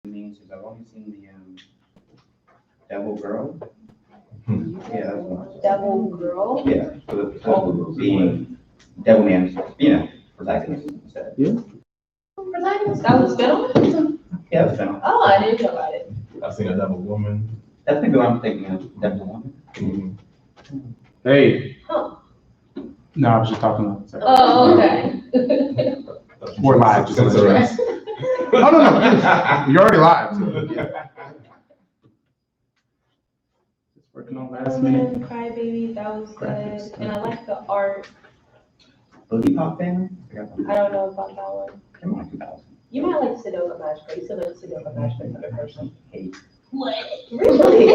Means I've only seen the Devil Girl. Yeah, that's one. Devil Girl? Yeah, for the being Devil Man, protagonist instead. Protagonist? That was film? Yeah, that's film. Oh, I didn't know about it. I've seen a Devil Woman. That's maybe what I'm thinking of, Devil Woman. Mm-hmm. Hey. Huh. No, I was just talking about it. Oh, okay. We're live. Just Since let you know. arrest. No. You're already live. So. Just working on last minute. Crybaby, that was Graphics. good. And I like the art. Boogie Pop fan? I don't know about that one. Come on, 2000. You might like Sudoku Magic. I used to like Sudoku Magic another person. Hey. What? Really?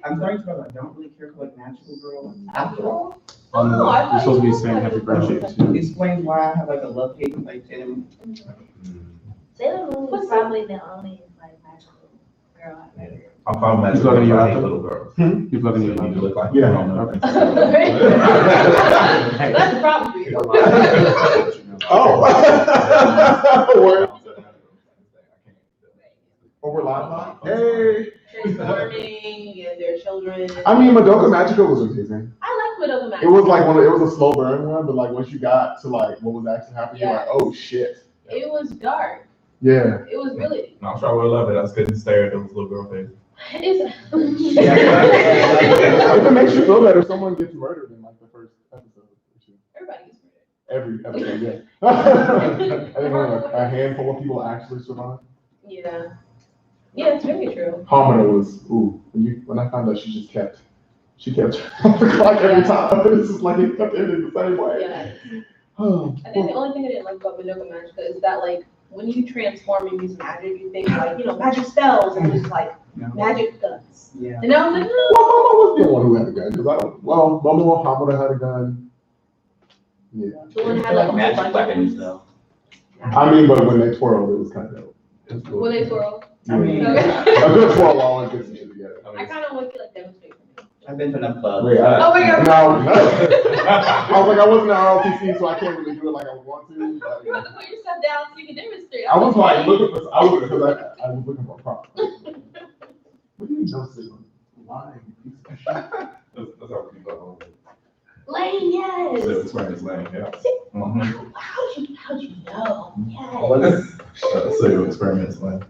I'm sorry to I don't really care for like magical girls after all. Oh, I You're thought supposed to be you saying liked happy it. birthday too. Explain why I have like a love hate with like Tatum. Sailor Moon is probably the only like magical girl I've ever. I'm fine with He's looking magic. you I up. hate little girls. You're looking You at need to me. look like Yeah. I don't know. That's the problem for you. Oh. Word. Oh, we're live. Hey. Transforming and their children. I mean, Madoka Magica was amazing. I like Madoka Magic. It was like it was a slow burn one, but like once you got to like what was actually happening, you're like, oh shit. It was dark. Yeah. It was really. No, I'm sure I would love it. I just couldn't stare at those little girl faces. It's. If it makes you feel better, someone gets murdered in like the first episode. Everybody gets Every episode, yeah. I think only like a handful of people actually survive. Yeah. Yeah, it's very true. Hamina was, when I found out she kept the clock every time. It's just like it kept ending the same way. Yeah. Oh, I think the only thing I didn't like about Madoka Magica is that like when you transform and use magic, you think like, magic spells and just like magic guns. Yeah. And I was like, well, Mama was the one who had a gun, because Mama Hamina had a gun. Yeah. the one that had Like like magic a bunch weapons of though. I mean, but when they twirled, it was kind of dope. It's cool. when they twirl. I mean, Okay. A good twirl always gets you together. I kind of want you to like demonstrate for me. I've been to enough clubs. Wait, Oh my God. No. I was like, I wasn't an ROTC, so I can't really do it like I would want to. But, You have to put yourself down so you can demonstrate. I was like looking for, I was looking for a prop. What do you mean no signal? Lying, you piece of shit. That's how people go. Lane, yes. So it's right, it's lame, yeah. Mm-hmm. How'd you know? Yes. What is So experiments, man.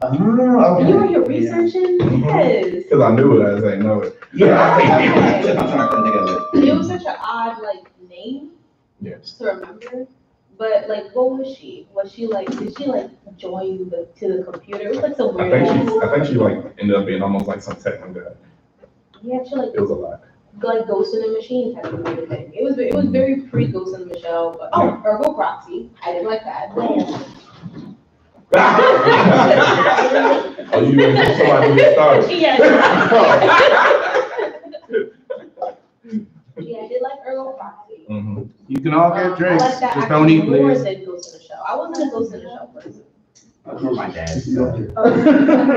okay. You were here researching? Yes. Because I knew it, I just ain't know it. Yeah, I'm trying to think of it. It was such an odd like name Yes. to remember. But like, what was she? Was she like? Did she like join to the computer? It was like some I weird. think she like ended up being almost like some techno guy. Yeah, she like It was a lot. Ghost in the Machine type of weird thing. It was very pre Ghost in the Machine. But, Ergo Proxy. I didn't like that. Oh, you ready for somebody to get started? Yes. Yeah, I did like Ergo Proxy. Mm-hmm. You can all I get drinks. like that Just don't eat, actually more please. than Ghost in the Shell. I wasn't a Ghost in the Shell person. That's for my dad. You know,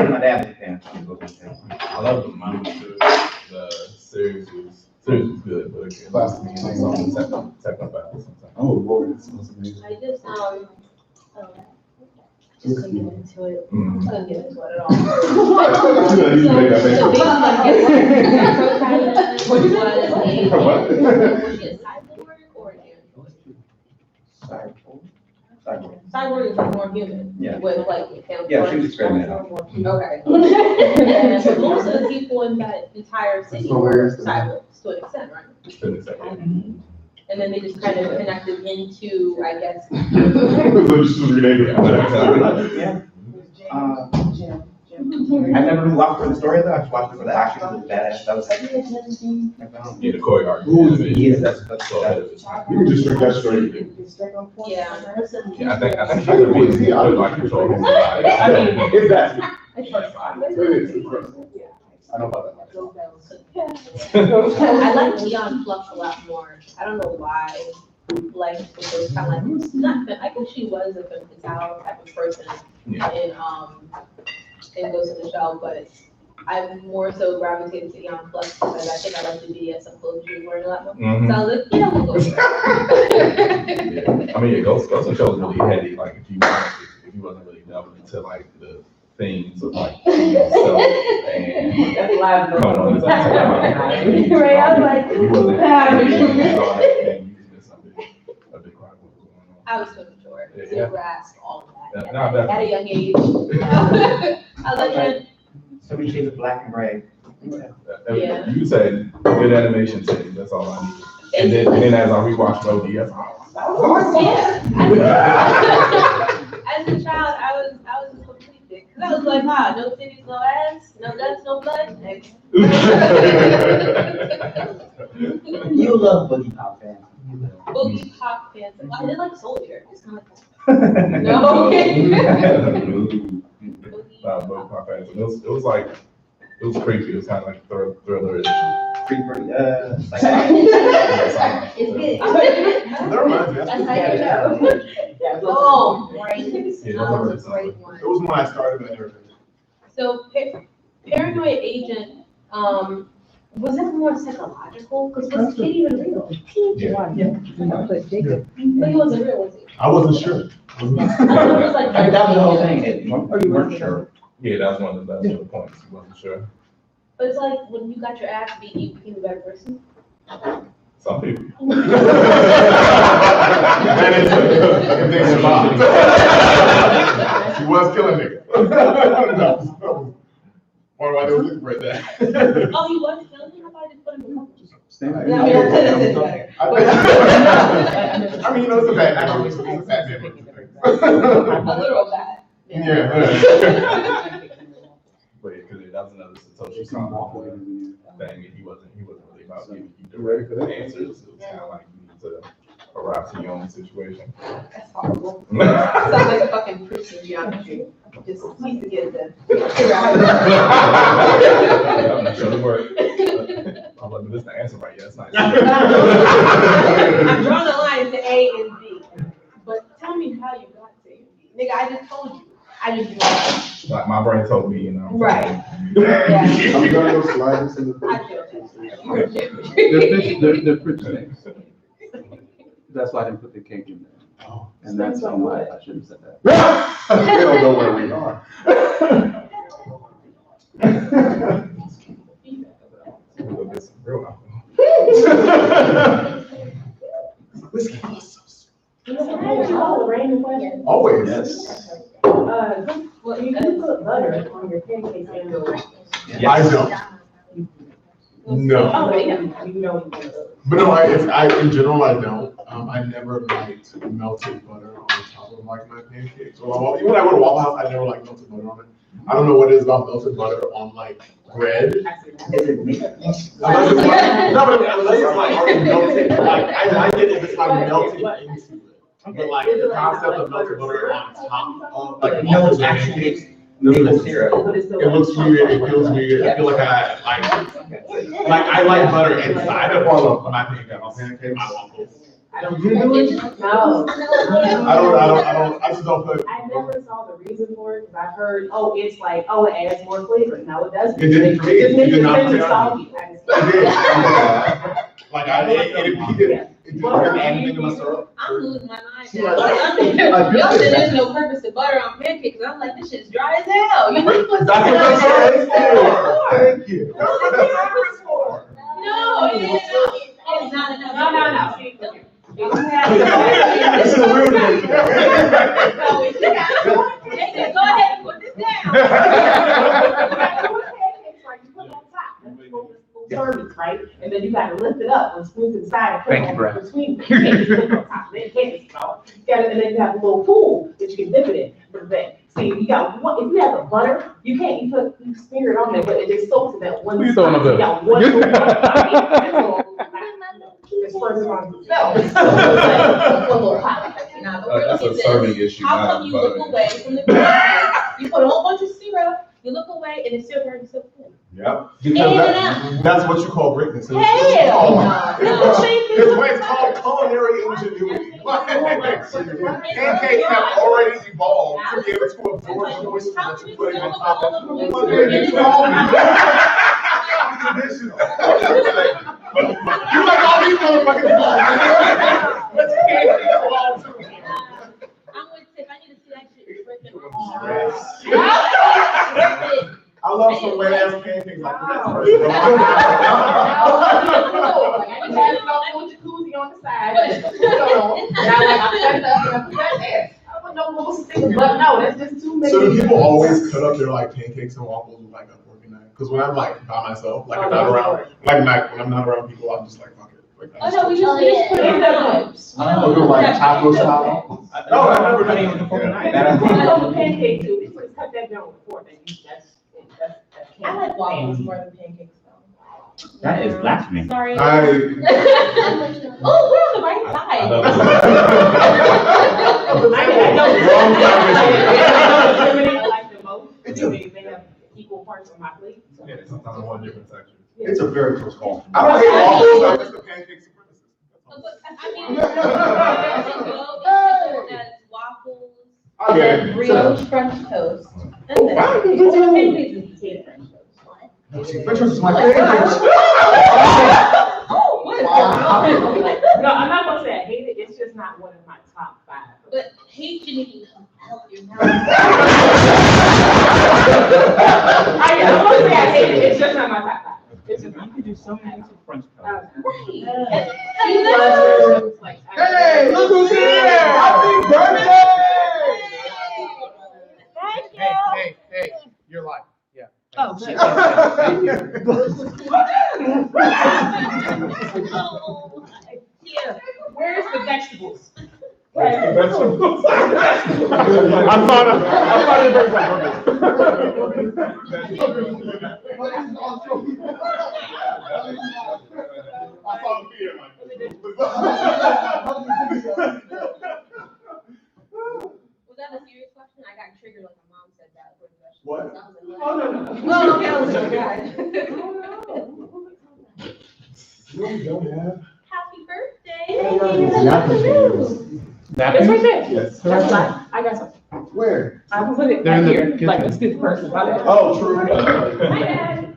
My dad was a fan. I love the movie. The series was good, but again, Classic. techno battles sometimes. oh Lord, this was amazing. I just just couldn't get into it. Mhm. Couldn't get into it at all. Yeah, you make that So make basically, was she a cyborg or an android? Cyborg is like more human. Yeah. With like mechanical. Yeah, she was experimenting. Okay. And most of the people in that entire city So were where's the- cyborgs to an extent, right? And then they just kind of connected into, I guess. So just rename it. Yeah. I never really watched for the story though. I just watched it for the action. It was badass. That was Yeah, the choreography. Yeah, that's You can just drink that straight. Yeah. Yeah, I think she would be good, like control his body. I mean, it's that. I It is incredible. I know about that. I like Leon Fluff a lot more. I don't know why. Like, it was kind of like, not, I think she was a femme fatale type of person Yeah. in Ghost in the Shell, but I've more so gravitated to Eon Plus because I think I like the BDSM clothes you wearing a lot more. Mhm. So I was like, we'll go with that. Yeah. I mean, yeah, Ghost in the Shell was really heady. Like if you wasn't really delving into like the themes of like stuff and That's live. coming on this Right, I was like, if you wasn't using a big rock was going on. I was so mature to Yeah. grasp all of that Yeah, no, at a definitely. young age. I was like, man, So many shades of black and red. Yeah. You said good animation too. That's all I need. And then as I rewatched OD, that's all. yeah. As a child, I was a complete dick. Cause I was like, wow, no titties, no ass, no guts, no blood. Next. You love Boogie Pop fans. Boogie Pop fans. I did like Soldier. It's kind of like That. no. Both my fans. It was like, it was creepy. It was kind of like thriller. Creeper, It's good. That reminds me, That's that's how you know. Oh, right. Yeah, That was a great one. it was when I started, but I never finished. So, Paranoid Agent, was that more psychological? Because was the kid even real? But he wasn't real, was he? I wasn't sure. I thought it was like. I mean, that was the whole thing. You weren't sure. Yeah, that was one of the points. I wasn't sure. But it's like when you got your ass beat, you became a better person. Some people. That is, if they survived. She was killing niggas. Why do I look for that? Oh, he was killing him? I thought he just put him in the Same. I mean, I said it's better. I mean, you know, it's a bad, it's a bad movie. A literal bad. Yeah. But yeah, because that was another Satoshi Kon thing. He wasn't really about giving you direct answers. It was kind of like you need to arrive to your own situation. That's horrible. Sounds like a fucking Christian geometry. Just needs to get the. I'm not sure it worked. I'm like, but this is the answer right? Yeah, it's nice. I'm drawing the line to A and B. But tell me how you got to A and B. Nigga, I just told you. I just knew. Like my brain told me, you know. Right. I'm gonna go slide this in the I feel that. You were different. They're fish things. That's why I didn't put the cake in there. And that's on why I shouldn't have said that. They don't know where we are. We'll get some real alcohol. Whiskey. Can I ask you all a random question? Always. Yes. Well, you can put butter on your pancakes and go. I don't. No. Oh, yeah, you know. But no, in general, I don't. I never liked melted butter on top of like my pancakes. Or even when I go to Waffle House, I never like melted butter on it. I don't know what it is about melted butter on like bread. Is it me? No, but unless it's like already melted, like I get if it's like melted into it. But like the concept of melted butter on top of like No, it's melted actually pancakes, maple syrup. it looks weird. It feels weird. I feel like I like butter inside of my pancakes. My waffles. I don't do it. No. I just don't put. I never saw the reason for it, because I've heard, oh, it's like, oh, it adds more flavor. No, it doesn't. It didn't for me. It just It makes did it not really for me. salty. Like it didn't add anything to my syrup. I'm losing my mind See, now. like, Y'all said there's no purpose to butter on pancakes. And I'm like, this shit's dry as hell. You need to put That's some what butter that's on for. it. Thank you. That's what that's for. No, it's not enough. No. This is rude. No, it's not. Jason, go ahead and put this down. Servings, right? And then you gotta lift it up and spoon to the side and put Thank it you, Brad. on between. You can't just put it on top. Then you can't just, you know, you gotta, and then you have a little pool that you can dip it in. But then, see, you got one, if you have the butter, you can't, you smear it on there, but it just soaks in that one. What you throwing up spot. there? You got one little spot. It's first one. No. One little hot. Nah, but we're That's a looking at serving this. issue, How not come a you butter look issue. away from the pancake? You put a whole bunch of syrup, you look away, and it's still burning so good. Yep. Because that's what you call greatness. Hell no. It's why it's called culinary ingenuity. Pancakes have already evolved to be able to absorb the moisture that you're putting on top of them. Traditional. You like all these motherfuckers. Let's pancakes evolve too. I'm with Tiff, I need to see that shit freaking I love some wet ass pancakes like that. I just had it off on jacuzzi on the side. Now, like, I cut it up and I put that there. I don't know what was sticking, but no, that's just too many. So do people always cut up their like pancakes and waffles with like a fork and knife? Because when I'm like by myself, like I'm not around, like when I'm not around people, I'm just like fuck it. Like, Oh, no, we just put it in the cups. Oh, do like taco style? No, I never done it with the fucking I knife. love a pancake too. Just cut that down with a fork and you that's. I like waffles more than pancakes though. That is blasphemy. Sorry. I Oh, we're on the right I side. know. I like the most. They have equal parts on my plate. So. Yeah, sometimes I want different textures. It's a very close call. don't hate waffles, I miss the pancakes and princesses. I mean, that's waffles, I get then it. brioche French toast, and then pancakes is potato French toast. See, French toast is my favorite. Oh, what? No, I'm not gonna say I hate it. It's just not one of my top 5. But hate shouldn't even help your mouth. I'm gonna say I hate it. It's just not my top 5. It's just not. You could do so many French toast. Hey, look who's here! Happy birthday! Hey, you're live. Yeah. Oh, shit. Yeah. Where's the vegetables? I thought of it very Was that a serious question? I got triggered like my mom said that. What? Oh, no, no. Oh, okay, I was like, God. No, we don't have. Happy birthday. It's right there. Yes. That's mine. I got some. Where? I put it They're in right the here, kitchen. like a stiff person. My bad. Oh, true. My bad.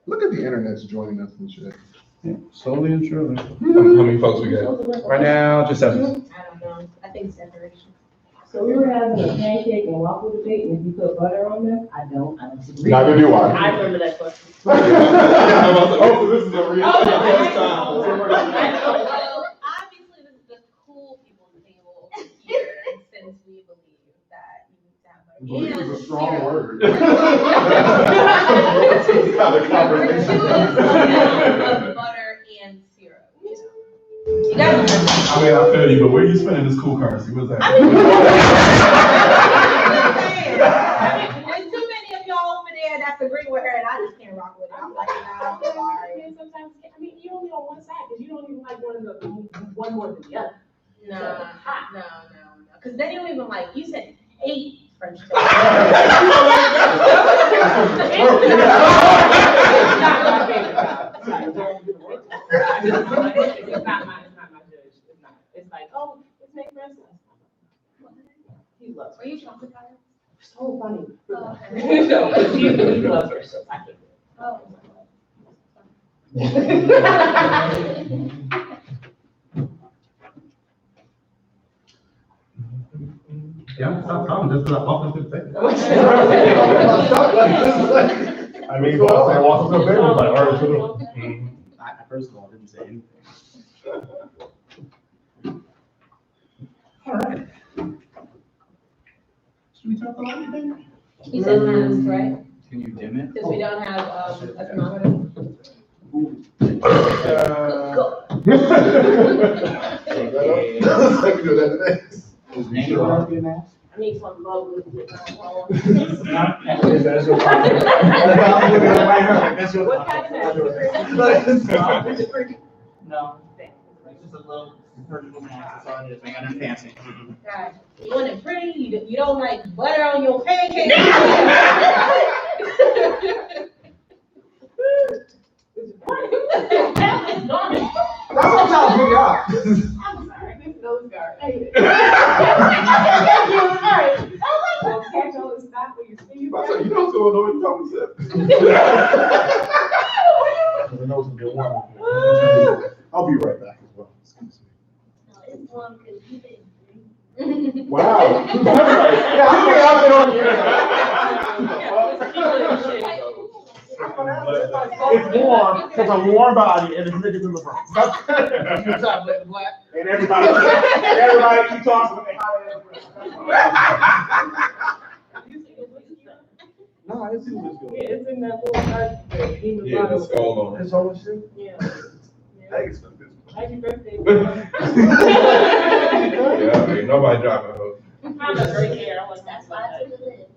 Look at the internet's joining us and shit. Slowly and surely. How many folks we got? Right now, just 7. I don't know. I think separation. So we were having a pancake and waffle debate, and if you put butter on them, I don't see. Neither do I. I remember that question. Oh, this is a real. Well, obviously, this is the cool people's table over here, since we believe that you need to have butter. Believe and is a strong syrup. word. Kind of Number 2 is conversation. of butter and syrup. You guys. I mean, I feel you, but where are you spending this cool currency? What's that? I mean, there's too many of y'all over there that agree with her, and I just can't rock with it. I'm like, nah, I'm sorry. Sometimes, I mean, you're only on one side, because you don't even like one more than the other. No. Because then you don't even like, you said 8 French toast. It's not my favorite. It's not my judge. It's not. It's like, oh, let's make friends. He loves her. Are you chocolate covered? So funny. Oh, No, but he loves her, so I can't. Oh. Yeah, stop talking, just put a bump into the table. I mean, well, I walk up to the baby, like, all right, put it. I first of all didn't say anything. All right. Should we talk about anything? You said mask, right? Can you dim it? Because we don't have a thermometer. Is Nate allowed to be a mask? I need some love with it. What kind of No. It's just a little surgical mask, that's all it is, ain't got nothing fancy. God, you want it pretty, you don't like butter on your pancakes. It's It's gone. That's what I'm trying to figure out. I'm sorry, this nose guard. I hate it. Sorry. Well, catch all the stuff when you see you. I said, you know what's going on? You told me The nose will be a woman. I'll be right back as well. Excuse me. No, it's one because you didn't. Wow. Yeah, I'm here out there on the It's warm, because I'm a warm body and it's niggas in the front. And everybody keep talking when they holler at us. No, I didn't see what's going on. It's in that little Yeah, the skull on it. It's on the shit? Yeah. Thanks. Happy birthday. Yeah, ain't nobody dropping her. I'm a great hair. I was That's why I took the lid.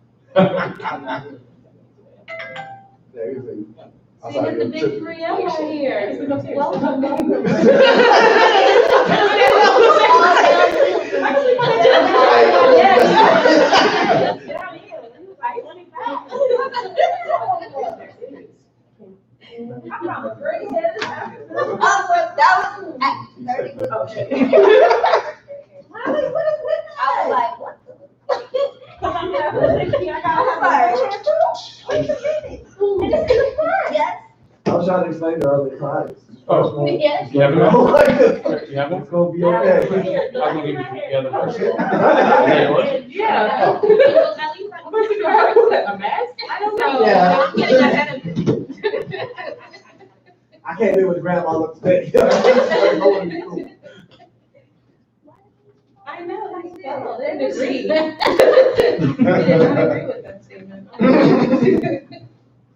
See, with the big 3L right here. Welcome. I was trying to explain to earlier times. Yes. You have it? You have It's gonna be okay. I'm gonna give you the other version. Yeah. A mess? I don't know. Yeah. I'm getting ahead of it. I can't live with grandma look today. I know, that's still, they didn't agree. They did not agree with that statement.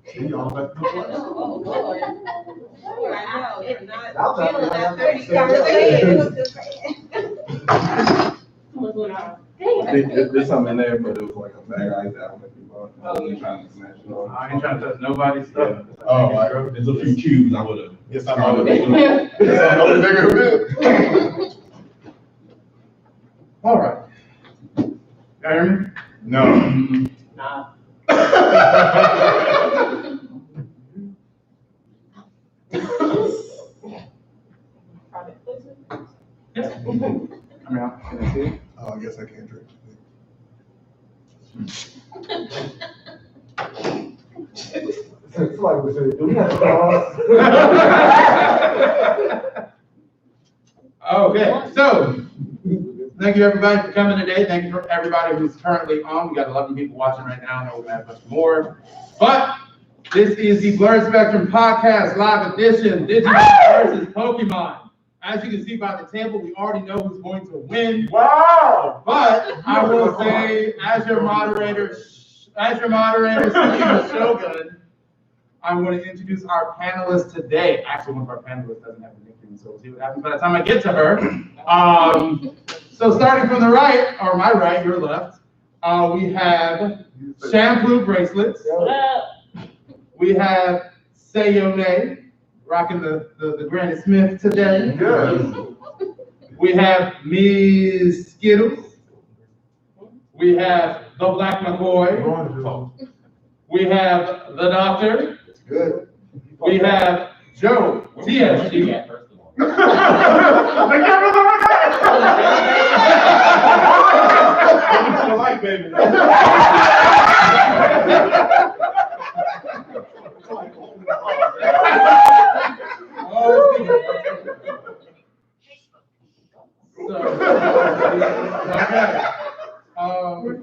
See, y'all back to the place. Oh, Lord. I know, you're not I'll tell you feeling how that y'all 30 I think there's something in there, but it was like a bag of ice that I wasn't trying to smash it on. I ain't trying to touch nobody's stuff. Oh, there's a few cubes I would've. Yes, I know the nigga. Yes, I know the nigga who did. All right. Y'all hear me? No. Nah. Private placement? I mean, can I see it? Oh, I guess I can't drink. Somebody was saying, do we have stars? Okay, so, thank you everybody for coming today. Thank you for everybody who's currently on. We got 11 people watching right now. I know we're gonna have much more. But this is the Blerd Spectrum Podcast Live Edition, Digimon versus Pokemon. As you can see by the table, we already know who's going to win. Wow! But I will say, as your moderator, Suki the Shogun, I'm going to introduce our panelist today. Actually, one of our panelists doesn't have a nickname, so we'll see what happens by the time I get to her. So starting from the right, or my right, your left, we have Shampoo Bracelets. What up? We have Sayone, rocking the Granny Smith today. Yes. We have Ms. Skittles. We have the Black McCoy. We have the Doctor. Good. We have Joe, TSG. Baby.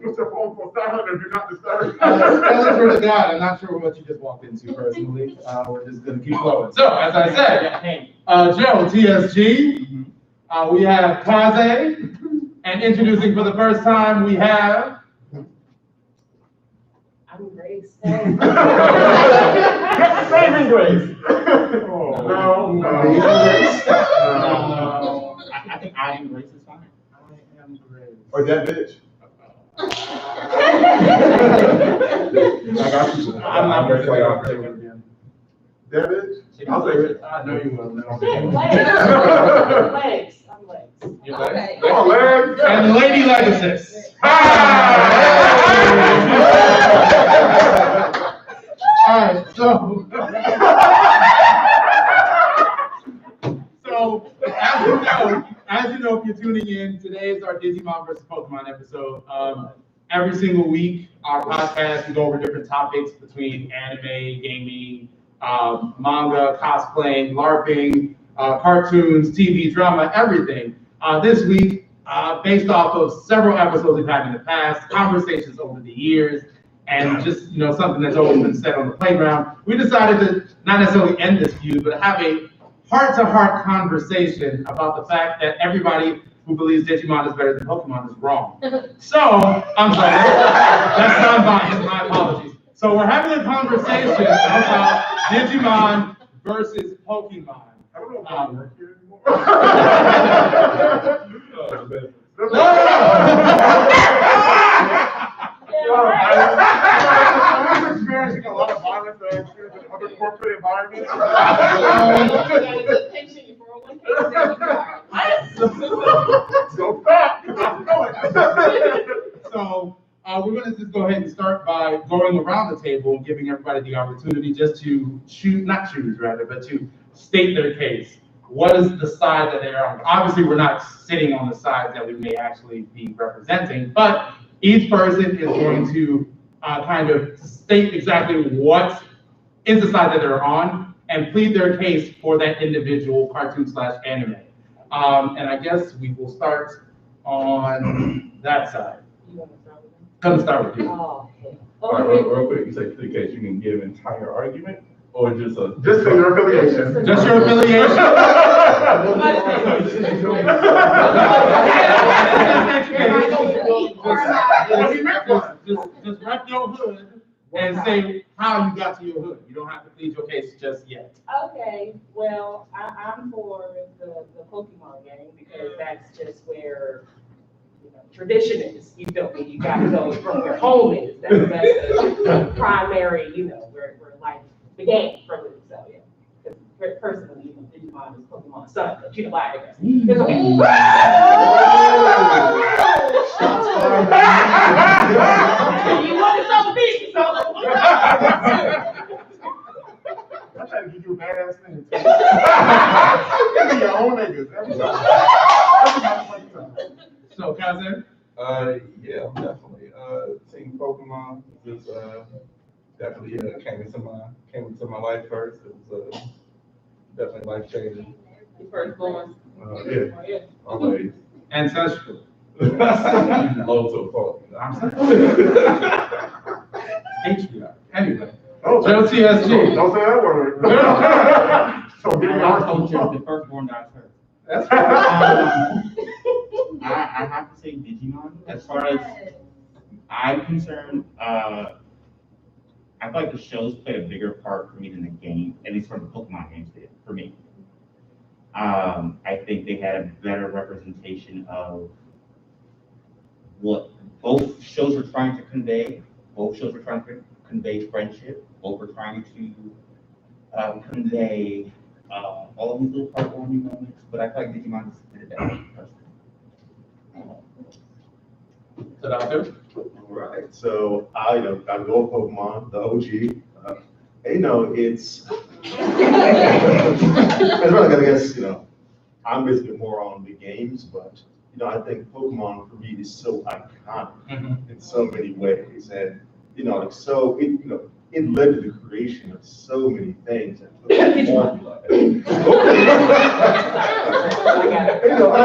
Put your phone for silent if you're not disturbed. For the God, I'm not sure what you just walked into personally. We're just gonna keep flowing. So, as I said, Joe, TSG. We have Kaze, and introducing for the first time, we have. I'm Grace. Saving grace. No. I think I am Grace is fine. I am Grace. Or that bitch. I got you. I'm not very very glad. again. That bitch? I'll take it. I know you will. Legs. I'm legs. Your legs? Okay. Come on, legs. And Lady Legacy. All right, so. So, as you know, if you're tuning in, today is our Digimon versus Pokemon episode. Every single week, our podcast, we go over different topics between anime, gaming, manga, cosplaying, LARPing, cartoons, TV, drama, everything. This week, based off of several episodes we've had in the past, conversations over the years, and just, something that's always been said on the playground, we decided to not necessarily end this feud, but have a heart-to-heart conversation about the fact that everybody who believes Digimon is better than Pokemon is wrong. So, I'm sorry, that's non-biased, my apologies. So we're having a conversation about Digimon versus Pokemon. I don't know if I work here anymore. I'm experiencing a lot of violence in other corporate environments. So fat. So we're going to just go ahead and start by going around the table and giving everybody the opportunity just to but to state their case. What is the side that they're on? Obviously, we're not sitting on the side that we may actually be representing, but each person is going to kind of state exactly what is the side that they're on and plead their case for that individual cartoon/anime. And I guess we will start on that side. Come start with you. All right, real quick, you say in case you can give an entire argument or just a. Just say your affiliation. Just your affiliation. Just rep your hood and say how you got to your hood. You don't have to plead your case just yet. Okay, well, I'm for the Pokemon game because that's just where, tradition is. You feel me? You got to go from where home is. That's the primary, where life began from it. So, yeah. Because personally, Digimon is Pokemon's son, but you know why I guess. There's a you want to know me, so. I'm trying to give you a badass thing. Give me your own niggas every time. So, Kazan? Yeah, definitely. Seeing Pokemon just definitely came into my life first. It was definitely life changing. You first born. Yeah, always. Ancestral. Low to a fault. I'm sorry. HBR. Anyway. Joe TSG. Don't say that word. So give me our the firstborn dies first. That's right. I have to say Digimon. As far as I'm concerned, I feel like the shows played a bigger part for me than the game, at least for the Pokemon games did, for me. I think they had a better representation of what both shows were trying to convey. Both shows were trying to convey friendship. Both were trying to convey all of these little heartwarming moments, but I feel like Digimon just did it better. Right. So I go Pokemon, the OG. It's really, I guess, I'm basically more on the games, but I think Pokemon for me is so iconic in so many ways, and so it led to the creation of so many things. I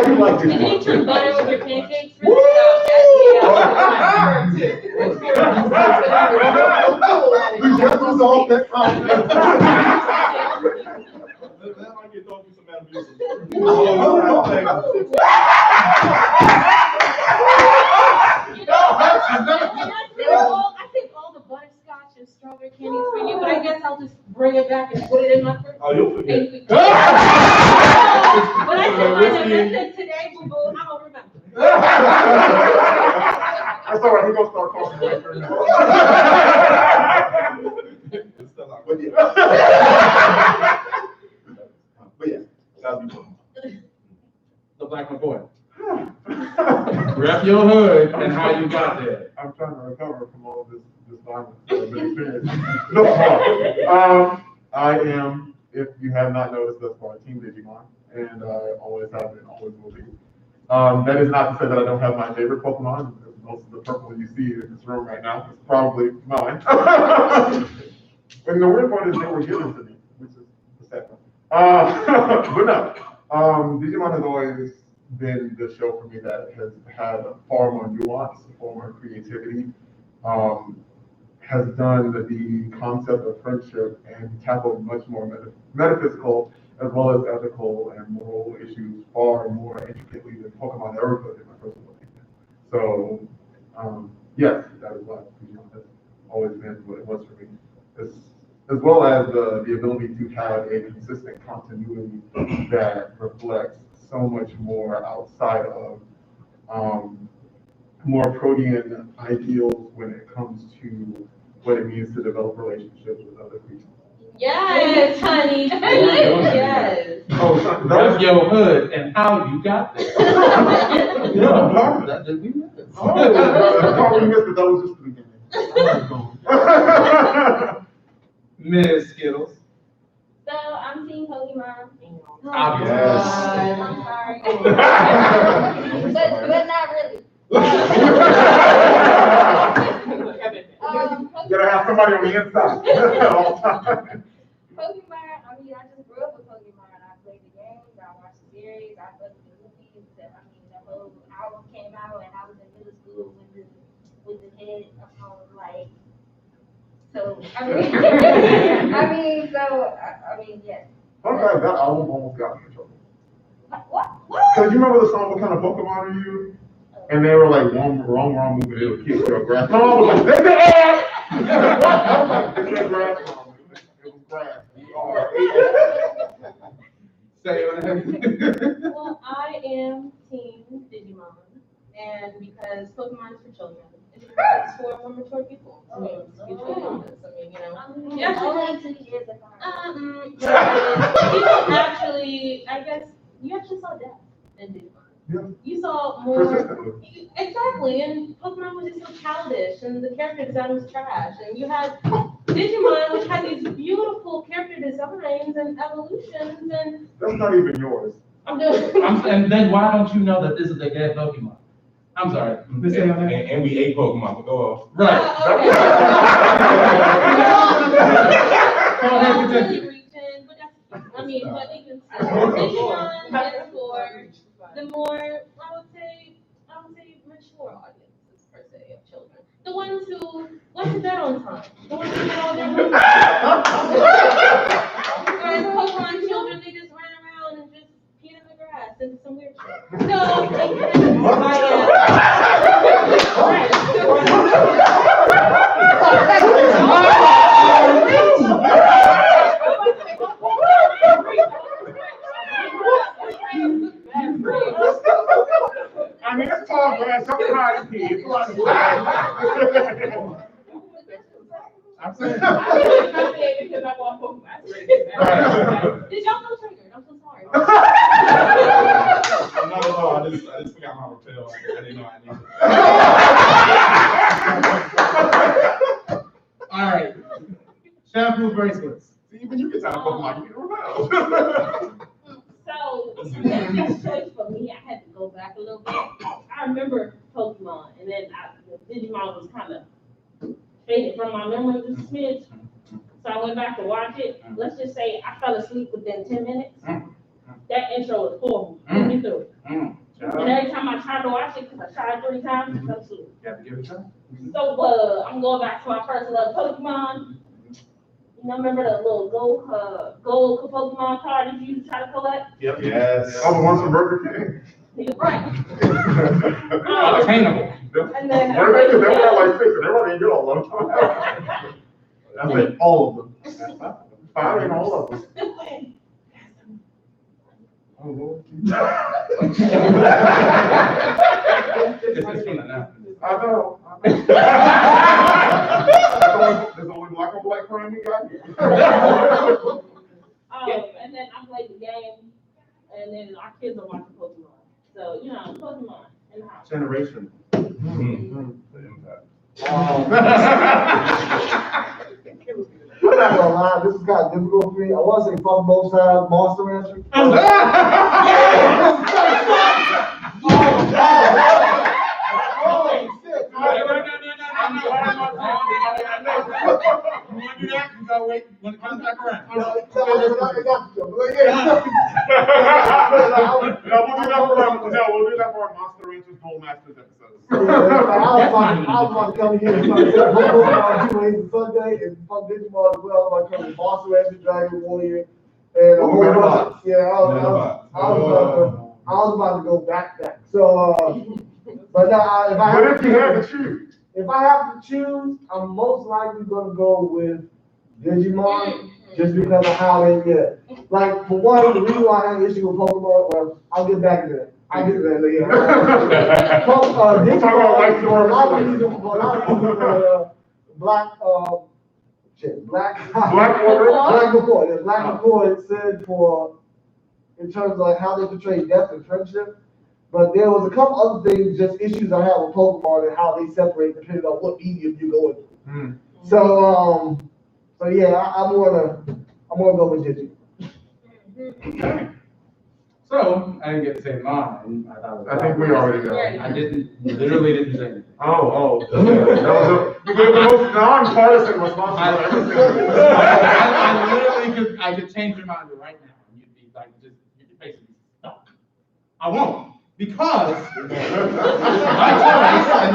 do like Can you Digimon eat your butter with your pancakes? We just resolved that conflict. That might get thrown through some abuse. I think all the butterscotch and strawberry candies for you, but I guess I'll just bring it back and put it in my fridge. Oh, you'll forget. But I said my message today, boo boo, I don't remember. That's all right, we're gonna start talking right now. But yeah, that'd be fun. The black boy. Rep your hood and how you got there. I'm trying to recover from all of this violence that I've been experiencing. No problem. I am, if you have not noticed thus far, Team Digimon. and I always have been, always will be. That is not to say that I don't have my favorite Pokemon. Most of the purple you see in this room right now is probably mine. And the weird part is they were given to me, which is the sad one. But no, Digimon has always been the show for me that has had far more nuance, far more creativity, has done the concept of friendship and tackled much more metaphysical as well as ethical and moral issues far more intricately than Pokemon ever could, in my personal opinion. So, yes, that is why Digimon has always been what it was for me. As well as the ability to have a consistent continuity that reflects so much more outside of more protean ideals when it comes to what it means to develop relationships with other people. Yes, honey. Yes. Oh, that's your hood and how you got there. You know, I'm part of that. Did we miss? Oh, that's all we missed, but that was just the beginning. Miss Skittles. So I'm seeing Pokemon. Yes. I'm sorry. but not really. You gotta have somebody on the inside all the time. Pokemon, I mean, I just grew up with Pokemon. I played the games, I watched the series, I played the movies. I mean, the whole album came out and I was in middle school with the kid. I was like, so, I mean, yes. Sometimes that album almost got me in trouble. What? Cause you remember the song, What Kind of Pokemon Are You? And they were like, wrong moving, it'll kick your grass. No, I was like, this is ass! I was like, this is grass. It was grass. Say your name. Well, I am Team Digimon, and because Pokemon is for children, it's for more mature people. I mean, you know. You actually, 2 years ago. people actually, I guess, you actually saw death in Digimon. Yeah. You saw more. Persistently. Exactly, and Pokemon was just so childish, and the character design was trash, and you had Digimon, which had these beautiful character designs and evolutions, and. That's not even yours. And then why don't you know that this is a dead Pokemon? I'm sorry. And we ate Pokemon, but go off. Right. Go ahead, continue. Reaching, but that's, I mean, but even so, Digimon is for the more, I would say mature audiences per se of children. The ones who went to bed on time. The ones who did all their homework. Whereas Pokemon children, they just ran around and just peed in the grass and some weird shit. I mean, it's tall grass, sometimes it's I'm saying. Because I want Pokemon. Did y'all know triggered? I'm so sorry. Not at all. I just forgot my repel. I didn't know I needed it. All right. Shampoo bracelets. See, when you get time of Pokemon, you can rebel. So, that choice for me, I had to go back a little bit. I remember Pokemon, and then Digimon was kind of faded from my memory just a smidge. So I went back to watch it. Let's just say I fell asleep within 10 minutes. That intro was horrible. Get me through it. And every time I tried to watch it, because I tried 3 times, I fell asleep. You have to give it a try. So I'm going back to my first love, Pokemon. You know, remember the little gold Pokemon card that you used to try to collect? Yep. Yes. Oh, the ones from Burger King. Right. Attainable. And then Where they were like 6, and everybody didn't get all of them. That's like all of them. 5 and all of them. Oh, Lord. I know. There's only black on black crime we got here. And then I played the game, and then our kids are watching Pokemon. So, you know, Pokemon in the house. Generation. The impact. I not gonna lie, this is kind of difficult for me. I want to say fuck both sides, Monster Rancher. You gotta wait when it comes back around. I got you. We'll do that for our Monster Rangers Gold Masters episode. I was about to come here and say Pokemon 2 Days Sunday and fuck Digimon as well. I'm like coming Monster Rancher, Dragon Warrior, and a whole bunch. Yeah, I was about to go back. So, but now if I have to choose, I'm most likely gonna go with Digimon just because of how they get. Like for one, the reason why I have an issue with Pokemon, well, I'll get back to that. Digimon, for a lot of reasons, Black McCoy said for, in terms of like how they portray death and friendship. But there was a couple other things, just issues I have with Pokemon and how they separate depending on what medium you're going through. So yeah, I'm gonna go with Digimon. So, I didn't get to say mine. I think we already know. I literally didn't say anything. Oh. That was the most non-partisan response. I literally could change your mind right now. You'd be like, you'd basically stuck. I won't. Because my choice and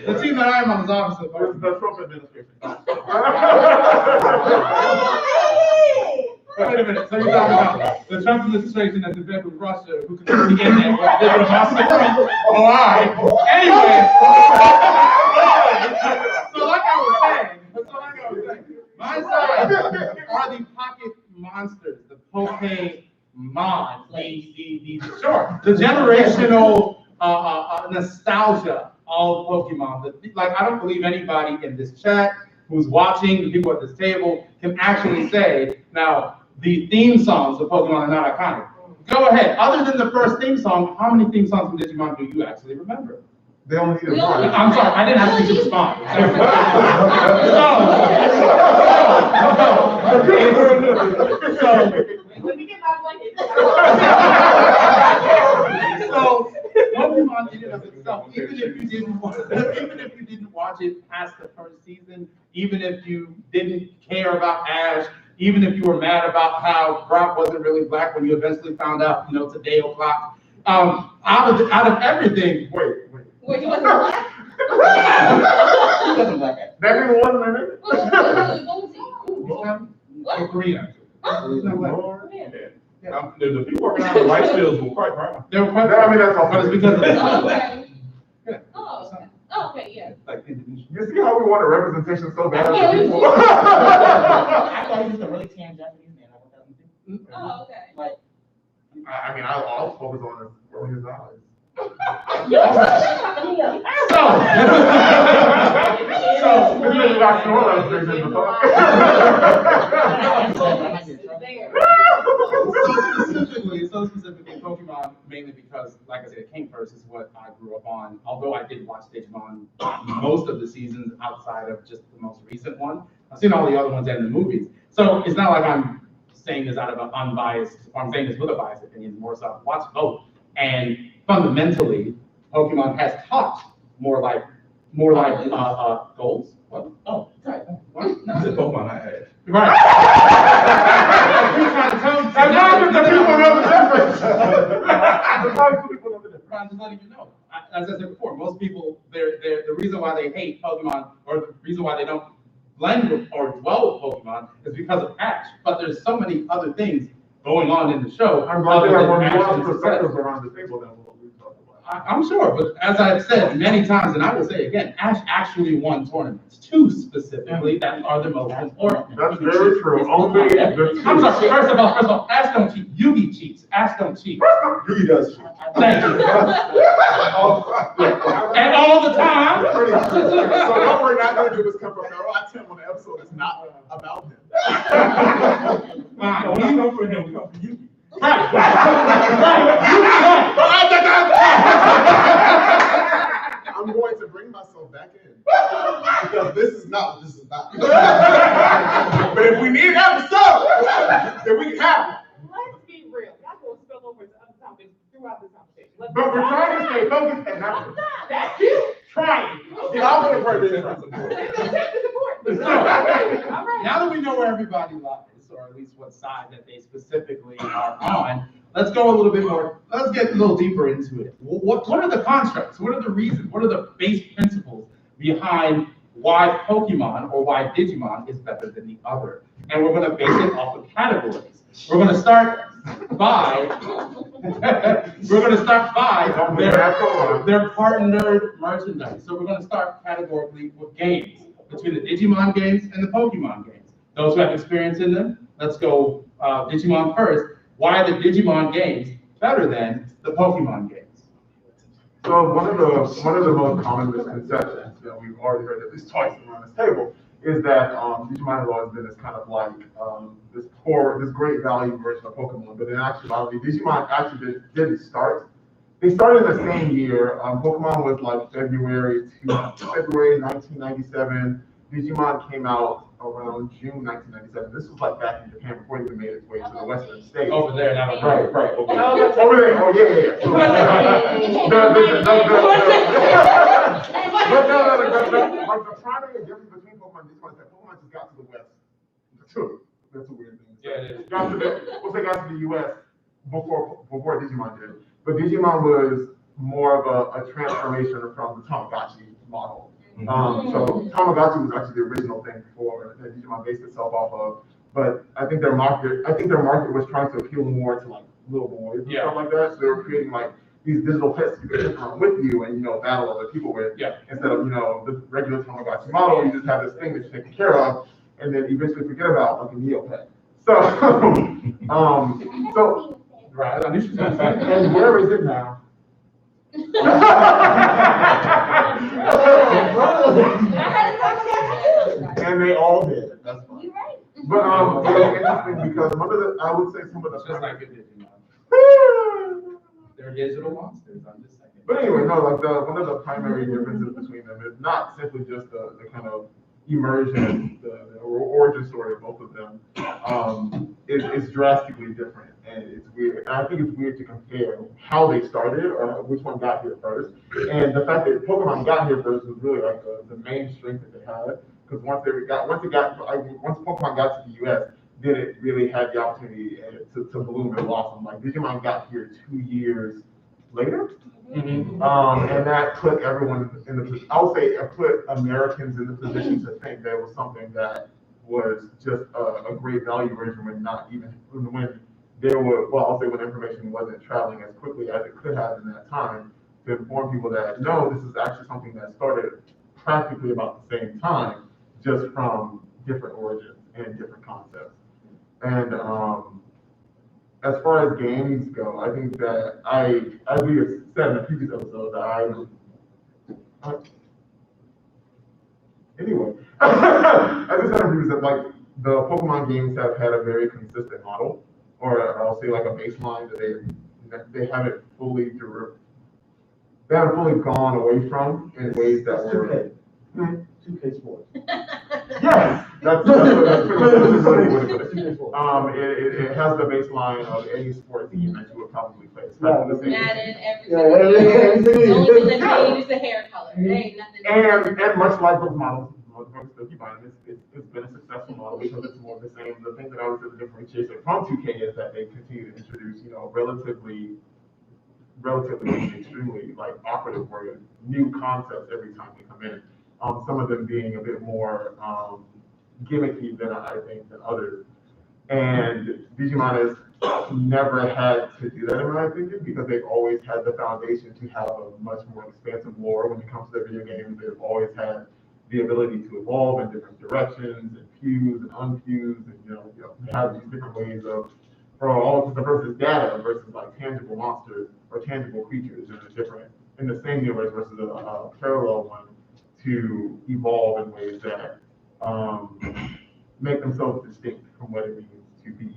the team that I am on is obviously the Trump administration. Wait a minute, so you're talking about the Trump administration that's in bed with Russia, who can see the internet, what they would have Oh, all right. Anyway, so like I was saying, my side are the pocket monsters, the Pokemon, the generational nostalgia of Pokemon. Like, I don't believe anybody in this chat who's watching, the people at this table, can actually say, now, the theme songs of Pokemon are not iconic. Go ahead. Other than the first theme song, how many theme songs from Digimon do you actually remember? They only need one. I'm sorry, I didn't ask you to respond. Let me get my blanket. So, Pokemon in and of itself, even if you didn't watch it past the first season, even if you didn't care about Ash, even if you were mad about how Brock wasn't really black when you eventually found out, today o'clock, out of everything, wait, he wasn't black? He wasn't black. That didn't want to minute. What? Korean. He's not black. The people working on the life skills were quite proud. They were quite I mean, that's all. but it's because of the Okay, yeah. like Indonesia. You see how we want a representation so bad? I thought he was a really tan Japanese man. I thought that was Oh, okay. like, I mean, I'll focus on his eyes. So, this is like Snorlax things in the So specifically, Pokemon, mainly because, like I said, it came first, is what I grew up on. Although I did watch Digimon most of the seasons outside of just the most recent one. I've seen all the other ones and the movies. So it's not like I'm saying this out of an unbiased, or I'm saying this with a biased opinion, more so I've watched both. And fundamentally, Pokemon has taught more like goals. What? Oh, sorry. What? No. It's a Pokemon I had. Right. I'm just letting you know. As I said before, most people, the reason why they hate Pokemon, or the reason why they don't blend with or dwell with Pokemon, is because of Ash. But there's so many other things going on in the show. I'm glad there are more perspectives around the table than what we talked about. I'm sure, but as I've said many times, and I will say again, Ash actually won tournaments, 2 specifically, that are the most important. That's very true. Only the I'm sorry, first of all, Ash don't cheat. Yugi cheats. Ash don't cheat. Yugi does. Thank you. And all the time. So what we're not going to do is come from there. I tell him on the episode, it's not about him. Fine. When I come for him, we come for you. Right. I'm going to bring myself back in. Because this is not what this is about. But if we need an episode, then we can have it. Let's be real. Y'all gonna spill over to other topics throughout this conversation. But we're trying to stay focused and not That's you. trying. I'm gonna pray this. It's important. So, All right. now that we know where everybody lies, or at least what side that they specifically are on, let's go a little bit more, let's get a little deeper into it. What are the constructs? What are the reasons? What are the base principles behind why Pokemon or why Digimon is better than the other? And we're gonna base it off of categories. We're gonna start by their partnered merchandise. So we're gonna start categorically with games, between the Digimon games and the Pokemon games. Those who have experience in them, let's go Digimon first. Why are the Digimon games better than the Pokemon games? So one of the most common misconceptions that we've already heard at least twice around this table is that Digimon has always been this kind of like this great value version of Pokemon, but in actuality, Digimon actually didn't start. They started in the same year. Pokemon was like February 1997. Digimon came out around June 1997. This was like back in Japan before it even made its way to the Western states. Over there, now. Right. Over there. Oh yeah. But the primary difference between Pokemon and Digimon is that Pokemon just got to the West. That's a weird thing. Yeah, it is. Once they got to the US before Digimon did. But Digimon was more of a transformation from the Tamagotchi model. So Tamagotchi was actually the original thing for that Digimon based itself off of. But I think their market was trying to appeal more to like little boys and stuff like that. So they were creating like these digital pets you could take around with you and battle other people with. Yeah. Instead of the regular Tamagotchi model, you just have this thing that you're taking care of, and then eventually forget about like a Neopet. So Right, I knew she was gonna say. And where is it now? And they all did. That's fine. But it's interesting because I would say some of the Just like it did, They're digital monsters, I'm just saying. But anyway, no, like one of the primary differences between them is not simply just the kind of immersion, the origin story of both of them is drastically different, and it's weird. And I think it's weird to compare how they started or which one got here first. And the fact that Pokemon got here first was really like the main strength that they had, because once Pokemon got to the US, then it really had the opportunity to bloom and blossom. Like Digimon got here 2 years later. And that put everyone in the, I would say it put Americans in the position to think there was something that was just a great value version when when information wasn't traveling as quickly as it could have in that time, to inform people that no, this is actually something that started practically about the same time, just from different origins and different concepts. And as far as games go, I think that as we have said in the previous episode, anyway, as I said in the previous episode, like the Pokemon games have had a very consistent model, or I'll say like a baseline that they haven't fully gone away from in ways that were 2K sports. Yes, that's pretty much what it is. It has the baseline of any sport team that you would probably play. Madden, everything. The only thing that changed is the hair color. It ain't nothing. And much like those models, it's been a successful model because it's more of the same. The thing that I would say the differentiation from 2K is that they continue to introduce, relatively extremely like operative word, new concepts every time they come in. Some of them being a bit more gimmicky than I think than others. And Digimon has never had to do that in my opinion, because they've always had the foundation to have a much more expansive lore when it comes to their video games. They've always had the ability to evolve in different directions and fuse and unfuse, and have these different ways of, for all the versus data versus like tangible monsters or tangible creatures in the same universe versus a parallel one, to evolve in ways that make themselves distinct from what it means to be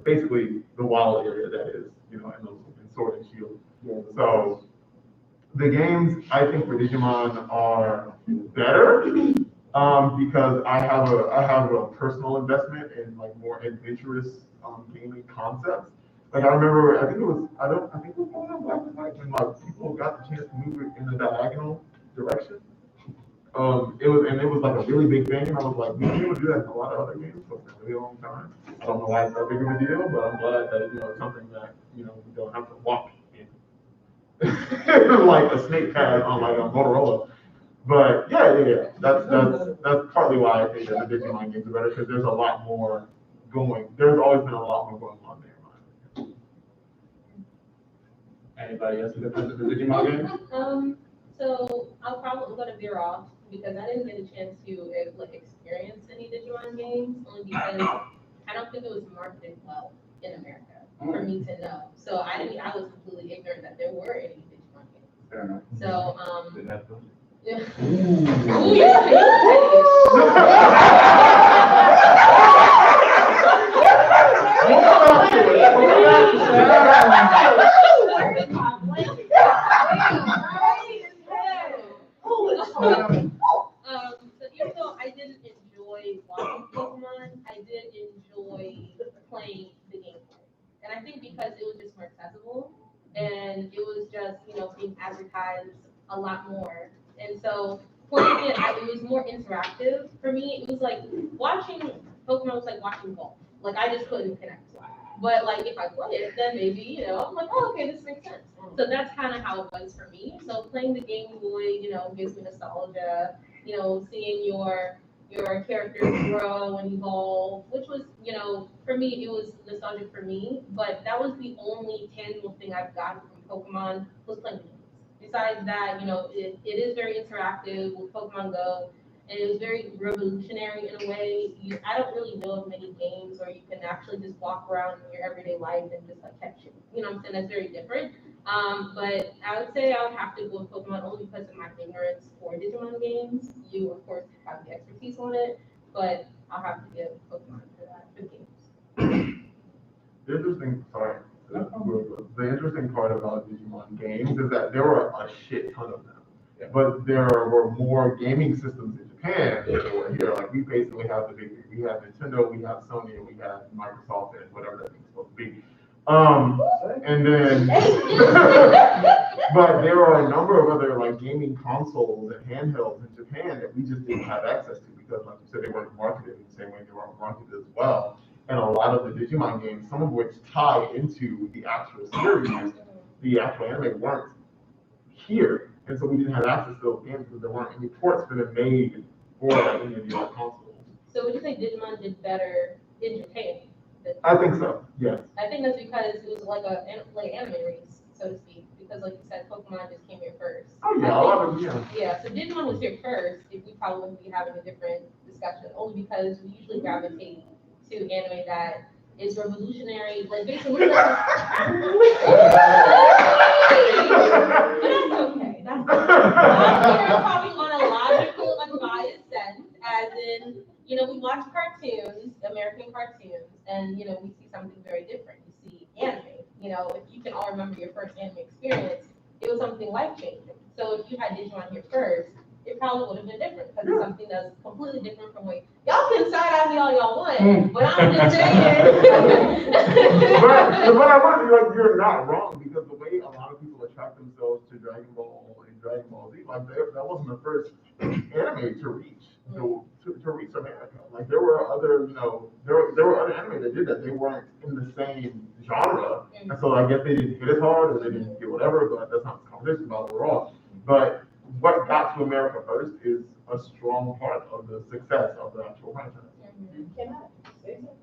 basically the wild area that is, in Sword and Shield. So the games I think for Digimon are better, because I have a personal investment in like more adventurous, gaming concepts. Like I remember, I think it was going on Black and White when like people got the chance to move it in the diagonal direction. It was like a really big thing, and I was like, we've been able to do that in a lot of other games for a really long time. I don't know why it's that big of a deal, but I'm glad that it's something that we don't have to walk in. Like a snake pad on like a Motorola. But yeah. That's partly why I think that the Digimon games are better, because there's a lot more going. There's always been a lot more going on there. Anybody else with the Digimon game? So I'm gonna veer off because I didn't get a chance to experience any Digimon games, only because I don't think it was marketed well in America for me to know. So I was completely ignorant that there were any Digimon games. Fair enough. So yeah. So even though I didn't enjoy watching Pokemon, I did enjoy playing the game. And I think because it was just more accessible and it was just, being advertised a lot more. And so playing it was more interactive for me. It was like watching Pokemon was like watching golf. Like I just couldn't connect. But like if I play it, then maybe, I'm like, oh, okay, this makes sense. So that's kind of how it was for me. So playing the Game Boy, gives me nostalgia. Seeing your characters grow and evolve, which was, for me, it was nostalgic for me. But that was the only tangible thing I've gotten from Pokemon was playing games. Besides that, it is very interactive with Pokemon Go. And it was very revolutionary in a way. I don't really know of many games where you can actually just walk around in your everyday life and just like catch it. You know what I'm saying? That's very different. But I would say I would have to go with Pokemon only because of my ignorance for Digimon games. You, of course, have the expertise on it, but I'll have to give Pokemon for that, for games. The interesting part about Digimon games is that there were a shit ton of them. But there were more gaming systems in Japan than there were here. Like we basically have the big three. We have Nintendo, we have Sony, and we have Microsoft, and whatever that thing's supposed to be. And then, but there are a number of other like gaming consoles and handhelds in Japan that we just didn't have access to because, like you said, they weren't marketed in the same way they weren't marketed as well. And a lot of the Digimon games, some of which tie into the actual series, the actual anime, weren't here. And so we didn't have access to those games because there weren't any ports for them made for like any of the other consoles. So would you say Digimon did better in Japan? I think so, yes. I think that's because it was like anime race, so to speak. Because like you said, Pokemon just came here first. Oh yeah, a lot of them, yeah. Yeah, so Digimon was here first, if we probably wouldn't be having a different discussion, only because we usually gravitate to anime that is revolutionary, like basically but that's okay. That's probably on a logical, unbiased sense, as in, we watch cartoons, American cartoons, and we see something very different. You see anime. If you can all remember your first anime experience, it was something life-changing. So if you had Digimon here first, it probably would have been different because it's something that's completely different from what y'all can side me all y'all want, but I'm just saying. but I want to be like, you're not wrong, because the way a lot of people attract themselves to Dragon Ball and Dragon Ball Z, like that wasn't the first anime to reach to reach America. Like there were other, there were other anime that did that. They weren't in the same genre, and so I guess they didn't hit as hard or they didn't get whatever. But that's not the conversation about overall. But what got to America first is a strong part of the success of the actual franchise. Can I say something?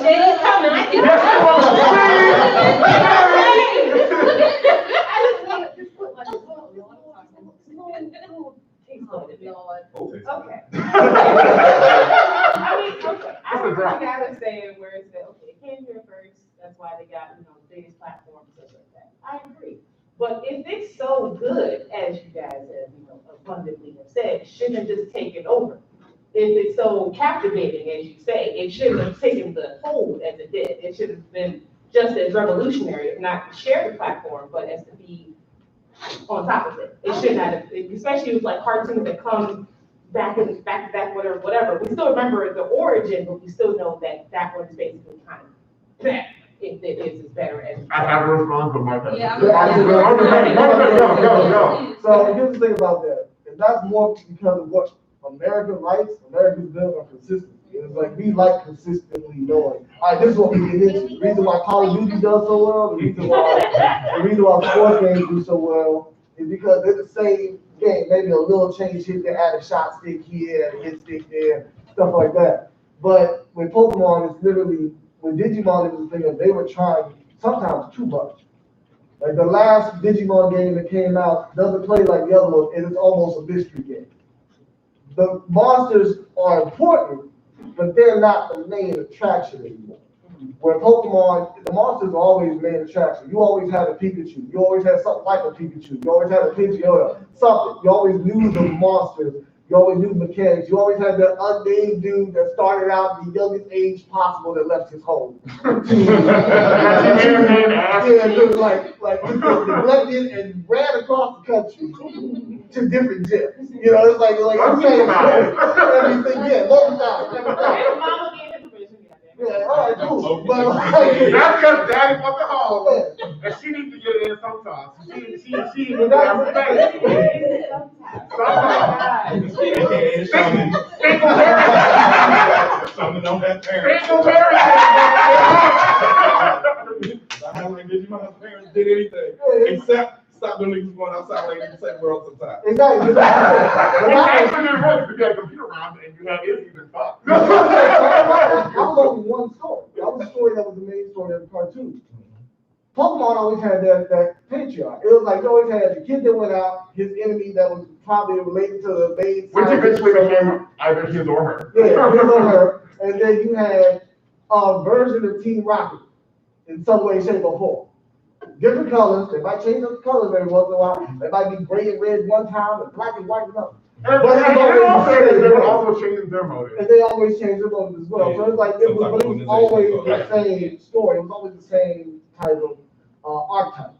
Shade coming. I can Okay. I gotta say it where it's that, okay, it came here first, that's why they got, the biggest platforms, stuff like that. I agree. But if it's so good, as you guys have, abundantly have said, it shouldn't have just taken over. If it's so captivating, as you say, it shouldn't have taken the hold as it did. It should have been just as revolutionary, if not share the platform, but as to be on top of it. It should not have, especially with like cartoons that come back to back, whatever. We still remember the origin, but we still know that that one is basically kind of better. If it is better as. I have a response, but Mike has. Yeah, Go. So here's the thing about that, and that's more because of what America likes. Americans built on consistency. It's like we like consistently knowing, all right, this is what we get into. The reason why Call of Duty does so well, the reason why sports games do so well, is because they're the same game. Maybe a little change here, they add a shot stick here, a hit stick there, stuff like that. But with Pokemon, it's literally, with Digimon, it was the thing that they were trying sometimes too much. Like the last Digimon game that came out doesn't play like the other one, and it's almost a mystery game. The monsters are important, but they're not the main attraction anymore. Where Pokemon, the monsters are always the main attraction. You always had a Pikachu. You always had something like a Pikachu. You always had a Pidgeotto, something. You always knew the monsters. You always knew mechanics. You always had that unnamed dude that started out the youngest age possible that left his home. Neglected and ran across the country to different gyms. You know, it's like I'm saying everything. Yeah, every time. Yeah, all right, cool. But like, that's because Daddy wants it home, and she needs to get it in sometimes. She needs to have space. Sometimes. Something don't have parents. Single parents. I don't think Digimon's parents did anything except stop them niggas going outside like in the same world sometimes. Exactly. It's actually important to get a computer around and you have issues and fuck. I was only one story. That was the story that was the main story of the cartoon. Pokemon always had that patriarch. It was like you always had the kid that went out, his enemy that was probably related to the main. Which eventually became either his or her. Yeah, his or her. And then you had a version of Team Rocket in some way, shape, or form. Different colors. They might change up the colors every once in a while. They might be gray and red one time and black and white another. But they were also changing their motive. And they always change their motive as well. So it's like it was always the same story. It was always the same type of archetype.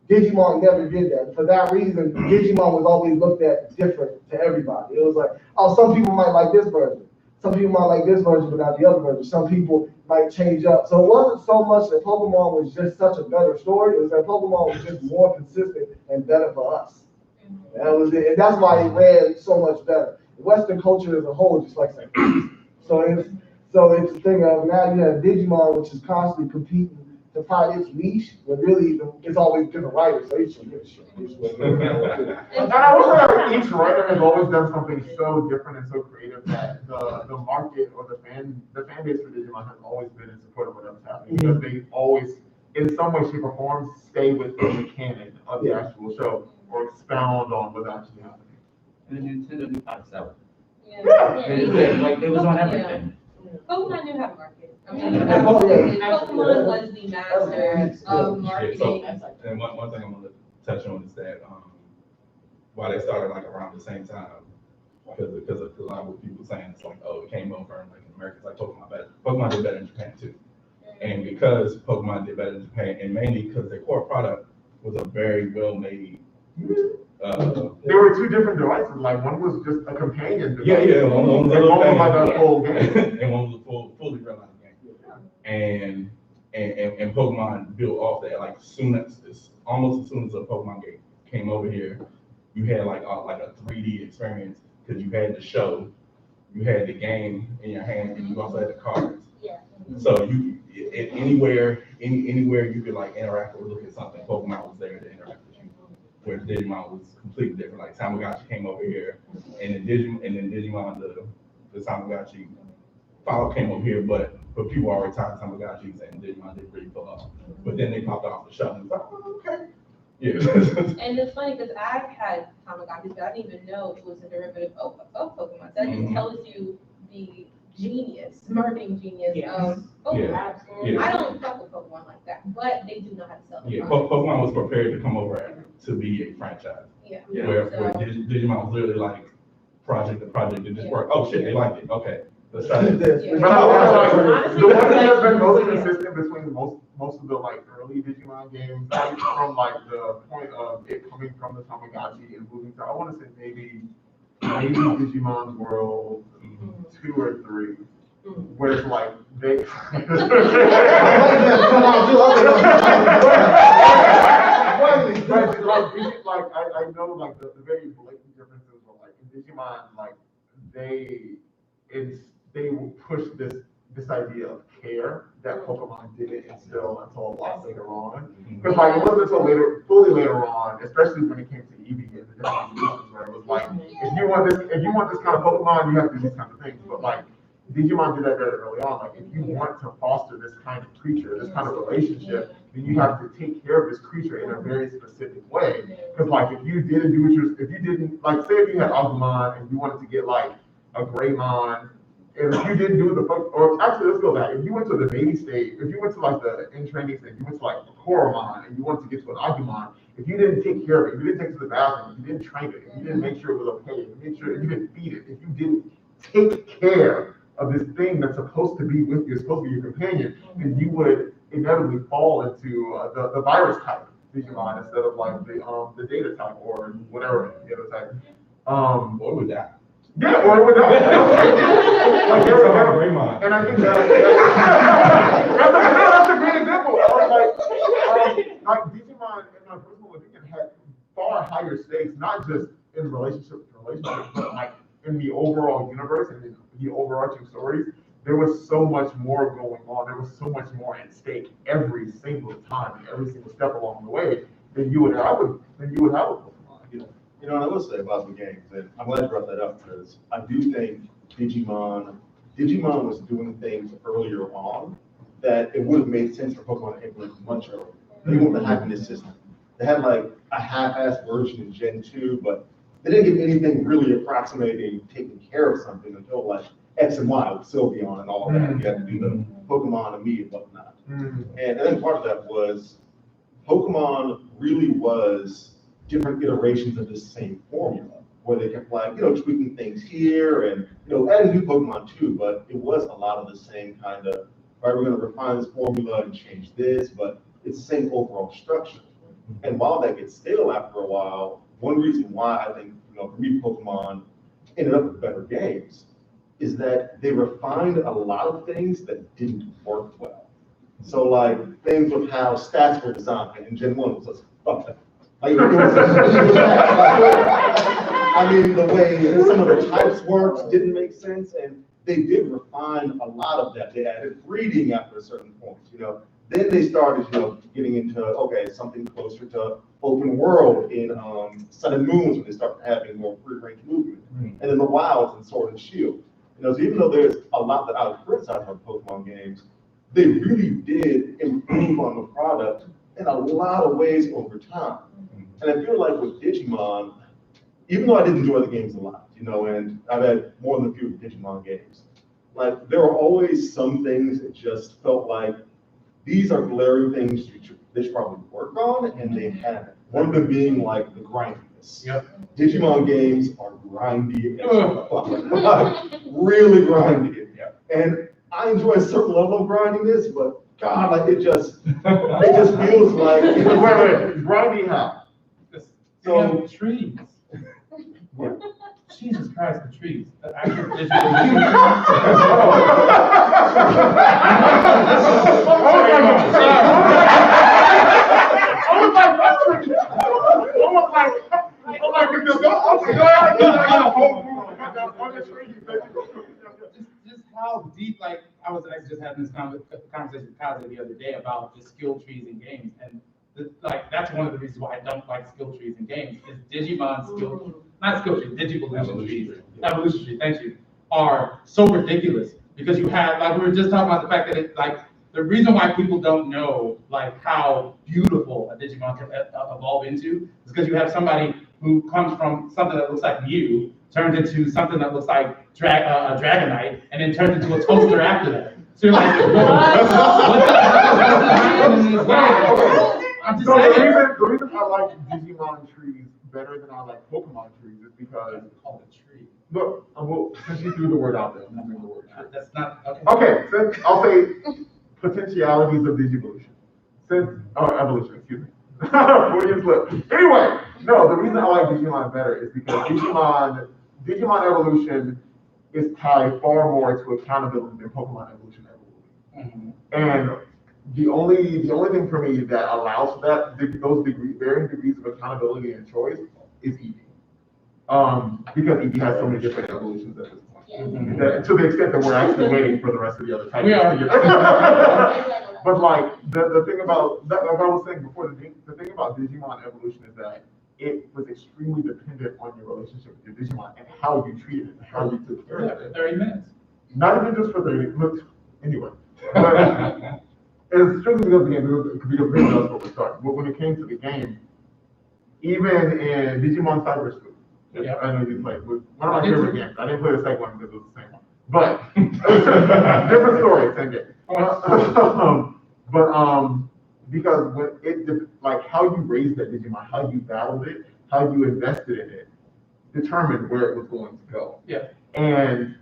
Digimon never did that. For that reason, Digimon was always looked at different to everybody. It was like, oh, some people might like this version. Some people might like this version, but not the other version. Some people might change up. So it wasn't so much that Pokemon was just such a better story. It was that Pokemon was just more consistent and better for us. That was it. And that's why it ran so much better. Western culture as a whole just like that. So it's the thing of now you have Digimon, which is constantly competing to find its niche, when really it's always different writers. So each and I will say that each writer has always done something so different and so creative that the market or the fan base for Digimon has always been in support of whatever's happening, because they always, in some way, shape, or form, stay within the canon of the actual show or expound on what's actually happening. And then Nintendo knew how to sell it. Yeah. Like it was on everything. Pokemon knew how to market. I mean, Pokemon was the master of marketing. And one thing I'm gonna touch on is that why they started like around the same time, because of a lot of what people saying, it's like, oh, it came over and like in America, it's like Pokemon did better in Japan too. And because Pokemon did better in Japan, and mainly because their core product was a very well made. There were two different devices. Like one was just a companion device. Yeah. One was like a full game, and one was a fully realized game. And Pokemon built off that. Like almost as soon as a Pokemon game came over here, you had like a 3D experience because you had the show, you had the game in your hand, and you also had the cards. Yeah. So anywhere you could like interact or look at something, Pokemon was there to interact with you. Where Digimon was completely different. Like Tamagotchi came over here, and then Digimon, the Tamagotchi follow came over here, but people already tired of Tamagotchis, and Digimon didn't really pull off. But then they popped off the shelf and was like, oh, okay. Yeah. And it's funny because I've had Tamagotchis, but I didn't even know it was a derivative of Pokemon. That just tells you the marketing genius of Pokemon. Yeah. I don't fuck with Pokemon like that, but they do know how to sell. Yeah, Pokemon was prepared to come over to be a franchise. Where Digimon was literally like project to project, it just worked. Oh shit, they liked it. Okay, Let's try this. But I was like, Honestly, the one thing that's been most yeah. consistent between most of the like early Digimon games, not from like the point of it coming from the Tamagotchi and moving to, I want to say maybe Digimon World 2 or 3, where it's like they. I know like the very blatant differences were like in Digimon, like they will push this idea of care that Pokemon didn't instill until a lot later on. Because like it wasn't until fully later on, especially when it came to Eevee and the different evolutions, where it was like, if you want this kind of Pokemon, you have to do these kind of things. But like Digimon did that very early on. Like if you want to foster this kind of creature, this kind of relationship, then you have to take care of this creature in a very specific way. Because like if you didn't like say if you had Agumon and you wanted to get like a Greymon, and if you didn't do or actually let's go back. If you went to the baby state, if you went to like the in-training state, you went to like a Koromon and you wanted to get to an Agumon, if you didn't take care of it, if you didn't take it to the bathroom, if you didn't train it, if you didn't make sure it was okay, if you made sure you didn't feed it, if you didn't take care of this thing that's supposed to be with you, supposed to be your companion, then you would inevitably fall into the virus type Digimon instead of like the data type or whatever the other type. What would that? Yeah, or it would die. Like, and I think that's a great example. Like Digimon, in my personal opinion, had far higher stakes, not just in relationship to relationship, but like in the overall universe and in the overarching stories. There was so much more going on. There was so much more at stake every single time, every single step along the way than you would have with Pokemon. You know what I will say about the games, and I'm glad you brought that up because I do think Digimon was doing things earlier on that it would have made sense for Pokemon to implement much earlier. They wouldn't have had this system. They had like a half-assed version in Gen 2, but they didn't get anything really approximating taking care of something until like X and Y with Sylveon and all that. You had to do the Pokemon and whatnot. And then part of that was Pokemon really was different iterations of the same formula, where they kept like, tweaking things here and, adding new Pokemon too, but it was a lot of the same kind of, all right, we're going to refine this formula and change this, but it's the same overall structure. And while that gets stale after a while, one reason why I think, for me, Pokemon ended up with better games is that they refined a lot of things that didn't work well. So like things with how stats were designed in Gen 1 was just fucked up. Like, I mean, the way some of the types worked didn't make sense, and they did refine a lot of that. They added breeding after a certain point, Then they started, getting into, something closer to open world in Sun and Moons when they started having more free range movement. And then the Wilds and Sword and Shield. So even though there's a lot that I would criticize on Pokemon games, they really did improve on the product in a lot of ways over time. And I feel like with Digimon, even though I did enjoy the games a lot, and I've had more than a few Digimon games, like there were always some things that just felt like these are glaring things they should probably work on, and they haven't. One of them being like the grindiness. Yep. Digimon games are grindy as fuck. Really grindy. Yep. And I enjoy a certain level of grindiness, but God, like it just feels like Grindy how? So trees. What? Jesus Christ, the trees. Oh Just how deep, like, I was actually just having this conversation with Kaze the other day about just skill trees in games, and that's one of the reasons why I don't like skill trees in games, is Digimon evolution trees, thank you, are so ridiculous, because you have, like, we were just talking about the fact that the reason why people don't know, how beautiful a Digimon can evolve into is because you have somebody who comes from something that looks like Mew, turned into something that looks like a Dragonite, and then turned into a toaster after that. So you're like, I'm just saying. The reason I like Digimon trees better than I like Pokemon trees is because Call it tree. look, since you threw the word out there, I'm using the word. That's not, okay. Okay, since I'll say potentialities of Digivolution. Evolution, excuse me. Freudian slip. Anyway, no, the reason I like Digimon better is because Digimon Evolution is tied far more to accountability than Pokemon Evolution ever will be. And the only thing for me that allows for that, those varying degrees of accountability and choice is Eevee. Because Eevee has so many different evolutions at this point. To the extent that we're actually waiting for the rest of the other types. We are. But like the thing about that, like I was saying before, the thing about Digimon Evolution is that it was extremely dependent on your relationship with your Digimon and how you treated it and how you took care of it. 30 minutes. Not even just for 30 minutes. Anyway. But it's strictly because the game, because that's what we started. But when it came to the game, even in Digimon Cyber Sleuth, I know you played, one of my favorite games. I didn't play the second one because it was the same one. But different story, same game. Because when like how you raised that Digimon, how you battled it, how you invested in it, determined where it was going to go. Yeah. And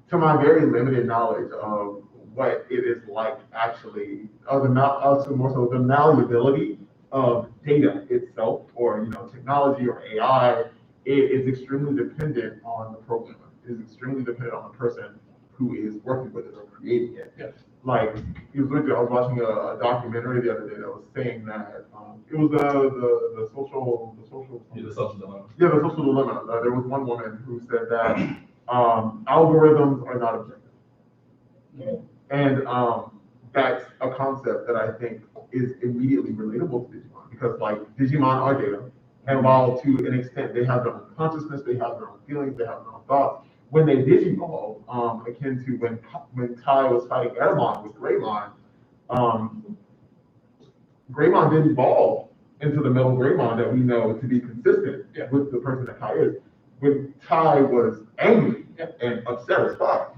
to my very limited knowledge of what it is like actually, more so the malleability of data itself, or technology or AI, it is extremely dependent on the programmer. It is extremely dependent on the person who is working with it or creating it. Yes. Like I was watching a documentary the other day that was saying that it was the social dilemma. Yeah, the social dilemma. There was one woman who said that algorithms are not objective, and that's a concept that I think is immediately relatable to Digimon, because like Digimon are data, and while to an extent they have their own consciousness, they have their own feelings, they have their own thoughts. When they digivolve, akin to when Tai was fighting Etamon with Greymon, Greymon didn't evolve into the metal Greymon that we know to be consistent with the person that Tai is. When Tai was angry and upset as fuck,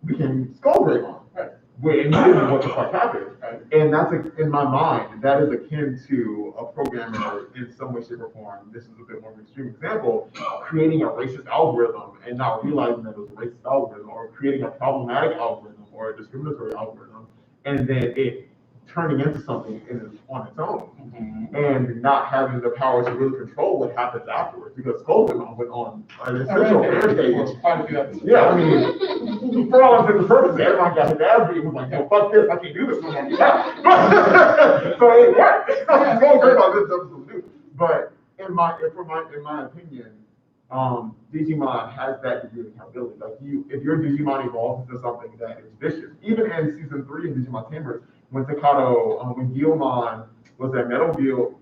became Skull Greymon. Right. And he didn't know what the fuck happened. Right. And that's, in my mind, that is akin to a programmer in some way, shape, or form. This is a bit more of an extreme example, creating a racist algorithm and not realizing that it was a racist algorithm, or creating a problematic algorithm or a discriminatory algorithm, and then it turning into something on its own, and not having the power to really control what happens afterwards, because Skull went on an essential rampage. Yeah, I mean, for all intents and purposes, everyone got his ass beat and was like, no, fuck this, I can't do this no more. So it worked. Skull great about this episode too. But in my opinion, Digimon has that degree of accountability. Like if your Digimon evolves into something that is vicious, even in season 3 of Digimon Tamers, when Takato, when Guilmon was that Metal Guil,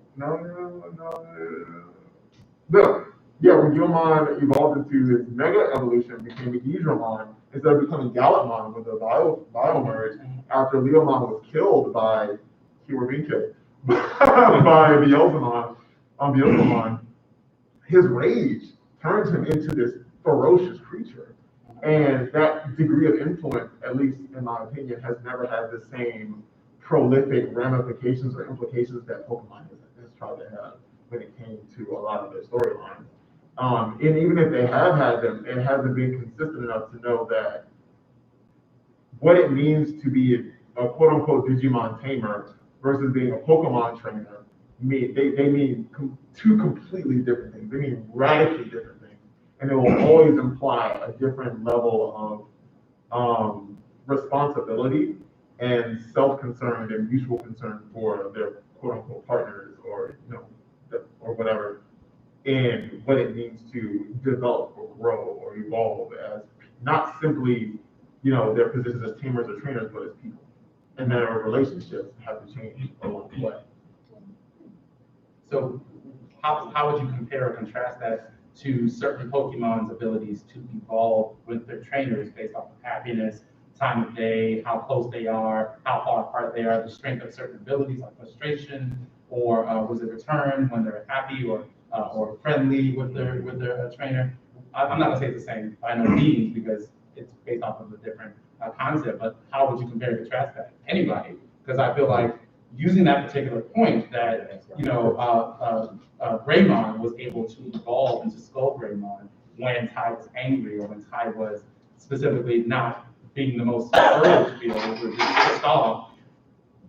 when Guilmon evolved into his Mega Evolution, became a Hydramon, instead of becoming Gallantmon with a bio merge, after Leomon was killed by Beelzemon, his rage turned him into this ferocious creature. And that degree of influence, at least in my opinion, has never had the same prolific ramifications or implications that Pokemon has tried to have when it came to a lot of their storylines. And even if they have had them, it hasn't been consistent enough to know that what it means to be a quote-unquote Digimon tamer versus being a Pokemon trainer, they mean two completely different things. They mean radically different things. And it will always imply a different level of responsibility and self-concern and mutual concern for their quote-unquote partners, or or whatever, in what it means to develop or grow or evolve as not simply their positions as tamers or trainers, but as people. And their relationships have to change along the way. So how would you compare or contrast that to certain Pokemon's abilities to evolve with their trainers based off of happiness, time of day, how close they are, how far apart they are, the strength of certain abilities like frustration, or was it return when they're happy or friendly with their trainer? I'm not gonna say it's the same by no means, because it's based off of a different concept, but how would you compare and contrast that? Anybody? Because I feel like using that particular point that Greymon was able to evolve into Skull Greymon, when Ty was angry or when Ty was specifically not being the most courage field or just pissed off.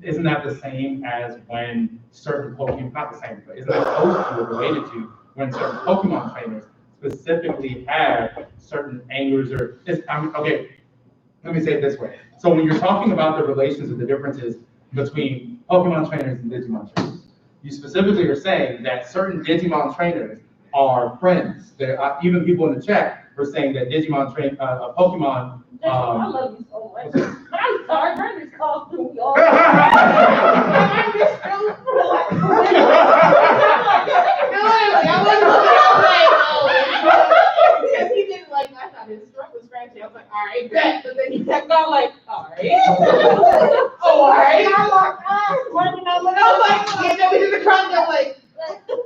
Isn't that the same as when certain Pokemon, not the same, but isn't that close to or related to when certain Pokemon trainers specifically have certain angers or, okay, let me say it this way. So when you're talking about the relations or the differences between Pokemon trainers and Digimon trainers, you specifically are saying that certain Digimon trainers are friends. Even people in the chat are saying that Digimon Pokemon. I love you so much. I'm sorry, Brandon's called me all. Because he didn't like, I thought his throat was scratchy. I was like, all right, bet. But then he kept on like, all right. Oh, all right. I'm like, running on the nose. Like, yeah, then we did the crunch. I'm like,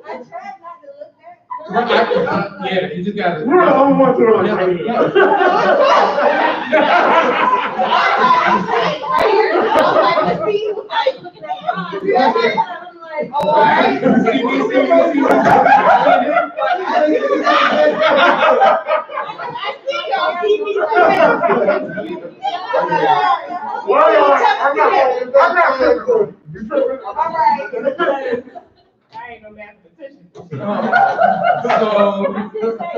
I tried not to look at. Yeah, you just gotta. We're the only ones who are like, right here. I was like, let's see. Like, looking at Ron. I'm like, oh, all right. I see y'all see me. Why are I'm not tripping. You tripping? All right. I ain't no mathematician. So. I just say,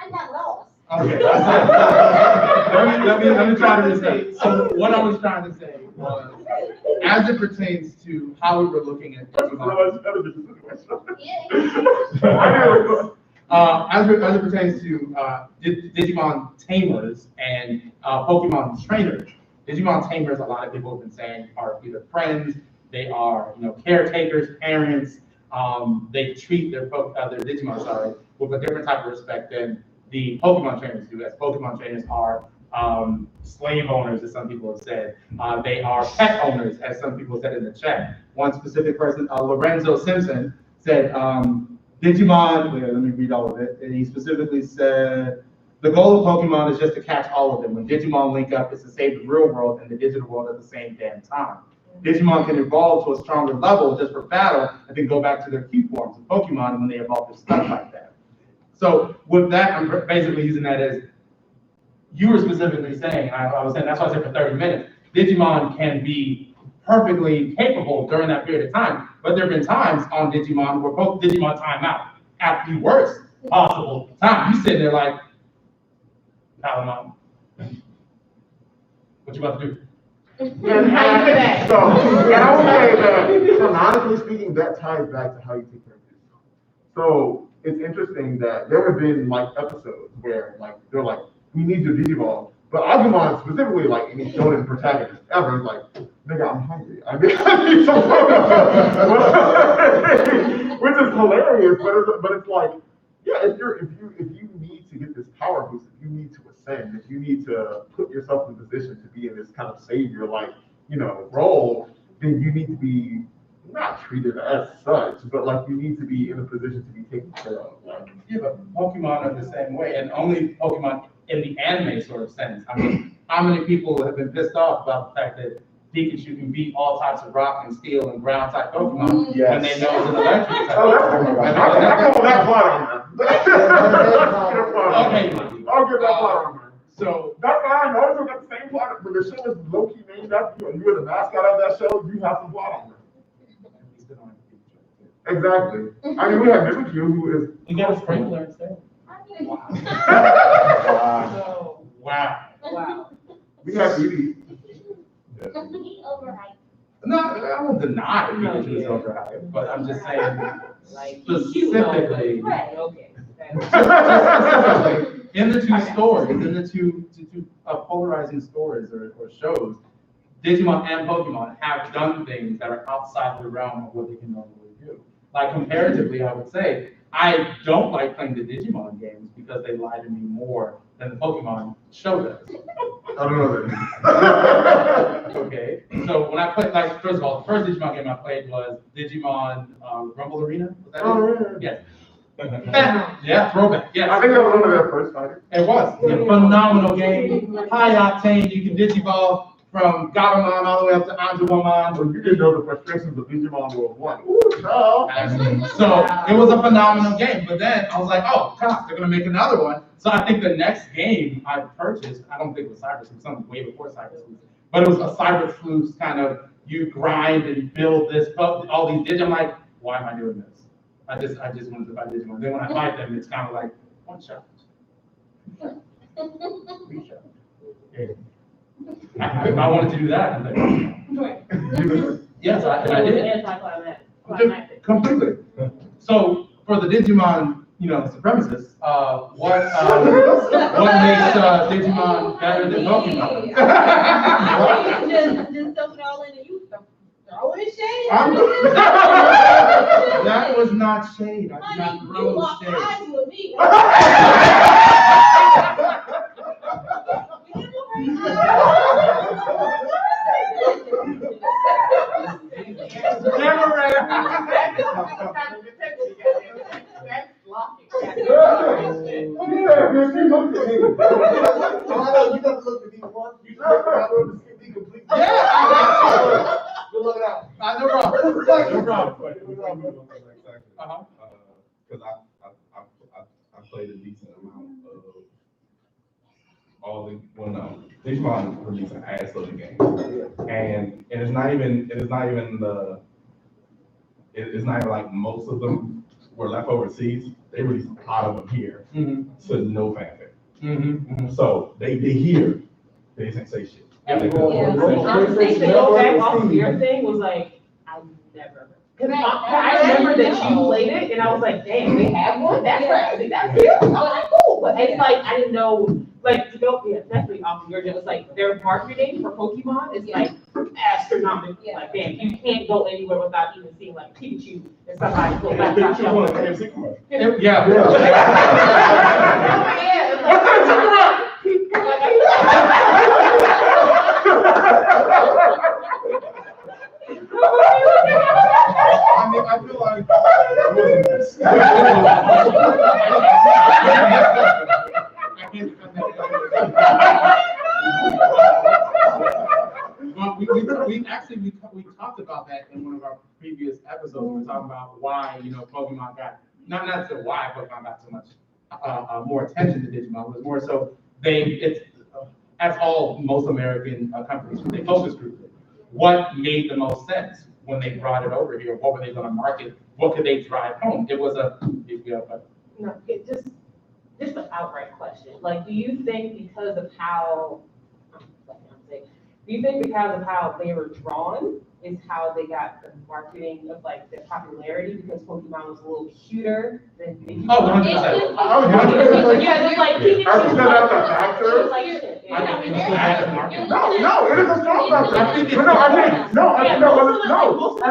I'm not lost. Okay. Let me try to restate. So what I was trying to say was, as it pertains to how we were looking at Digimon, as it pertains to Digimon tamers and Pokemon trainers, Digimon tamers, a lot of people have been saying, are either friends, they are caretakers, parents. They treat their Digimon, with a different type of respect than the Pokemon trainers do, as Pokemon trainers are slave owners, as some people have said. They are pet owners, as some people said in the chat. One specific person, Lorenzo Simpson, said, Digimon, wait, let me read all of it. And he specifically said, the goal of Pokemon is just to catch all of them. When Digimon link up, it's to save the real world and the digital world at the same damn time. Digimon can evolve to a stronger level just for battle and then go back to their key forms of Pokemon, and when they evolve, they're stuck like that. So with that, I'm basically using that as you were specifically saying, I was saying, that's why I said for 30 minutes, Digimon can be perfectly capable during that period of time. But there have been times on Digimon where both Digimon time out at the worst possible time. You sitting there like, Palamon, what you about to do? And I would say that, canonically speaking, that ties back to how you take care of yourself. So it's interesting that there have been like episodes where they're like, we need to Digivolve. But Agumon specifically, like any shonen protagonist ever, is like, nigga, I'm hungry. I need some food. Which is hilarious, but it's like, yeah, if you need to get this power boost, if you need to ascend, if you need to put yourself in a position to be in this kind of savior-like, role, then you need to be not treated as such, but like you need to be in a position to be taken care of. Yeah, but Pokemon are the same way, and only Pokemon in the anime sort of sense. I mean, how many people have been pissed off about the fact that Pikachu can beat all types of rock and steel and ground type Pokemon when they know it's an electric type Pokemon? I call that plot on there. Okay, I'll give that plot on there. so That's fine. I also got the same plot. When the show is low-key named after you, and you're the mascot of that show, you have some plot on there. Exactly. I mean, we have Mimikyu, who is. You got a sprinkler instead. Wow. We have Eevee. No, I won't deny Pikachu is overhyped, but I'm just saying like, specifically. okay. In the two stories, in the two polarizing stories or shows, Digimon and Pokemon have done things that are outside the realm of what they can normally do. Like comparatively, I would say, I don't like playing the Digimon games because they lie to me more than the Pokemon show does. I don't know that. Okay, so when I played, like, first of all, the first Digimon game I played was Digimon Rumble Arena. Was that it? Yes. Yeah, throwback. Yes. I think that was one of their first fighters. It was a phenomenal game, high octane. You can Digivolve from Gatomon all the way up to Anjumon. Well, you didn't know the frustrations of Digimon World 1. Ooh, child. So it was a phenomenal game, but then I was like, oh, gosh, they're gonna make another one. So I think the next game I purchased, I don't think it was Cyber Sleuth, something way before Cyber Sleuth, but it was a Cyber Sleuth kind of, you grind and build this, all these Digimon, I'm like, why am I doing this? I just wanted to buy Digimon. Then when I fight them, it's kind of like, one shot. Three shot. If I wanted to do that, I'm like, yes, and I did. Anticlimactic. Completely. So for the Digimon, supremacists, what makes Digimon better than Pokemon? Just throw it all in and you throw it shade. That was not shade. I did not throw lock shade. eyes with me. No problem. No problem. Because I played a decent amount of all the, well, no, Digimon released an ass load of games. And it's not even like most of them were left overseas. They released a lot of them here to no fanfare. So they hear, they didn't say shit. Honestly, to go back off of your thing was like, I never. Cause I remember that you played it and I was like, damn, they have one? That's right. That's cute. I'm like, cool. But it's like, I didn't know, like, to go, definitely off of your, it was like, their marketing for Pokemon is like astronomical. Like, damn, you can't go anywhere without even seeing like Pikachu and somebody go back. Pikachu won a KFC commercial. Yeah. I mean, I feel like Well, we talked about that in one of our previous episodes. We were talking about why, Pokemon got, not to why Pokemon got so much more attention to Digimon. It was more so as all most American companies, they focus group it. What made the most sense when they brought it over here? What were they going to market? What could they drive home? It was a big deal, but No, it just an outright question. Like, do you think because of how they were drawn is how they got the marketing of like the popularity because Pokemon was a little cuter than Digimon? Oh, 100%. Yeah, it's like Pikachu. I think that's a factor. No, it is a strong factor. I think it's And I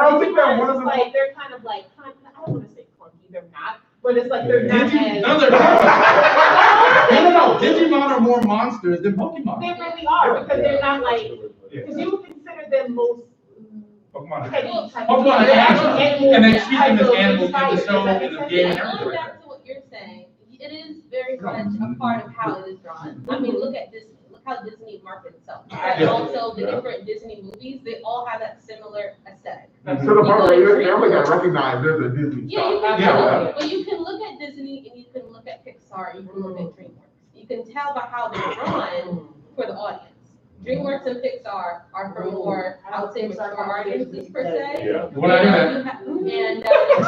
don't think that one of them. Like, they're kind of like, I don't want to say clunky, they're not, but it's like they're not as. No, they're not. No. Digimon are more monsters than Pokemon. They really are, because they're not like, because you would consider them most. Pokemon. Pokemon are animals, and they treat them as animals in the show, in the game, and everything Going like back that. to what you're saying, it is very much a part of how it is drawn. I mean, look at Disney. Look how Disney markets itself. And also the different Disney movies, they all have that similar aesthetic. To the point where they only got recognized as a Disney Yeah, star. you can, but you can look at Disney and you can look at Pixar, you can look at DreamWorks. You can tell by how they're drawn for the audience. DreamWorks and Pixar are for more, I would say, mature audiences per se. Yeah. What I And,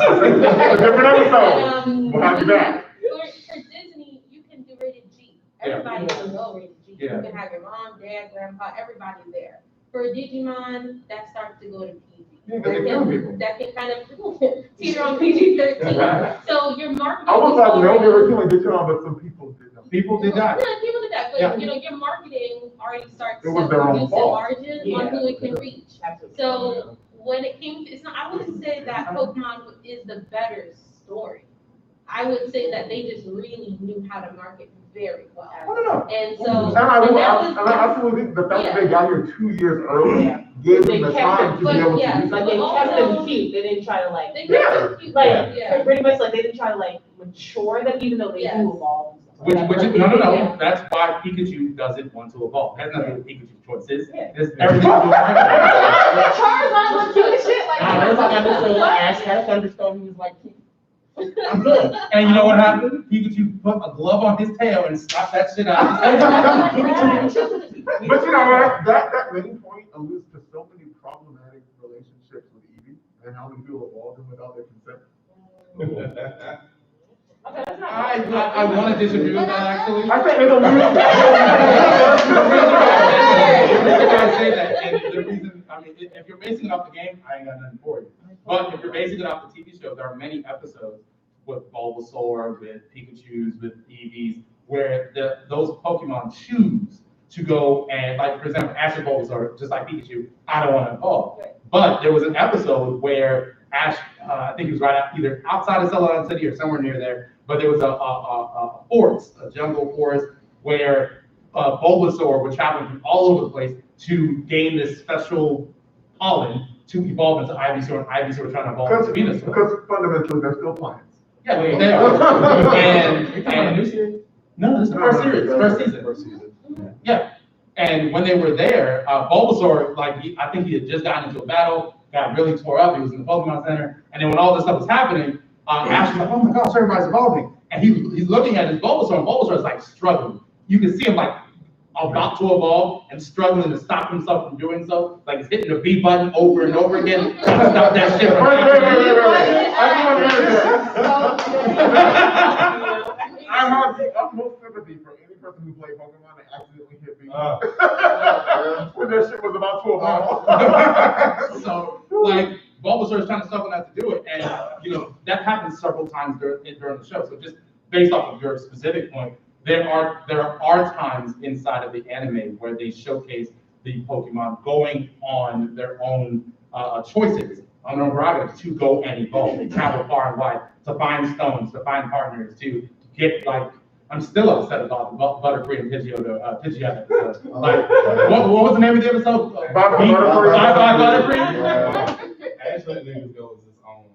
Different episode. We'll have you back. for Disney, you can do rated G. Everybody can go rated G. You can have your mom, dad, grandpa, everybody there. For Digimon, that starts to go to PG. That can kind of teeter on PG-13. So your marketing. I was like, no, they were killing Digimon, but some people did not. People did that. Yeah, people did that, but Yeah. your marketing already starts to It was their own reduce the fault. margin on who it can reach. So when it came to, it's not, I wouldn't say that Pokemon is the better story. I would say that they just really knew how to market very well. And so. And I that was- absolutely think the fact that they got here 2 years early gave them the time to be able to do Like, they kept them cute, they didn't try to like, They kept them cute. like, Yeah. pretty much like, they didn't try to like mature them, even though they Yes. do evolve. No, that's why Pikachu doesn't want to evolve. That's nothing with Pikachu's choices. It's everything to do with Charizard look cute as shit, like. I Ash had a thunderstorm, he was like, I'm good. And you know what happened? Pikachu put a glove on his tail and slapped that shit out. But you know what, that main point alludes to so many problematic relationships with Eevee and how many people evolve them without their consent. I want to disagree with that actually. I think it's a The reason I say that, and the reason, I mean, if you're basing it off the game, I ain't got nothing for you. But if you're basing it off the TV show, there are many episodes with Bulbasaur, with Pikachu's, with Eevees, where those Pokemon choose to go and, like, for example, Ash and Bulbasaur, just like Pikachu, I don't want to evolve. But there was an episode where Ash, I think it was right out, either outside of Celadon City or somewhere near there, but there was a forest, a jungle forest, where Bulbasaur would travel from all over the place to gain this special pollen to evolve into Ivysaur, and Ivysaur trying to evolve into Venusaur. Because fundamentally, they're still plants. Yeah, they are. And new series? no, this is the first series, first season. Yeah, and when they were there, Bulbasaur, like, I think he had just gotten into a battle, got really tore up, he was in the Pokemon Center, and then when all this stuff was happening, Ash was like, oh my gosh, everybody's evolving. And he's looking at his Bulbasaur, and Bulbasaur is like struggling. You can see him like about to evolve and struggling to stop himself from doing so. Like he's hitting the B button over and over again to stop that shit from happening. I have the utmost sympathy for any person who played Pokemon and accidentally hit me. When that shit was about to evolve. So, like, Bulbasaur is trying to struggle not to do it, and you know that happens several times during the show. So, just based off of your specific point, there are times inside of the anime where they showcase the Pokemon going on their own choices, on their own prerogatives to go and evolve. They travel far and wide to find stones, to find partners, to get like. I'm still upset about Butterfree and Pidgeot. Like, what was the name of the episode? Butterfree. Ash let niggas go is his own.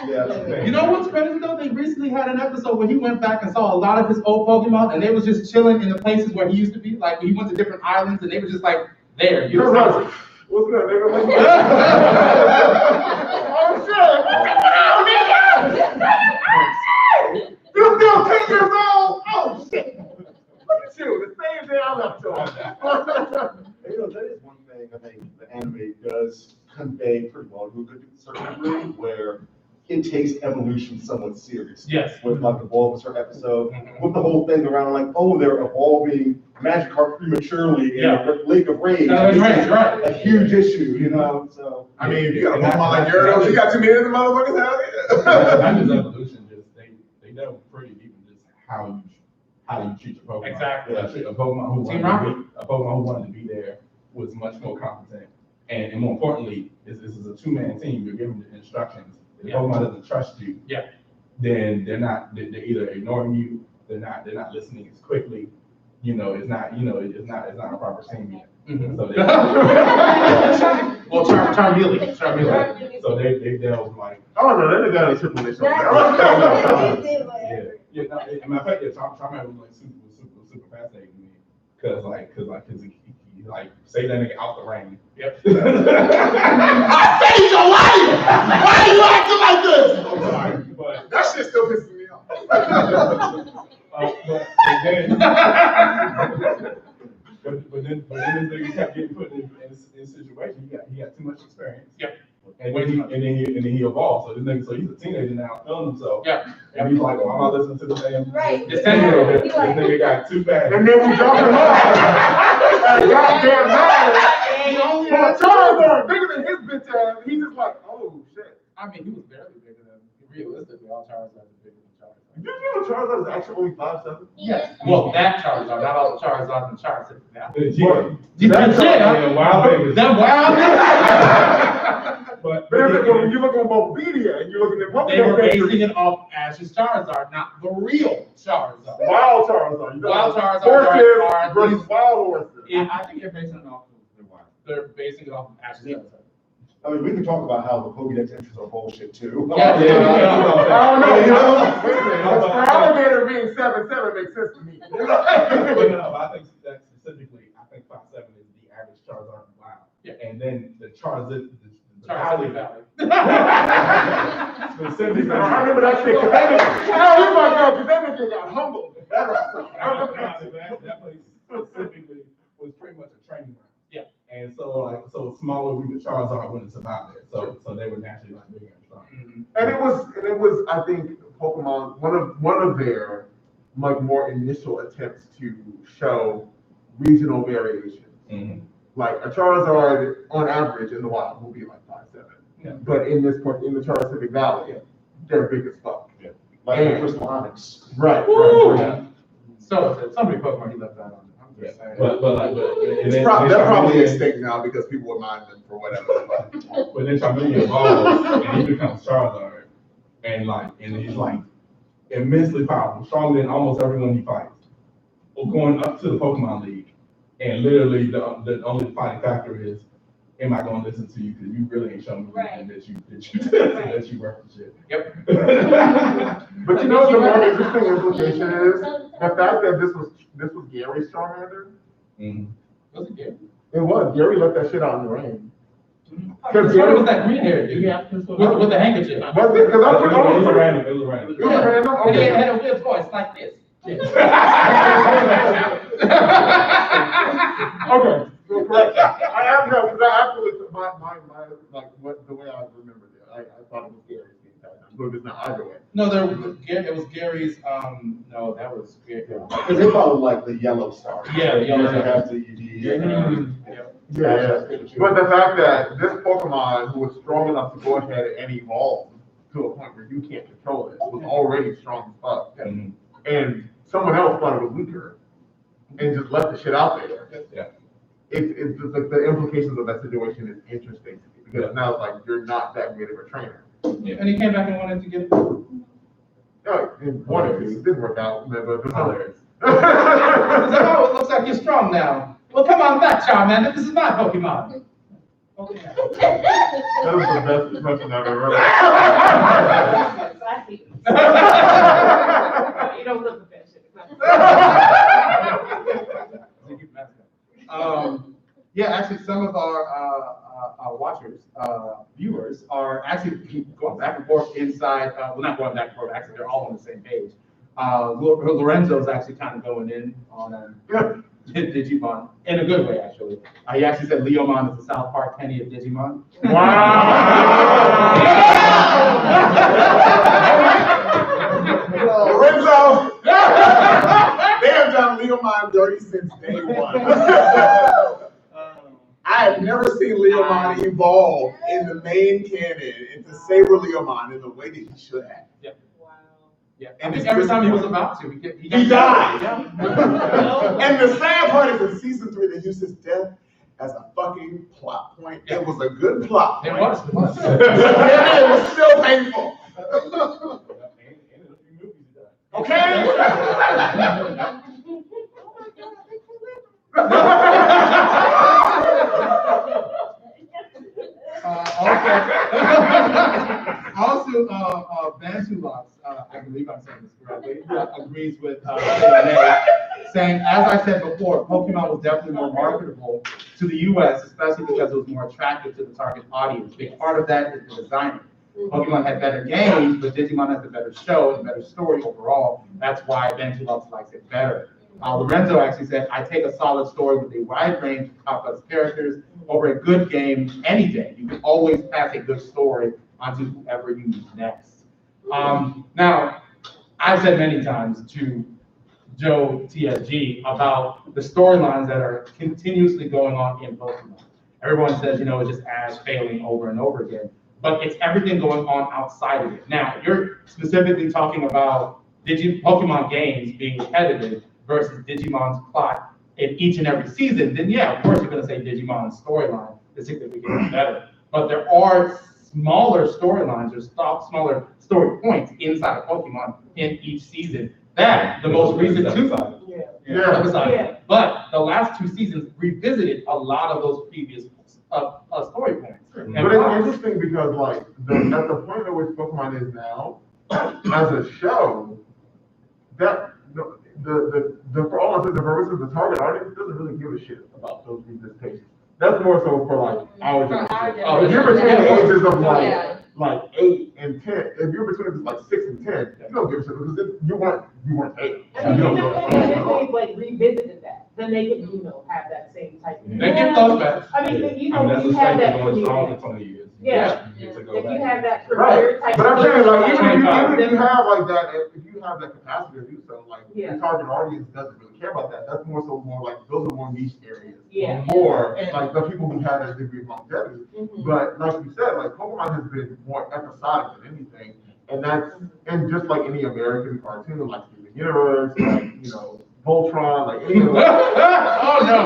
Yeah. You know what's crazy though? They recently had an episode where he went back and saw a lot of his old Pokemon, and they was just chilling in the places where he used to be. Like he went to different islands, and they were just like there. You know? What's good, nigga? Oh shit! You still 10 years old? Oh shit! Look at you, the same day I left you. You know, that is one thing I think the anime does convey pretty well to a good certain degree, where it takes evolution somewhat serious. Yes. With like the Bulbasaur episode, with the whole thing around like, oh, they're evolving Magikarp prematurely in the Lake of Rage. Right. A huge issue, you know. So I mean, if you got a Pokemon like Gyarados, you got 2 million of motherfuckers out here. Not just evolution, just they delve pretty deep in just how you treat your Pokemon. Exactly. A Pokemon who wanted to be there was much more competent, and more importantly, this is a 2-man team. You're giving the instructions. If the Pokemon doesn't trust you, then they're either ignoring you, they're not listening as quickly. You know, it's not a proper team yet. So they well, Charmeleon. So they delve like. Oh no, they got a triple A. Yeah, no, and matter of fact, Charmander was like super fascinating to me, cause he like save that nigga out the rain. Yep. I saved your life! Why are you acting like this? I'm sorry, but That shit still pisses me off. but then this nigga kept getting put in situations. He got too much experience. Yep. And then he evolved. So this nigga, he's a teenager now, feeling himself. Yeah. And he's like, why am I listening to this damn? Right. This 10-year-old. This nigga got too fast. And then we dropped him off. Goddamn man. He only had Charizard bigger than his bitch ass. He's just like, oh shit. I mean, he was barely bigger than realistically. All Charizard is bigger than Charizard. Did you know Charizard is actually only 5'7"? Yes. Well, that Charizard, not all the Charizards and Charizard. Now. Yeah, wild babies. That wild. But when you look on Mobidia and you're looking at Pokemon, they were basing it off Ash's Charizard, not the real Charizard. Wild Charizard. Wild Charizard Horses versus wild horses. Yeah, I think they're basing it off of the wild. They're basing it off of Ash's Charizard. I mean, we can talk about how the Pokédex entries are bullshit too. Yeah. I don't know, you know, wait a minute, for alligator being 7'7" makes sense to me. But no, I think that specifically, I think 5'7" is the average Charizard in WoW. Yeah. And then the Charizard, Charlie Valley. specifically. I remember that shit, cause that nigga got humbled. That place specifically was pretty much a training ground. Yeah. And so so smaller we the Charizard wouldn't survive there. So they were naturally like bigger and stronger. And it was, I think, Pokemon, one of their like more initial attempts to show regional variations. Mm-hmm. Like a Charizard on average in the wild will be like 5'7". Yeah. But in the Charizard Valley, they're big as fuck. Yeah. Like the Crystal Onyx. Right. Yeah. So many Pokemon he left that on. I'm Yeah. just saying. But They're probably extinct now because people would mine them for whatever. But then Charmeleon evolves and he becomes Charizard, and he's like immensely powerful, stronger than almost everyone he fights. Or going up to the Pokemon League, and literally the only fighting factor is, am I going to listen to you? Because you really ain't showing me anything that you worth the shit. Yep. But you know what the more interesting implication is? The fact that this was Gary's Charmander. Mm-hmm. Was it Gary? It was. Gary let that shit out in the rain. Because Gary was that green hair dude. Yeah. With the handkerchief. Was it? Because It was random. It was random. It was random? And he Okay. had a weird voice like this. Okay. I have no, because I actually, my, like, the way I remembered it, I thought it was Gary's being tied down, but it's not either way. No, it was Gary's, no, that was Gary. Because they call it like the yellow star. Yeah, the yellow star. Has the ED. Yeah. But the fact that this Pokemon, who was strong enough to go ahead and evolve to a point where you can't control it, was already strong as fuck. Mm-hmm. And someone else thought it was weaker and just left the shit out there. Yeah. It's just like the implications of that situation is interesting to me because now it's like you're not that great of a trainer. Yeah. And he came back and wanted to get it. No, it wanted to, it didn't work out, but it's hilarious. Oh, it looks like you're strong now. Well, come on back, Charmander. This is my Pokemon. Okay. That was the best impression I've ever heard. Exactly. You don't look at that shit. Yeah, actually, some of our watchers, viewers, are actually keep going back and forth inside. Well, not going back and forth. Actually, they're all on the same page. Lorenzo's actually kind of going in on Digimon in a good way, actually. He actually said Leomon is the South Park Kenny of Digimon. Lorenzo! They have done Leomon dirty since day one. I have never seen Leomon evolve in the main canon into Saber Leomon in the way that he should have. Yep. Wow. Yeah. And every time he was about to, he died. Yeah. And the sad part is in season 3 they used his death as a fucking plot point. It was a good plot point. It was. It was still painful. Okay? Also, Bantulox, I believe I'm saying this correctly, agrees with Renee, saying, as I said before, Pokemon was definitely more marketable to the US, especially because it was more attractive to the target audience. A big part of that is the design. Pokemon had better games, but Digimon has a better show and better story overall. That's why Bantulox likes it better. Lorenzo actually said, I take a solid story with a wide range of complex characters over a good game any day. You can always pass a good story onto whoever you use next. Now, I've said many times to Joe TSG about the storylines that are continuously going on in Pokemon. Everyone says, it's just Ash failing over and over again, but it's everything going on outside of it. Now, you're specifically talking about Pokemon games being repetitive versus Digimon's plot in each and every season, then yeah, of course you're going to say Digimon's storyline is significantly better. But there are smaller storylines or smaller story points inside of Pokemon in each season. That, the most recent two, Yeah. but the last two seasons revisited a lot of those previous story points. And But it's plots. interesting because like, at the point at which Pokemon is now, as a show, that, for all intents and purposes, the target audience doesn't really give a shit about those representations. That's more so for like our generation. Oh, If you're between the ages of Yeah. like 8 and 10, if you're between like 6 and 10, you don't give a shit because you weren't 8. I mean, You don't if know. they like revisited that, then they could, have that same type of. They get those back. I mean, That's you a have staple that going strong career. for 20 years. Yeah. You get to go If you back. have that Right, career type. but I'm saying like, even if you then- have like that, if you have that capacity to do so, like, Yeah. the target audience doesn't really care about that. That's more like, those are more niche areas. Yeah. Or like the people who have that degree of longevity. Mhm. But like you said, like Pokemon has been more episodic than anything. And just like any American cartoon, like Steven Universe, like, Voltron, like any of those. Oh, no.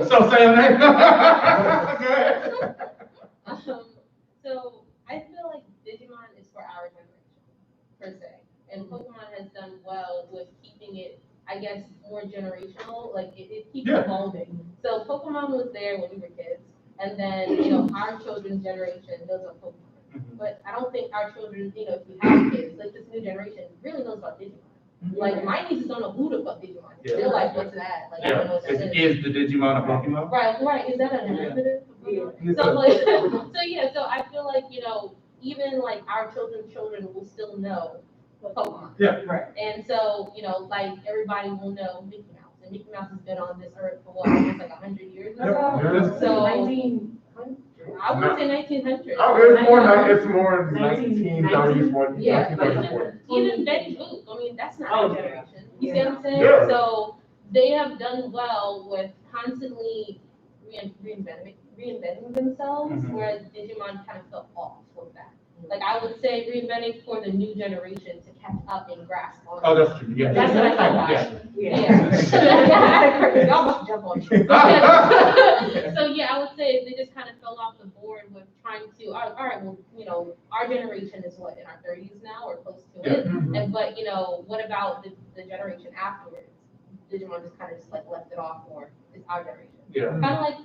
So say your name. Go ahead. So I feel like Digimon is for our generation, per se. And Pokemon has done well with keeping it, I guess, more generational. Like it keeps Yeah. evolving. So Pokemon was there when we were kids. And then, our children's generation knows about Pokemon. But I don't think our children, if you have kids, like this new generation, really knows about Digimon. Like my nieces don't know who the fuck Digimon is. Yeah. They're like, what's that? Like I don't know what that is. Is the Digimon a Pokemon? Right. Is that a derivative? Yeah. So like, so I feel like, even like our children's children will still know Pokemon. Yeah. Right. And so, like everybody will know Mickey Mouse. And Mickey Mouse has been on this earth for what, almost like 100 years now? Yeah. So 1900. I would say 1900. Oh, it's more 1930s, more Yeah, 1930s, 40s. even Betty Boop, I mean, that's not Oh, our generation. You see what I'm saying? Yeah. So they have done well with constantly reinventing themselves, Mhm. whereas Digimon kind of fell off with that. Like I would say reinventing for the new generation to catch up and grasp on. Oh, that's true. Yeah. That's what I thought. Yeah. Y'all must jump on. So yeah, I would say they just kind of fell off the board with trying to, all right, well, our generation is what, in our 30s now or close to it. And but what about the generation afterwards? Digimon just kind of just like left it off for it's our generation. Yeah. Kind of like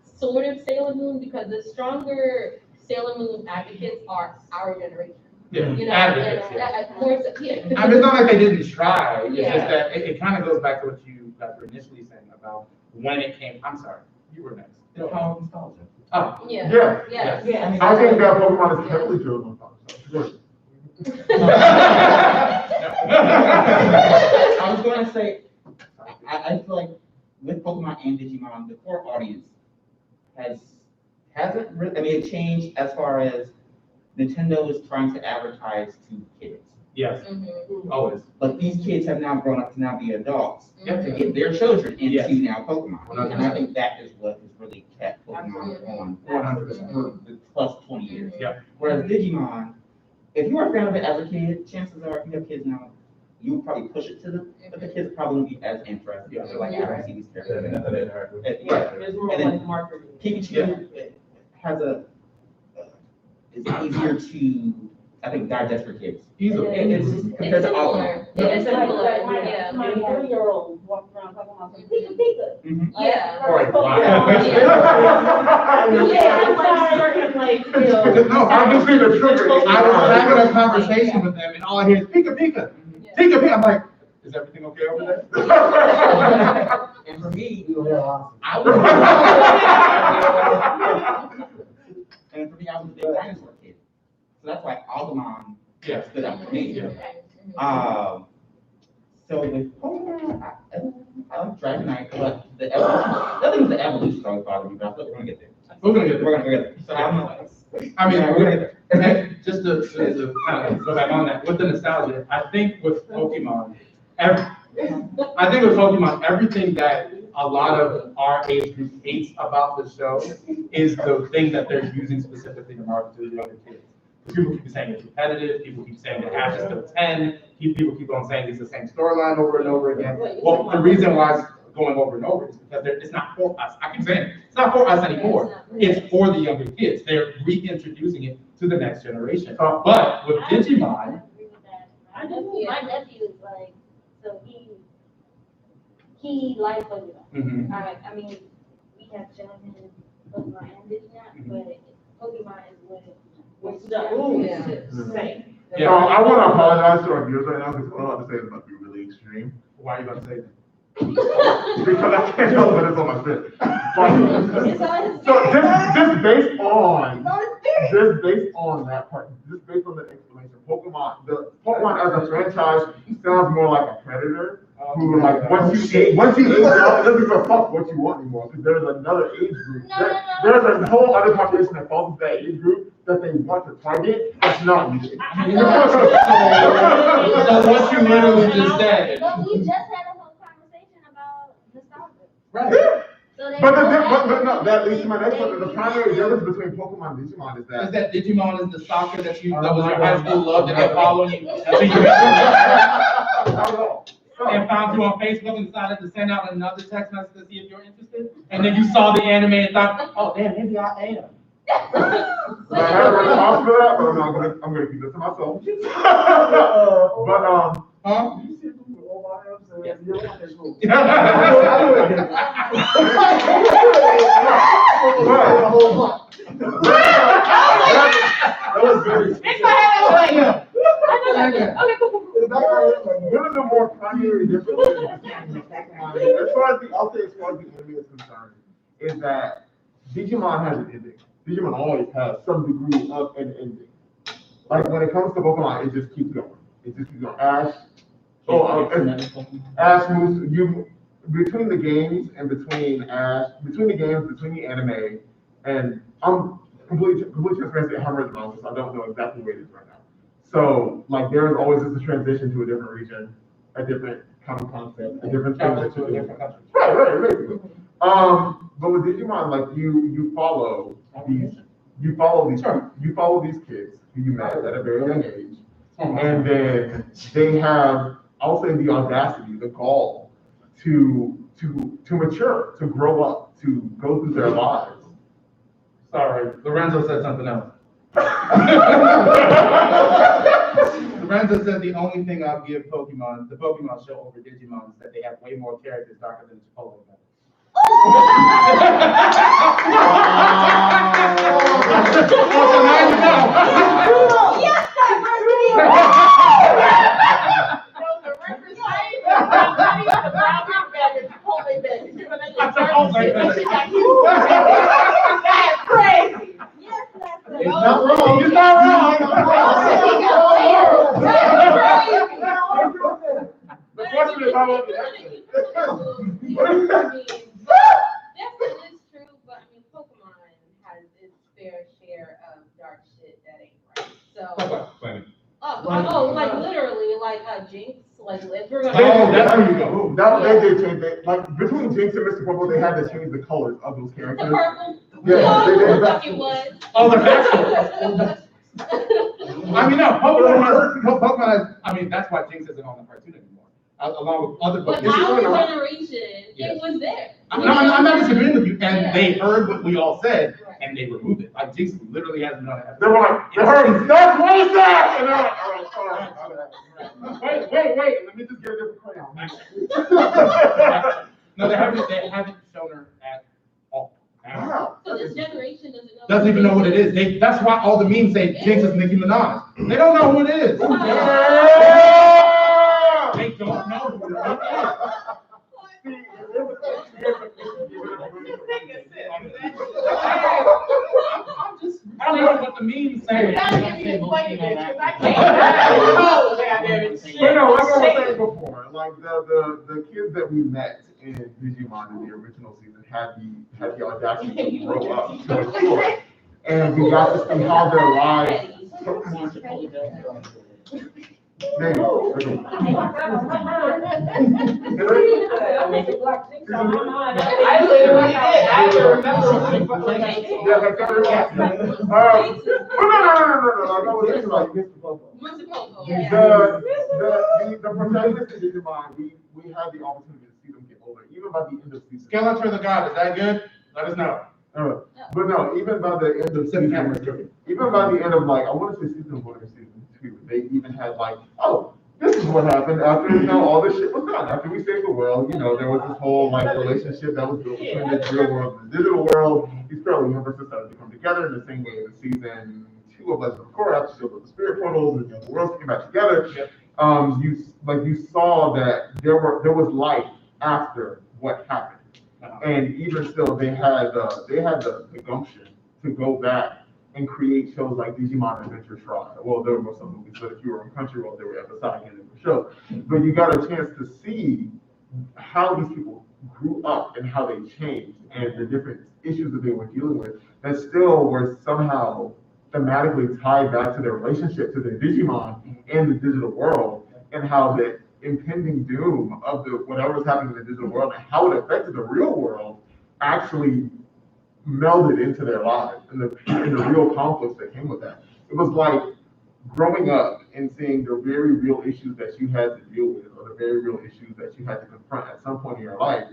sort of Sailor Moon because the stronger Sailor Moon advocates are our generation. Yeah. Advocates, And, yeah. of course, yeah. I mean, it's not like they didn't try. It's Yeah. just that it kind of goes back to what you guys were initially saying about when it came. I'm sorry, you were next. The power of nostalgia. Oh. Yeah. Yeah. Yeah. I think that Pokemon is heavily driven on nostalgia. I was going to say, I feel like with Pokemon and Digimon, the core audience hasn't really, I mean, it changed as far as Nintendo is trying to advertise to kids. Yes. Mhm. Always. But these kids have now grown up to now be adults Yep. to get their children into Yes. now Pokemon. And I think that is what has really kept Pokemon on 100%. for the plus 20 years. Yeah. Whereas Digimon, if you were a fan of it as a kid, chances are, if you have kids now, you would probably push it to them, but the kids probably won't be as interested. Yeah. They're like, I don't see these characters. That's how they interact with it. Yeah. There's more And then like marketing. Pikachu has it's easier to, I think, digest for kids. Easily. It's compared to all of them. It is Like, simpler, my yeah. 3-year-old walking around talking about Pika Pika. Mhm. Yeah. Right. Yeah, I'm like certain like, No, I can see the trigger. I was having a conversation with them, and all I hear is Pika Pika, Pika Pika. I'm like, is everything okay over there? And for me, Yeah. I was, and for me, I was a big dinosaur kid. So that's why Agumon Yes. stood out for me. Yeah. So with Pokemon, I like Dragonite, but the evolution, the thing is the evolution always bothers me, but I feel like we're gonna get there. We're gonna get there. We're gonna get there. So I'm not. I mean, Yeah, we're gonna get there. there. And just to kind of go back on that, with the nostalgia, I think with Pokemon, everything that a lot of our age group hates about the show is the thing that they're using specifically to market to the younger kids. People keep saying it's repetitive, people keep saying the Ash is still 10, people keep on saying it's the same storyline over and over again. Well, the reason why it's going over and over is because it's not for us. I keep saying it. It's not for us anymore. It's for the younger kids. They're reintroducing it to the next generation. But with Digimon, My nephew is like, so he likes Pokemon. mhm, I mean, we have shown him Pokemon and Digimon, but Pokemon is what. What's the rules? Yeah. Same. Yeah. So I want to apologize to our viewers right now because what I'm about to say is about to be really extreme. Why are you about to say that? Because I can't help but it's on my spirit. It's on his So spirit. just based on, It's on his spirit. just based on that part, just based on the explanation, the Pokemon as a franchise sounds more like a predator. Who like once you age out, it doesn't give a fuck what you want anymore. Because there's another age group. There's a whole other population that falls into that age group that they want to target. That's not you. So what you literally just said. But we just had a whole conversation about nostalgia. Right. So they But no, that leads to my next one. The primary difference between Pokemon and Digimon is Is that. that Digimon is the soccer that was your high school love that kept following you until you Not at all. and found you on Facebook and decided to send out another text message to see if you're interested? And then you saw the anime and thought, oh damn, maybe I am. I had a response for that, but I'm gonna keep this to myself. But Huh? Yes. that was very specific. One of the more primary differences between Pokemon, as far as the anime is concerned, is that Digimon has an ending. Digimon always has some degree of an ending. Like when it comes to Pokemon, it just keeps going. It just keeps going. Ash moves you between the games and between the anime, and I'm completely transparent. I haven't read the manga, so I don't know exactly where it is right now. So like there is always just a transition to a different region, a different kind of concept, a different thing that you do. Right, basically. But with Digimon, like you follow these kids who you met at a very young age, and then they have, I'll say, the audacity, the gall to mature, to grow up, to go through their lives. Sorry, Lorenzo said something else. Lorenzo said the only thing I'll give the Pokemon show over Digimon is that they have way more characters darker than Chipotle. It's not wrong. It's not wrong. The question is how much it Definitely is true, but I mean, Pokemon has its fair share of dark shit that ain't right. So, like literally, like Jinx, like if we're gonna. Oh, that's where you go. That they did change it. Like between Jinx and Mr. Purple, they had to change the colors of those The characters. purple. Yeah, they did. Fuck it was. Oh, the backstory. I mean, no, Pokemon has, I mean, that's why Jinx isn't on the cartoon anymore, along with other But Pokemon. our generation, it was there. I'm not disagreeing with you, and they heard what we all said, and they removed it. Like Jinx literally hasn't been on it. They were like, they heard, that's racist! And they're like, all right, sorry. Wait, let me just get a different crayon. No, they haven't shown her at all. Wow. So this generation Doesn't even know what it is. That's why all the memes say Jinx is Nicki Minaj. They don't know who it is. They don't know who it is. I'm just telling you what the memes say. But no, like I was saying before, like the kids that we met in Digimon in the original season had the audacity to grow up, to mature, and we got to see how their lives. There you go. I literally did. I can remember. Yeah, like that. The protagonist in Digimon, we had the opportunity to see them get older, even by the end of season. Skeletor the God, is that good? Let us know. But no, even by the end of season, even by the end of like, I want to say season 1 or season 2, they even had like, this is what happened after, all this shit was done. After we saved the world, there was this whole, relationship that was built between the real world and the digital world. These parallel universes started to come together in the same way in season 2 of Legend of Korra, after the spirit portals and the worlds came back together. You saw that there was life after what happened. And even still, they had the gumption to go back and create shows like Digimon Adventure Tribe. Well, there were some movies, but if you were on Crunchyroll, they were episodic in the show. But you got a chance to see how these people grew up and how they changed and the different issues that they were dealing with that still were somehow thematically tied back to their relationship to their Digimon and the digital world, and how the impending doom of whatever was happening in the digital world and how it affected the real world actually melded into their lives and the real conflicts that came with that. It was like growing up and seeing the very real issues that you had to deal with, or the very real issues that you had to confront at some point in your life,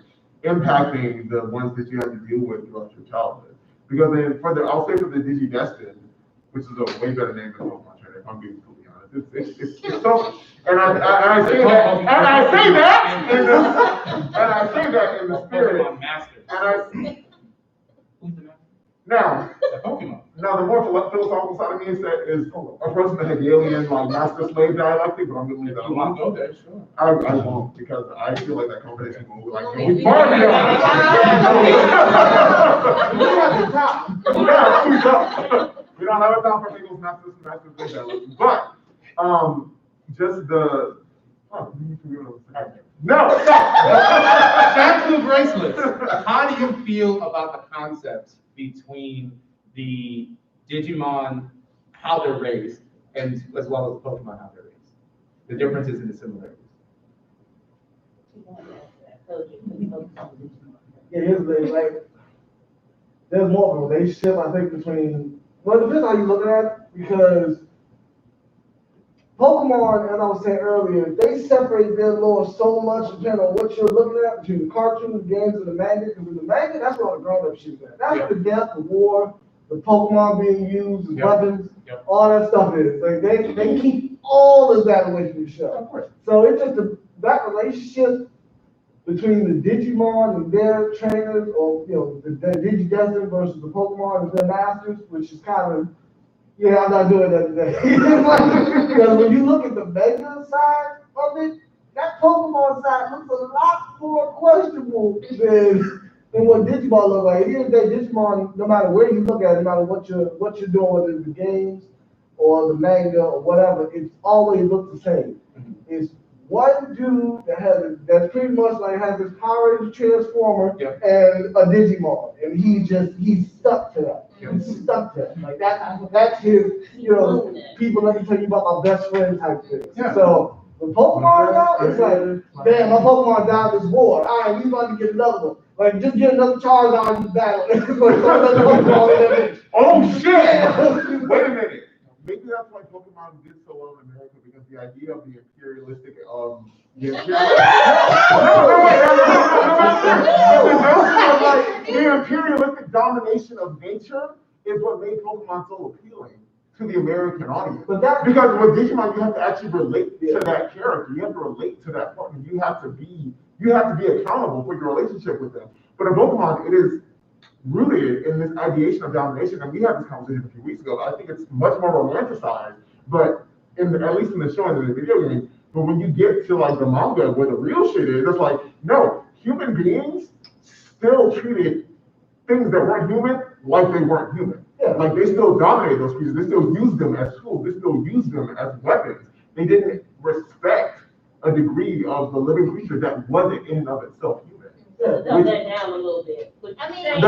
impacting the ones that you had to deal with throughout your childhood. Because then I'll say for the Digidestined, which is a way better name than Pokemon Trainer, if I'm being completely honest. It's so, and I say that in the spirit. Pokemon Master. Who's the master? Now, the more philosophical side of me is approaching the Hegelian master-slave dialectic, but I'm going to leave that alone. Go there, sure. I won't, because I feel like that conversation will be like, we don't have a time for Hegel's master-slave dialectic, but just the. No! Back to the bracelets. How do you feel about the concept between the Digimon, how they're raised, and as well as Pokemon, how they're raised? The differences and the similarities. Yeah, here's the thing, there's more of a relationship, I think, between, well, it depends how you look at it, because Pokemon, as I was saying earlier, they separate their lore so much depending on what you're looking at, between the cartoons, games, and the manga, because in the manga, that's where all the grown-up shit is at. That's the death, the war, the Pokemon being used as weapons, all that stuff is. Like, they keep all of that away from the show. Of course. So it's just that relationship between the Digimon and their trainers, or the Digidestined versus the Pokemon and their masters, which is kind of, I'm not doing that today. Because when you look at the manga side of it, that Pokemon side looks a lot more questionable than what Digimon look like. At the end of the day, Digimon, no matter where you look at it, no matter what you're doing, whether it's the games or the manga or whatever, it always looks the same. It's one dude that's pretty much like has this Power Ranger Transformer and a Digimon, and he's stuck to that. He's stuck to that. Like that's his, people let me tell you about my best friend type thing. Yeah. So when Pokemon out, it's like, damn, my Pokemon died this war. All right, we about to get another one. Like, just get another Charizard in the battle. Oh shit! Wait a minute. Maybe that's why Pokemon did so well in America, because the idea of the imperialistic, the imperialistic domination of nature is what made Pokemon so appealing to the American audience. Because with Digimon, you have to actually relate to that character. You have to relate to that partner. You have to be accountable for your relationship with them. But in Pokemon, it is rooted in this ideation of domination, and we had this conversation a few weeks ago. I think it's much more romanticized, but at least in the show and in the video game. But when you get to the manga, where the real shit is, it's like, no, human beings still treated things that weren't human like they weren't human. Yeah. Like, they still dominated those creatures. They still used them as tools. They still used them as weapons. They didn't respect a degree of the living creature that wasn't in and of itself human. Dumb that down a little bit. What I'm saying is,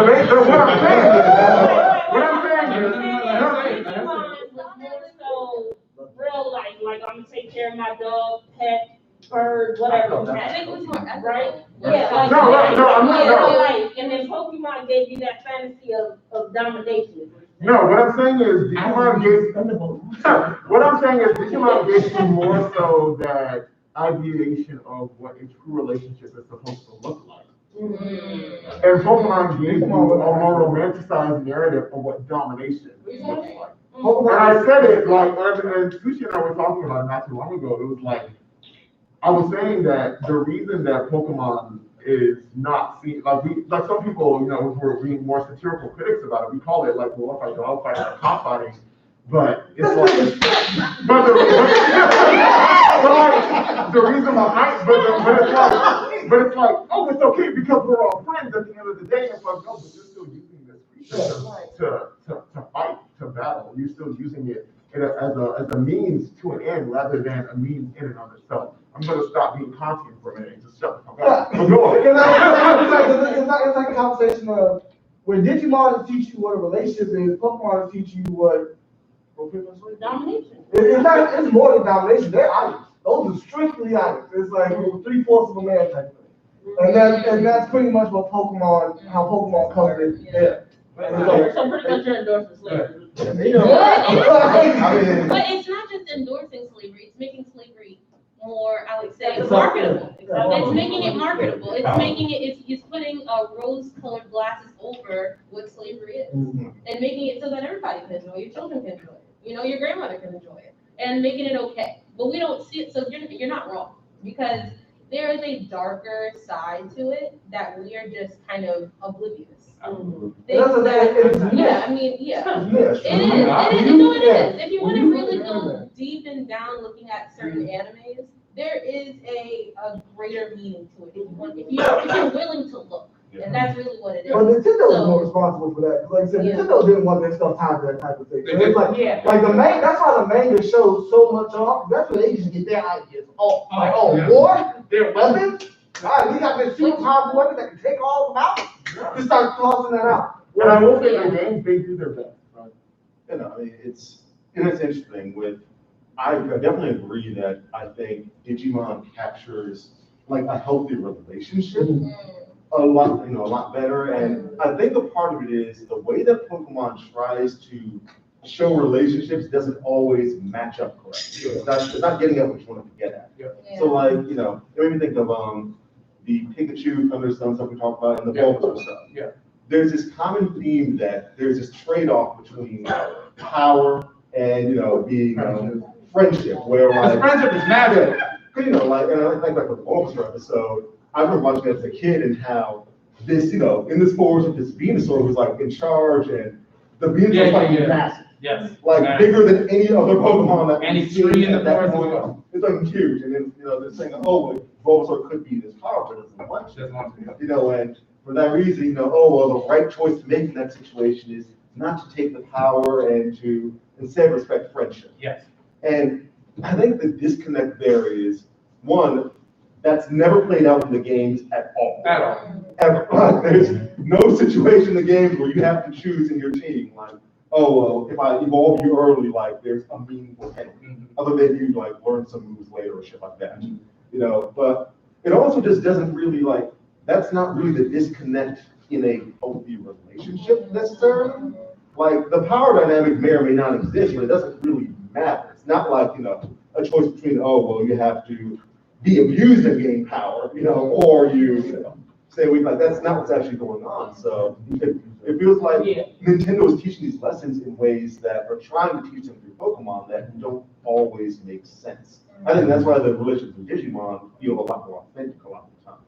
real like I'm gonna take care of my dog, pet, bird, whatever. Right? Yeah. No. And then Pokemon gave you that fantasy of domination. No, what I'm saying is Digimon gave you more so that ideation of what a true relationship is supposed to look like. Mm-hmm. And Pokemon gave you a more romanticized narrative of what domination looks like. And I said it and Sushi and I were talking about it not too long ago. It was like, I was saying that the reason that Pokemon is not seen, like some people, who are being more satirical critics about it, we call it like, well, if I dog fighting or cockfighting, but it's like, but the reason behind, but it's like, oh, it's okay because we're all friends at the end of the day. It's like, no, but you're still using this creature to fight, to battle. You're still using it as a means to an end rather than a means in and of itself. I'm gonna stop being Kantian for a minute and just shut the fuck up. But go on. It's like a conversation of where Digimon teach you what a relationship is, Pokemon teach you what Domination. It's more than domination. They're items. Those are strictly items. It's like 3/4 of a man type thing. And that's pretty much what how Pokemon comes in there. So pretty much you're endorsing slavery. But it's not just endorsing slavery, it's making slavery more, I would say, marketable. It's making it marketable. It's making it, it's putting rose-colored glasses over what slavery is. And making it so that everybody can enjoy it, your children can enjoy it, your grandmother can enjoy it, and making it okay. But we don't see it, so you're not wrong, because there is a darker side to it that we are just kind of oblivious. It is. If you want to really go deep and down looking at certain animes, there is a greater meaning to it. If you're willing to look, and that's really what it is. But Nintendo is more responsible for that. Like I said, Nintendo didn't want their stuff tied to that type of thing. So it's like the manga. That's why the manga shows so much off. That's where they just get their ideas off. War, their weapons. God, we got this super powerful weapon that can take all of them out. Just start tossing that out. And I will say the games, they do their best. Right? I mean, it's interesting I definitely agree that I think Digimon captures like a healthy relationship a lot better. And I think a part of it is the way that Pokemon tries to show relationships doesn't always match up correctly. It's not getting at what you want to get at. Yeah. So like, it made me think of the Pikachu, Thunderstone stuff we talked about and the Bulbasaur stuff. Yeah. There's this common theme that there's this trade-off between power and being friendship, where like friendship is magic. And I think like the Bulbasaur episode, I remember watching it as a kid and how this, in this forest of this Venusaur was like in charge, and the Venusaur was like massive. Yes. Like bigger than any other Pokemon that any tree in the forest as well. It's like huge. And then, they're saying, well, Bulbasaur could be this powerful, but doesn't want to. And for that reason, the right choice to make in that situation is not to take the power and to instead respect friendship. Yes. And I think the disconnect there is, one, that's never played out in the games at all. At all. Ever. There's no situation in the games where you have to choose in your team, like, if I evolve you early, like, there's a meaningful penalty, other than you, like, learn some moves later or shit like that. But it also just doesn't really, that's not really the disconnect in a healthy relationship necessarily. Like, the power dynamic may or may not exist, but it doesn't really matter. It's not like, a choice between, you have to be abused and gain power, or you stay weak. Like, that's not what's actually going on. So it feels like Nintendo is teaching these lessons in ways that are trying to teach them through Pokemon that don't always make sense. I think that's why the relationships with Digimon feel a lot more authentic a lot of the time.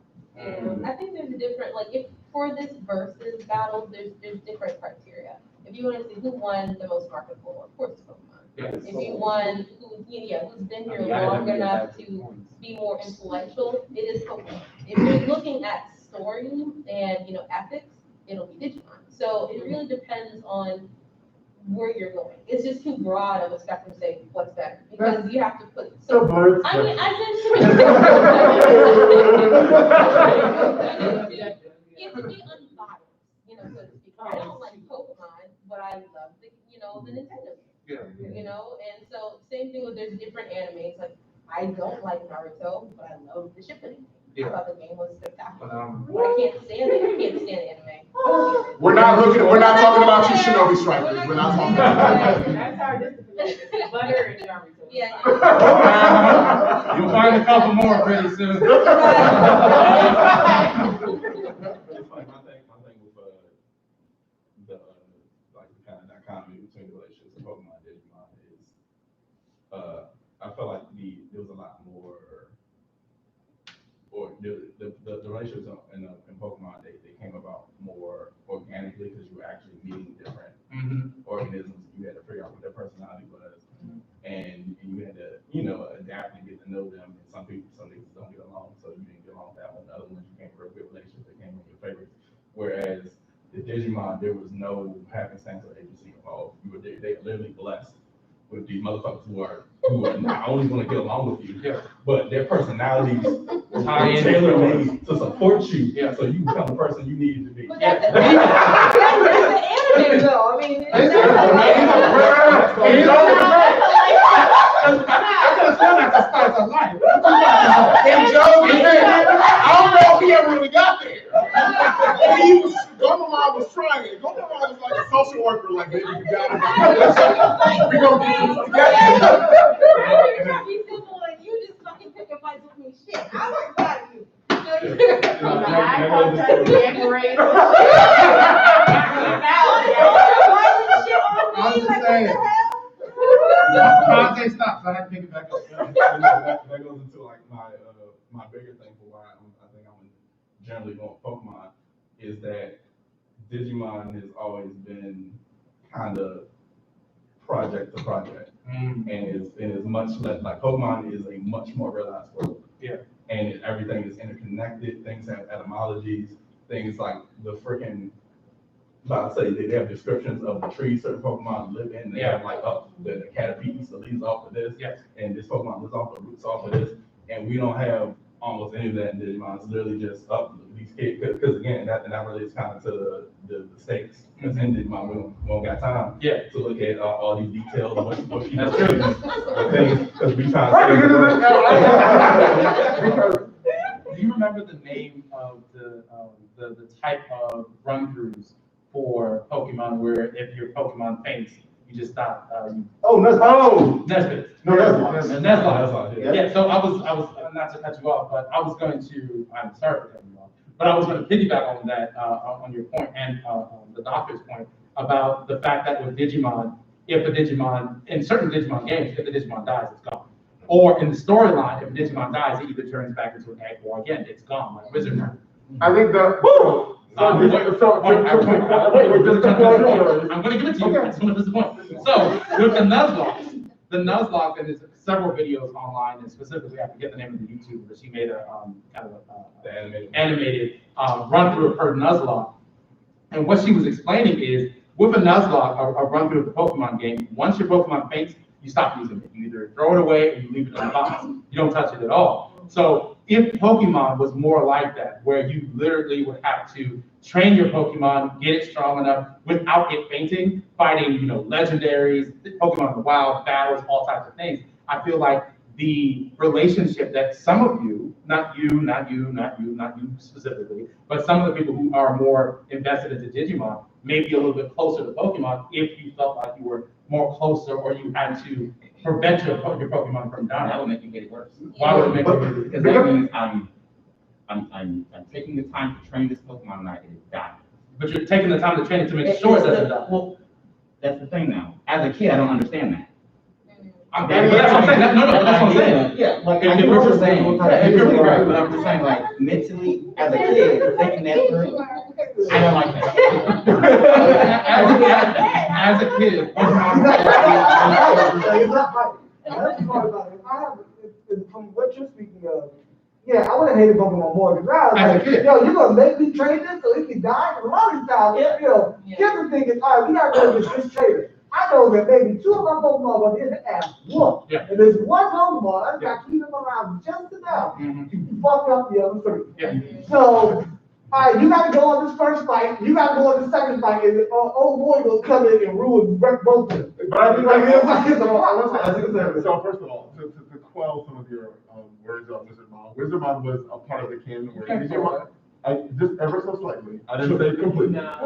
I think there's a different, if for this versus battle, there's different criteria. If you want to see who won the most marketable, of course it's Pokemon. Yes. If you won who's been here long enough to be more influential, it is Pokemon. If you're looking at story and ethics, it'll be Digimon. So it really depends on where you're going. It's just too broad of a spectrum to say what's better, because you have to put. So Blerd. I mean, you have to be unbiased, so to speak. I don't like Pokemon, but I love the Nintendo game. And so same thing with there's different animes. Like, I don't like Naruto, but I love the shipping. I thought the game was spectacular. I can't stand it. I can't stand anime. We're not talking about you Shinobi Strikers. We're not talking about that. That's our discipline. Butter and Naruto. Yeah. You'll find a couple more pretty soon. Dichotomy between the relationships of Pokemon and Digimon is, I felt like there was a lot more the relationships in Pokemon, they came about more organically because you were actually meeting different organisms. You had to figure out what their personality was, and you had to, adapt and get to know them. And some people don't get along, so you didn't get along with that one. Other ones you came for a good relationship, they came with your favorites. Whereas the Digimon, there was no happenstance or agency involved. They are literally blessed with these motherfuckers who are not only going to get along with you, but their personalities are tailor-made to support you, so you become the person you needed to be. But that's the anime though, I mean. I just feel like the spice of life. I don't know if he ever really got there. Gomamon was trying. Gomamon was like a social worker, like, baby, you got it. We're going to do this together. You're trying to be simple and you just fucking pick a fight with me. Shit, I wouldn't fight you. Eye contact, decorator. I'm just saying. Conte stops, I had to pick it back up. That goes into like my bigger thing for why I think I'm generally going Pokemon is that Digimon has always been kind of project to project, and is much less like Pokemon is a much more realized world. Yeah. And everything is interconnected. Things have etymologies. Things like the freaking. About to say they have descriptions of the trees certain Pokemon live in. They have like the Caterpie eats the leaves off of this, and this Pokemon lives off the roots off of this, and we don't have almost any of that in Digimon. It's literally just up these kids because again that relates kind of to the stakes. Because in Digimon we don't got time to look at all these details. What she does, because we trying to. Do you remember the name of the type of run-throughs for Pokemon where if your Pokemon faints, you just stop? Nesbit. Nuzlocke. Yeah. So I was not to cut you off, but I was going to. I'm sorry for cutting you off, but I was going to piggyback on that on your point and the doctor's point about the fact that with Digimon, if a Digimon in certain Digimon games, if the Digimon dies, it's gone. Or in the storyline, if Digimon dies, it either turns back into an egg or again, it's gone, like Wizard Man. I think that. I'm going to give it to you. I just want to disappoint. So with the Nuzlocke, and there's several videos online, and specifically, I forget the name of the YouTuber, but she made a kind of animated run through of her Nuzlocke. And what she was explaining is, with a Nuzlocke, a run through of the Pokemon game, once your Pokemon faints, you stop using it. You either throw it away or you leave it in the box. You don't touch it at all. So if Pokemon was more like that, where you literally would have to train your Pokemon, get it strong enough without it fainting, fighting, legendaries, Pokemon in the wild, battles, all types of things, I feel like the relationship that some of you, not you specifically, but some of the people who are more invested into Digimon, may be a little bit closer to Pokemon if you felt like you were more closer or you had to prevent your Pokemon from dying. That would make it get worse. Why would it make it worse? Because that means I'm taking the time to train this Pokemon and it is dying. But you're taking the time to train it to make sure it doesn't die. Well, that's the thing now. As a kid, I don't understand that. That's what I'm saying. That's what I'm saying. Yeah, like I get what you're saying. Yeah, you're right, but I'm just saying, like, mentally, as a kid, thinking that through, I don't like that. As a kid, And that's the part about it. From what you're speaking of, yeah, I would have hated Pokemon more because I was like, yo, you're gonna make me trade this so it can die? A lot of times, kids are thinking, all right, we gotta go get this trader. I know that maybe 2 of my Pokemon are going to get the ass whooped. Yeah. And there's one Pokemon, I got to keep him around just enough to fuck up the other 3. Yeah. So, all right, you got to go on this first fight, you got to go on the second fight, and the old boy will come in and wreck both of them. But I think so first of all, to quell some of your words on Wizardmon was a part of the canon where Digimon, just ever so slightly, I didn't say completely. That I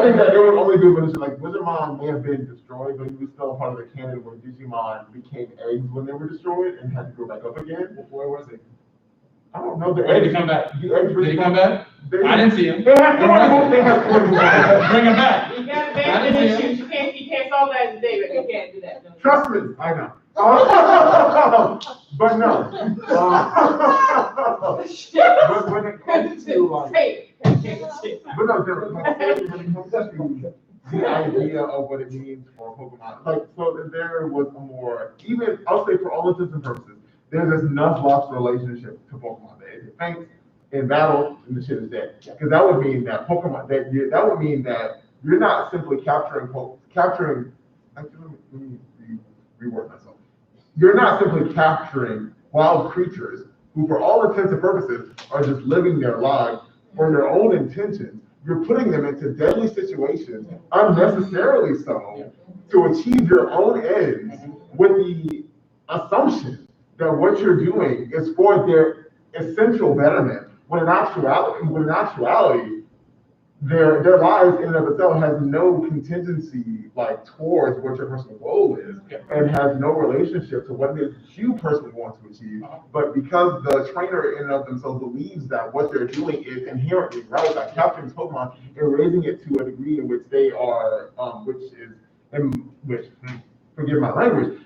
think that it would only be when it's like Wizardmon may have been destroyed, but he was still a part of the canon where Digimon became eggs when they were destroyed and had to go back up again. Where was he? I don't know. Where did he come back? Did he come back? I didn't see him. They have Bring him back. You got abandoned issues, you can't solve that today, but you can't do that. Trust me, I know. But no. But when it comes to like, but no, when it comes to the idea of what it means for Pokemon, like, so there was a more, even, I'll say for all intents and purposes, there's this Nuzlocke relationship to Pokemon. That if it faints in battle, and the shit is dead. Because that would mean that Pokemon, that would mean that you're not simply capturing, actually, let me reword myself. You're not simply capturing wild creatures who, for all intents and purposes, are just living their lives for their own intentions. You're putting them into deadly situations, unnecessarily so, to achieve your own ends with the assumption that what you're doing is for their essential betterment, when in actuality, their lives in and of itself has no contingency like towards what your personal goal is, and has no relationship to what it is you personally want to achieve. But because the trainer in and of themselves believes that what they're doing is inherently right, like capturing this Pokemon and raising it to a degree in which they are, which forgive my language,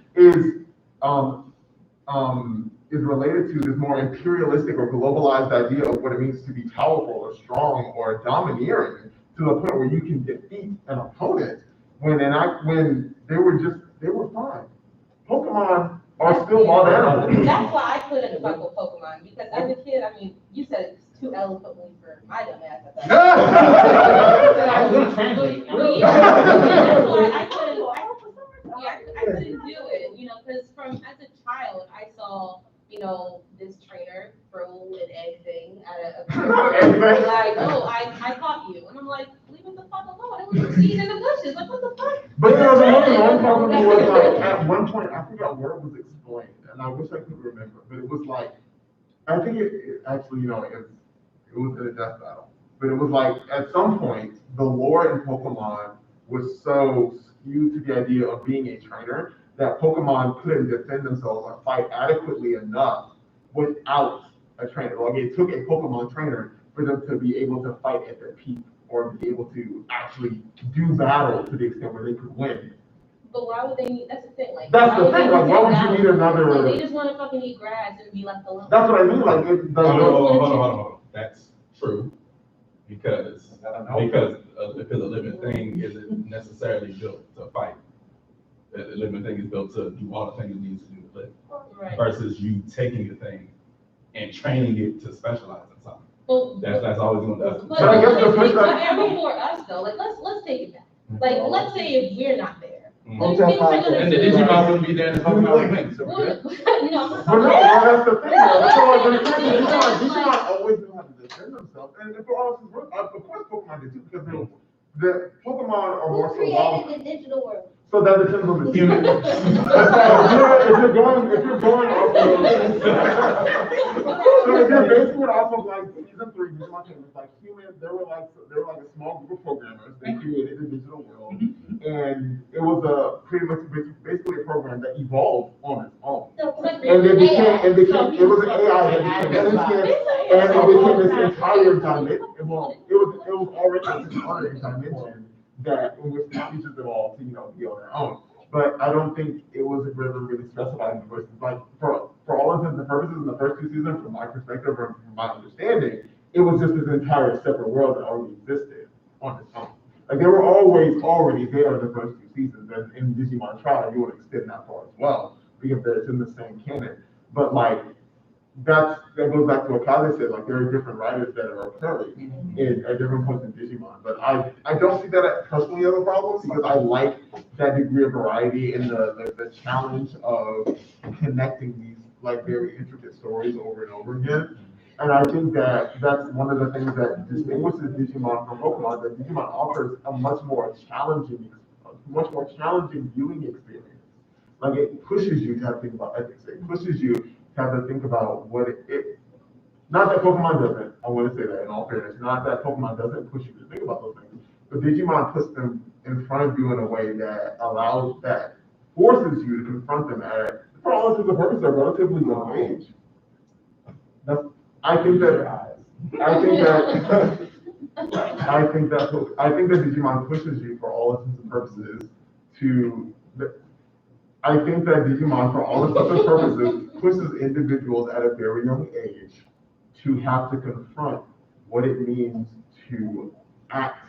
is related to this more imperialistic or globalized idea of what it means to be powerful or strong or domineering, to the point where you can defeat an opponent when they were fine. Pokemon are still wild animals. That's why I couldn't fuck with Pokemon, because as a kid, I mean, you said it too eloquently for my dumb ass at that. That's why I couldn't do it, you know, because as a child, I saw, you know, this trainer throw an egg thing at a like, oh, I caught you. And I'm like, leave it the fuck alone. It was eating in the bushes. Like, what the fuck? But you know, the one problem was like, at one point, I forgot where it was explained, and I wish I could remember, but it was like, I think it actually, you know, it was in a death battle. But it was like, at some point, the lore in Pokemon was so skewed to the idea of being a trainer that Pokemon couldn't defend themselves or fight adequately enough without a trainer. Like, it took a Pokemon trainer for them to be able to fight at their peak, or be able to actually do battle to the extent where they could win. But why would they need, that's the thing, like. That's the thing, like, why would you need another? So they just want to fucking eat grass and be left alone. That's what I mean, like, it's the. Hold on. That's true. Because a living thing isn't necessarily built to fight. A living thing is built to do all the things it needs to do to live. Right. Versus you taking the thing and training it to specialize in something. Well, That's always going to. But I guess the first time for us though, like let's take it back. Like let's say if we're not there. And the Digimon wouldn't be there and the Pokemon would win. So No, that's the thing. Digimon always knew how to defend themselves, and for all of course Pokemon did too, because the Pokemon are more so wild. Who created the digital world? So that depends on the human. if you're going off of, so if you're basing it off of like season 3, Digimon came, it's like humans, they were like a small group of programmers. They created a digital world, and it was basically a program that evolved on its own. And it was an AI that became sentient, and it became this entire dimension. Well, it was already this entire dimension that in which the creatures evolved to, you know, be on their own. But I don't think it was really specified in the first, like, for all intents and purposes in the first 2 seasons, from my perspective or from my understanding, it was just this entire separate world that already existed on its own. Like, they were always already there in the first 2 seasons, and in Digimon Trial, you would extend that far as well, because it's in the same canon. But like, that goes back to what Kaze said, like, there are different writers that are occurring at different points in Digimon. But I don't see that personally as a problem, because I like that degree of variety and the challenge of connecting these like very intricate stories over and over again. And I think that that's one of the things that distinguishes Digimon from Pokemon, that Digimon offers a much more challenging viewing experience. Like, it pushes you to have to think about ethics. It pushes you to have to think about what it not that Pokemon doesn't, I want to say that in all fairness, not that Pokemon doesn't push you to think about those things, but Digimon puts them in front of you in a way that forces you to confront them at, for all intents and purposes, a relatively young age. I think that Digimon pushes you, for all intents and purposes, to. I think that Digimon, for all intents and purposes, pushes individuals at a very young age to have to confront what it means to act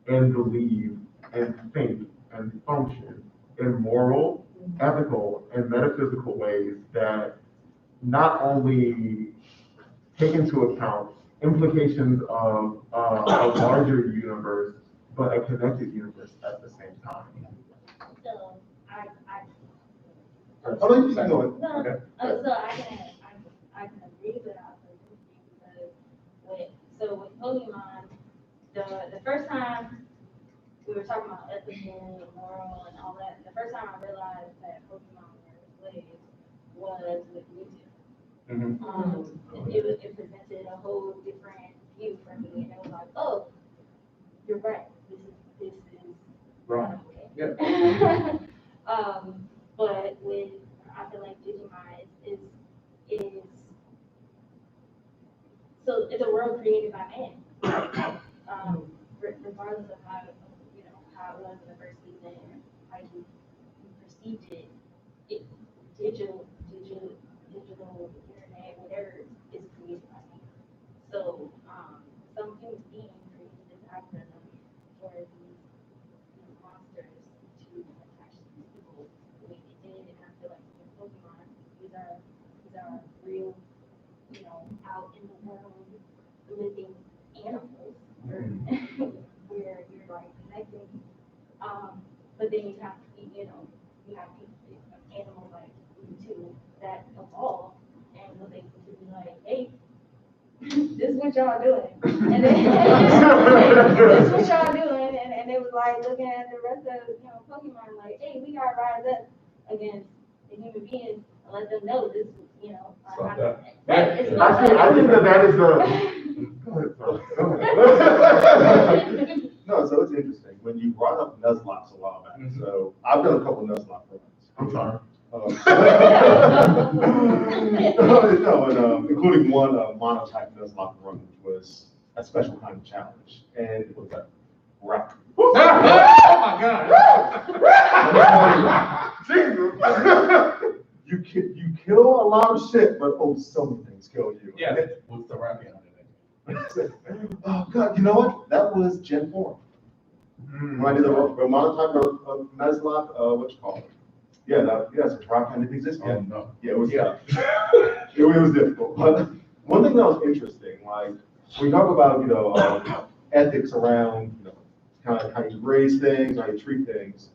and believe and think and function in moral, ethical, and metaphysical ways that not only take into account implications of a larger universe, but a connected universe at the same time. So, Oh, no, you can go ahead. no, Okay. so I can agree with that because with Pokemon, the first time we were talking about ethical and moral and all that, the first time I realized that Pokemon were slaves was with YouTube. It presented a whole different view for me, and it was like, oh, you're right. This is Right. okay. But I feel like Digimon is so it's a world created by man. Regardless of how how it was in the first season, how you perceived it, digital internet, whatever is created by man. So some human being created this algorithm for these monsters to attach to people the way they did, and I feel like in Pokemon, these are real, out in the world living animals where you're like connecting. But then you have animals like you too that evolve and was able to be like, hey, this is what y'all doing. And then this is what y'all doing. And it was like looking at the rest of Pokemon like, hey, we gotta rise up against the human beings and let them know this, I think that is the. Go ahead. No, so it's interesting. When you brought up Nuzlocke a while back, so I've done a couple Nuzlocke runs. I'm sorry. Including one monotype Nuzlocke run, which was a special kind of challenge. And it was a wreck. Oh my God. You kill a lot of shit, but so many things kill you. Yeah, what's the rapping on it? Oh God, you know what? That was Gen 4. When I did the monotype of Nuzlocke, what you call it? Yeah, it's a rock kind of exists. Oh, no. Yeah, it was it was difficult. But one thing that was interesting, like we talk about ethics around kind of how you raise things, how you treat things.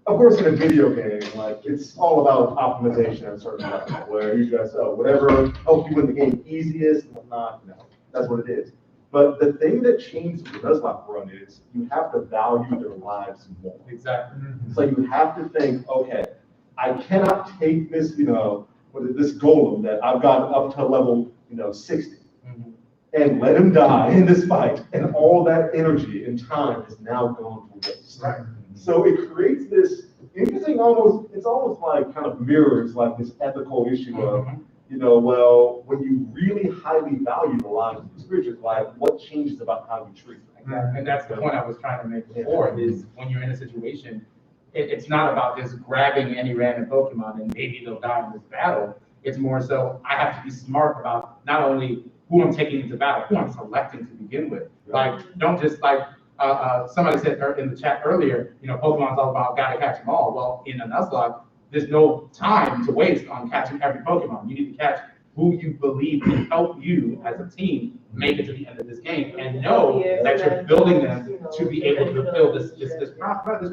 Of course, in a video game, like it's all about optimization at a certain level, where you guys whatever helps you win the game easiest and whatnot. That's what it is. But the thing that changes with the Nuzlocke run is you have to value their lives more. Exactly. So you have to think, okay, I cannot take this, this golem that I've got up to level, 60, and let him die in this fight, and all that energy and time is now gone to waste. Right. So it creates this interesting, it's almost like kind of mirrors like this ethical issue of, well, when you really highly value the lives of these creatures, like what changes about how you treat them? And that's the point I was trying to make before, is when you're in a situation, it's not about just grabbing any random Pokemon and maybe they'll die in this battle. It's more so I have to be smart about not only who I'm taking into battle, who I'm selecting to begin with. Like, don't just somebody said in the chat earlier, Pokemon's all about gotta catch them all. Well, in a Nuzlocke, there's no time to waste on catching every Pokemon. You need to catch who you believe can help you as a team make it to the end of this game and know that you're building them to be able to fulfill this process.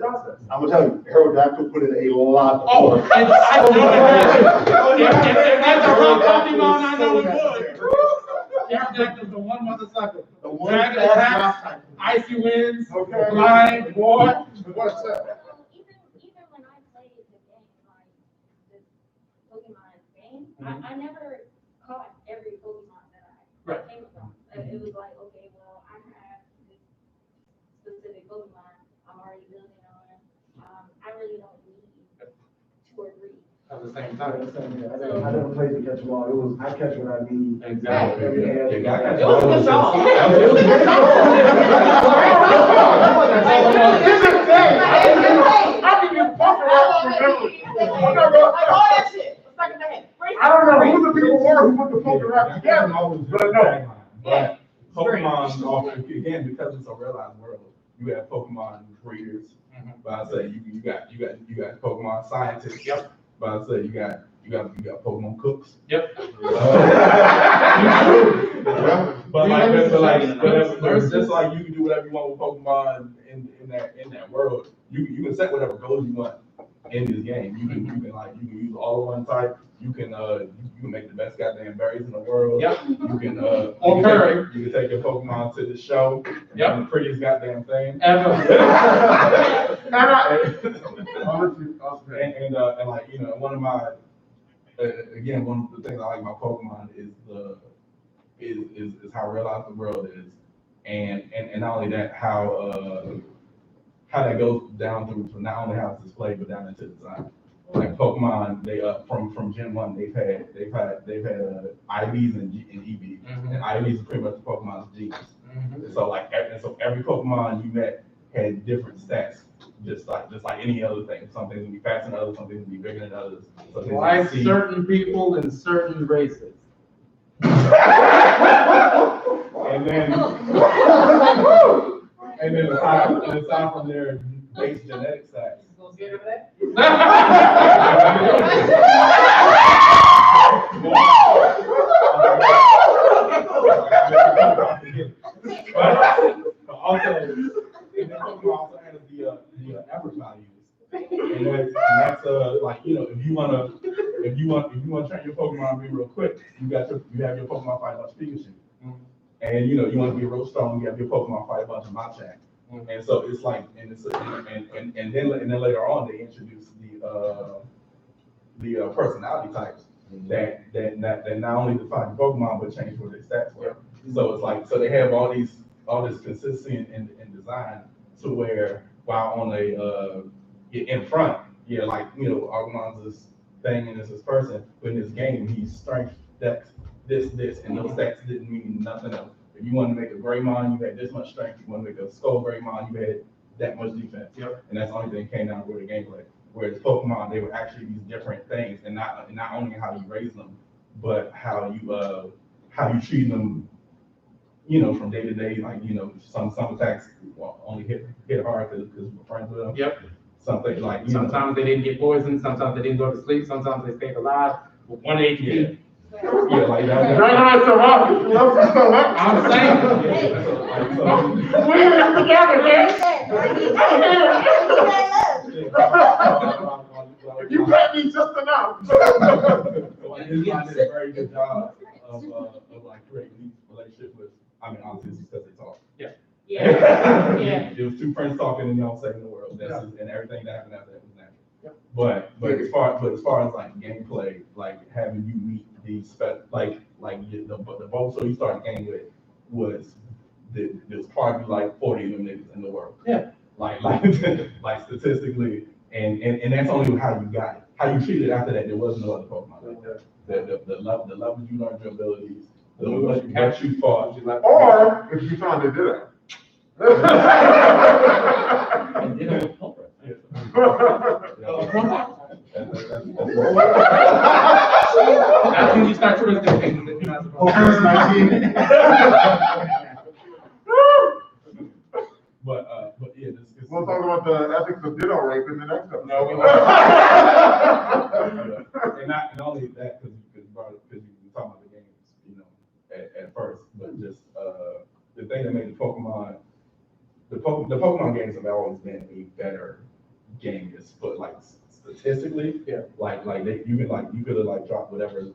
I'm gonna tell you, Aerodactyl put in a lot of work. And I know that. If that's a real Pokemon, I know it would. Aerodactyl's the one motherfucker. The one Dragon fast attacks, rock type. icy winds, Okay. flying, war. What's up? Even when I played the game, like this Pokemon game, I never caught every Pokemon that I came across. It was like, okay, well, I have this specific Pokemon I'm already building on. I really don't need 2 or 3. At the same time. I never played to catch them all. It was, I catch what I need. Exactly. It was a good song. I didn't even fuck around. Like all that shit, stuck in their head. I don't know who the people were who put the Pokemon together, but no. But Pokemon often, again, because it's a realized world, you have Pokemon breeders. But I say you got Pokemon scientists. Yep. But I say you got Pokemon cooks. Yep. But just like you can do whatever you want with Pokemon in that world, you can set whatever goals you want in this game. You can use all of one type. You can make the best goddamn berries in the world. Yep. You can you can take your Pokemon to the show. Yep. The prettiest goddamn thing. Ever. And like, you know, one of my again, one of the things I like about Pokemon is how realized the world is, and not only that, how that goes down through to not only how it's displayed but down into design. Like Pokemon, they from Gen 1 they've had IVs and EVs, and IVs are pretty much Pokemon's genes. So like every Pokemon you met had different stats. Just like any other thing. Some things will be faster than others, some things will be bigger than others. Like certain people in certain races. And then aside from their base genetic stats. Also has the average values, and that's like, you know, if you want to train your Pokemon to be real quick, you have your Pokemon fight a bunch of Pikachu, and you know you want to be real strong, you have your Pokemon fight a bunch of Machamp, and so it's like, and then later on they introduce the personality types that not only define the Pokemon but change what their stats were. So it's like, so they have all this consistency in design, to where while on in front, like, you know, Agumon's this thing and it's this person, but in this game he's strength, dex, this, and those stats didn't mean nothing else. If you wanted to make a Greymon, you had this much strength. You want to make a Skull Greymon, you had that much defense. And that's the only thing that came down with the gameplay. Whereas Pokemon, they were actually these different things, and not only how you raise them, but how you treat them, you know, from day to day. Like, you know, some attacks only hit hard because we're friends with them. Yep. Something like, sometimes they didn't get poisoned, sometimes they didn't go to sleep, sometimes they stayed alive with 1 HP. Yeah, like that. I'm saying. We're together, man. You pay me just enough. His mind did a very good job of like creating these relationships with, I mean, honestly, it's because they talk. Yeah. It was two friends talking and y'all saving the world. And everything that happened after that was natural. But as far as like gameplay, like having you meet these the boat so you start the game with was there's probably like 40 of them niggas in the world. Yeah. Like statistically, and that's only how you got it. How you treated it after that, there was no other Pokemon. The levels you learned your abilities, the what you fought. Or if you found it, did it. And did it with Pulver. That's when you start twisting things. But yeah, we'll talk about the ethics of ditto rape in the next episode. No, we won't. And not only that, because you were talking about the games, you know, at first, but just the thing that made the Pokemon games have always been a better game, is but like statistically, like you could have dropped whatever,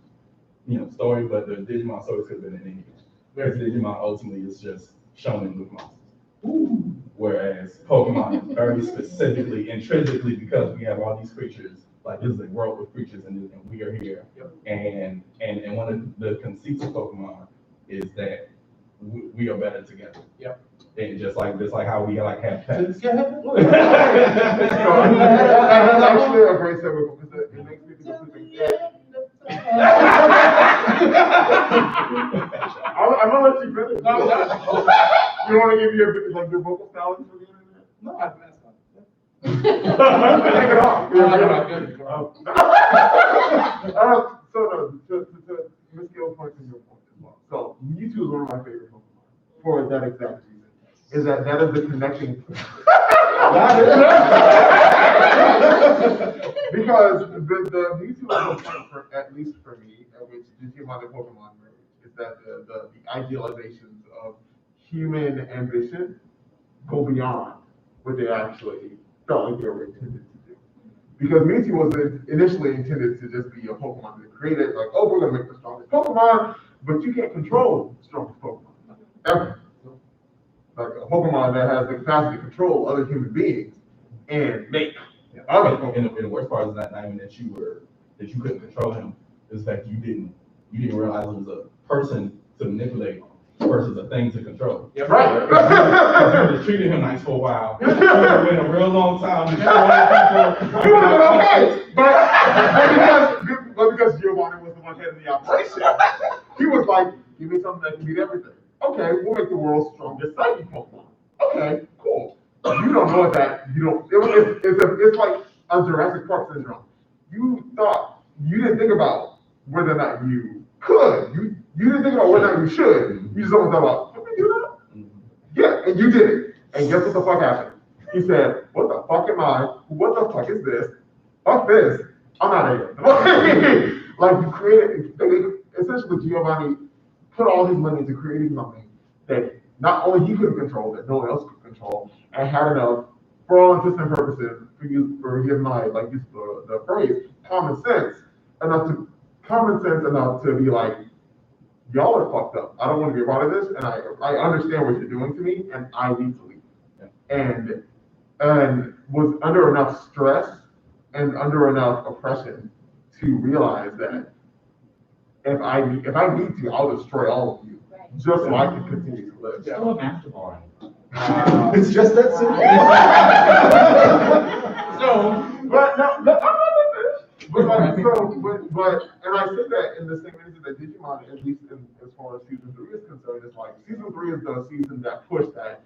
you know, story, but the Digimon stories could have been in any game. Because Digimon ultimately is just showing with monsters. Whereas Pokemon is very specifically, intrinsically, because we have all these creatures, like this is a world with creatures and we are here. And one of the conceits of Pokemon is that we are better together. And just like how we like have pets. That's actually a great segue because it makes me think I'm gonna let you finish. You want to give your vocal stylings for the internet? No, that's fine. Take it off. So no, to Ms. Gill points in your point as well. So Mewtwo is one of my favorite Pokemon for that exact reason. Is that is the connecting. Because the Mewtwo is the point for, at least for me, at which Digimon and Pokemon merge, is that the idealizations of human ambition go beyond what they actually felt like they were intended to do. Because Mewtwo was initially intended to just be a Pokemon that created, like, oh, we're gonna make the strongest Pokemon, but you can't control the strongest Pokemon, ever. Like a Pokemon that has the capacity to control other human beings and make other Pokemon. And the worst part is not even that you couldn't control him, is that you didn't realize it was a person to manipulate versus a thing to control. Yeah, right. You just treated him nice for a while. It's been a real long time. You would have been okay, but because Giovanni was the one heading the operation, he was like, give me something that can beat everything. Okay, we'll make the world's strongest psychic Pokemon. Okay, cool. You don't know what that, it's like a Jurassic Park syndrome. You didn't think about whether or not you could. You didn't think about whether or not you should. You just always thought about, can we do that? Yeah, and you did it. And guess what the fuck happened? He said, what the fuck am I? What the fuck is this? Fuck this. I'm out of here. Like you created, essentially Giovanni put all his money into creating something that not only he couldn't control, that no one else could control, and had enough, for all intents and purposes, forgive my, like, use the phrase, common sense enough to be like, y'all are fucked up. I don't want to be a part of this, and I understand what you're doing to me, and I need to leave. Yeah. And was under enough stress and under enough oppression to realize that if I need to, I'll destroy all of you, just so I can continue to live. Still a basketball. It's just that simple. But I'm not and I say that in the same reason that Digimon, at least as far as season 3 is concerned, it's like season 3 is the season that pushed that.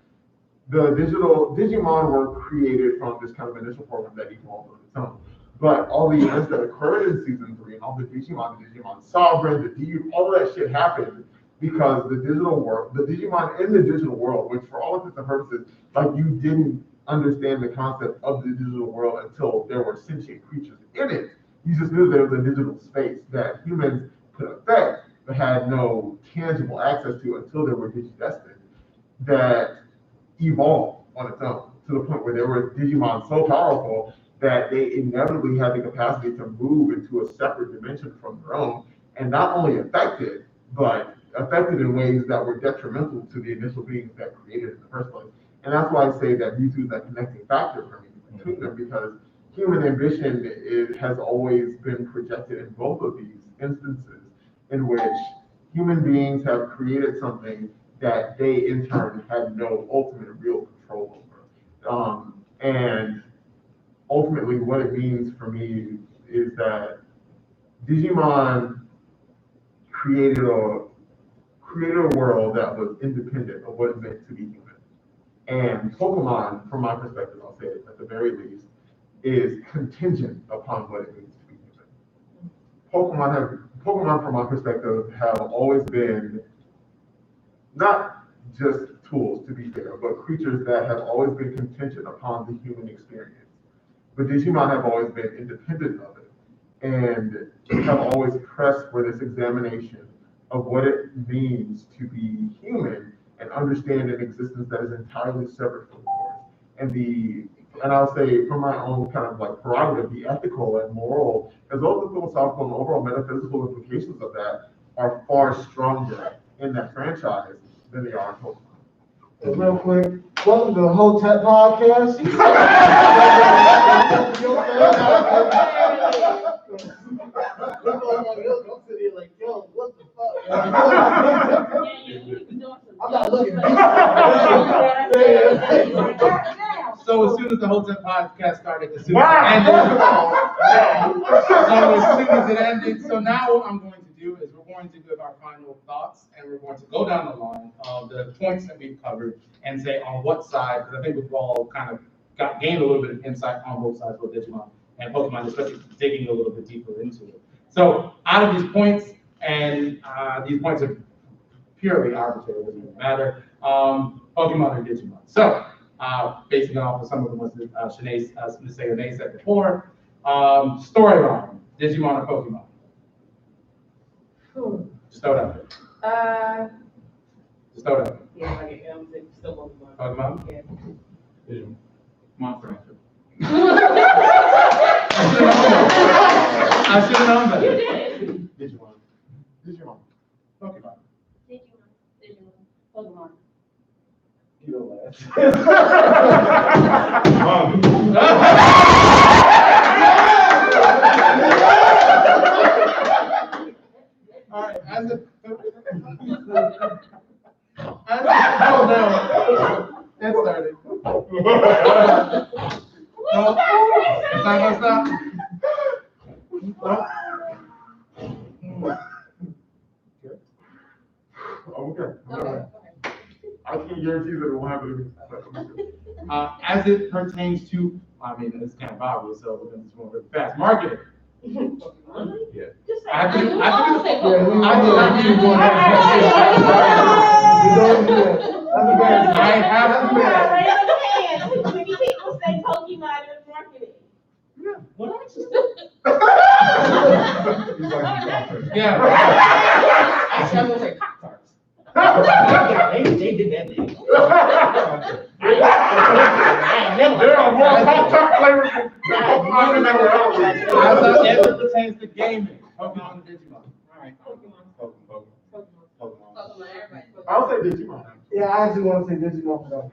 The Digimon were created from this kind of initial program that evolved on its own. But all the events that occurred in season 3 and all the Digimon Sovereign, the DU, all of that shit happened because the Digimon in the digital world, which for all intents and purposes, like you didn't understand the concept of the digital world until there were sentient creatures in it. You just knew there was a digital space that humans could affect, but had no tangible access to until they were digidestined, that evolved on its own to the point where there were Digimon so powerful that they inevitably had the capacity to move into a separate dimension from their own, and not only affected, but affected in ways that were detrimental to the initial beings that created it in the first place. And that's why I say that Mewtwo is that connecting factor for me between them, because human ambition has always been projected in both of these instances in which human beings have created something that they in turn had no ultimate real control over. And ultimately what it means for me is that Digimon created a world that was independent of what it meant to be human. And Pokemon, from my perspective, I'll say it at the very least, is contingent upon what it means to be human. Pokemon, from my perspective, have always been not just tools, to be fair, but creatures that have always been contingent upon the human experience. But Digimon have always been independent of it, and have always pressed for this examination of what it means to be human and understand an existence that is entirely separate from yours. And I'll say from my own kind of like prerogative, the ethical and moral, as well as the philosophical and overall metaphysical implications of that are far stronger in that franchise than they are in Pokemon. Real quick, welcome to the Hotep Podcast. I'm not looking. So as soon as the Hotep Podcast started, as soon as it ended, so now what I'm going to do is we're going to give our final thoughts, and we're going to go down the line of the points that we've covered and say on what side, because I think we've all kind of gained a little bit of insight on both sides with Digimon and Pokemon, especially digging a little bit deeper into it. So out of these points, and these points are purely arbitrary, doesn't even matter, Pokemon or Digimon. So basing off of some of the ones that Shanae said before, storyline, Digimon or Pokemon? Just throw it out there. Just throw it out there. Yeah, like, still Pokemon. Pokemon? Yeah. Digimon. Monster Hunter. I should have known that. You did. Digimon. Digimon. Pokemon. Pokemon. You know last. All right, oh no, it started. No, it's not gonna stop. Okay. I can guarantee that it will happen. As it pertains to, I mean, it's kind of obvious, so we're gonna just move really fast. Marketing. Yeah. Just say, I have to do- we I have to all do- say Yeah, we Pokemon. all do. You don't do it. That's a bad. I have to- That's a bad. Many people say Pokemon in marketing. Yeah. Actually, I'm gonna say Pop-Tarts. They did that thing. I ain't never. There are more Pop-Tart flavors than Pokemon than there were As it pertains to gaming, Pokemon and Digimon. All right. Pokemon. Pokemon, everybody. I'll say Digimon. Yeah, I actually want to say Digimon for that.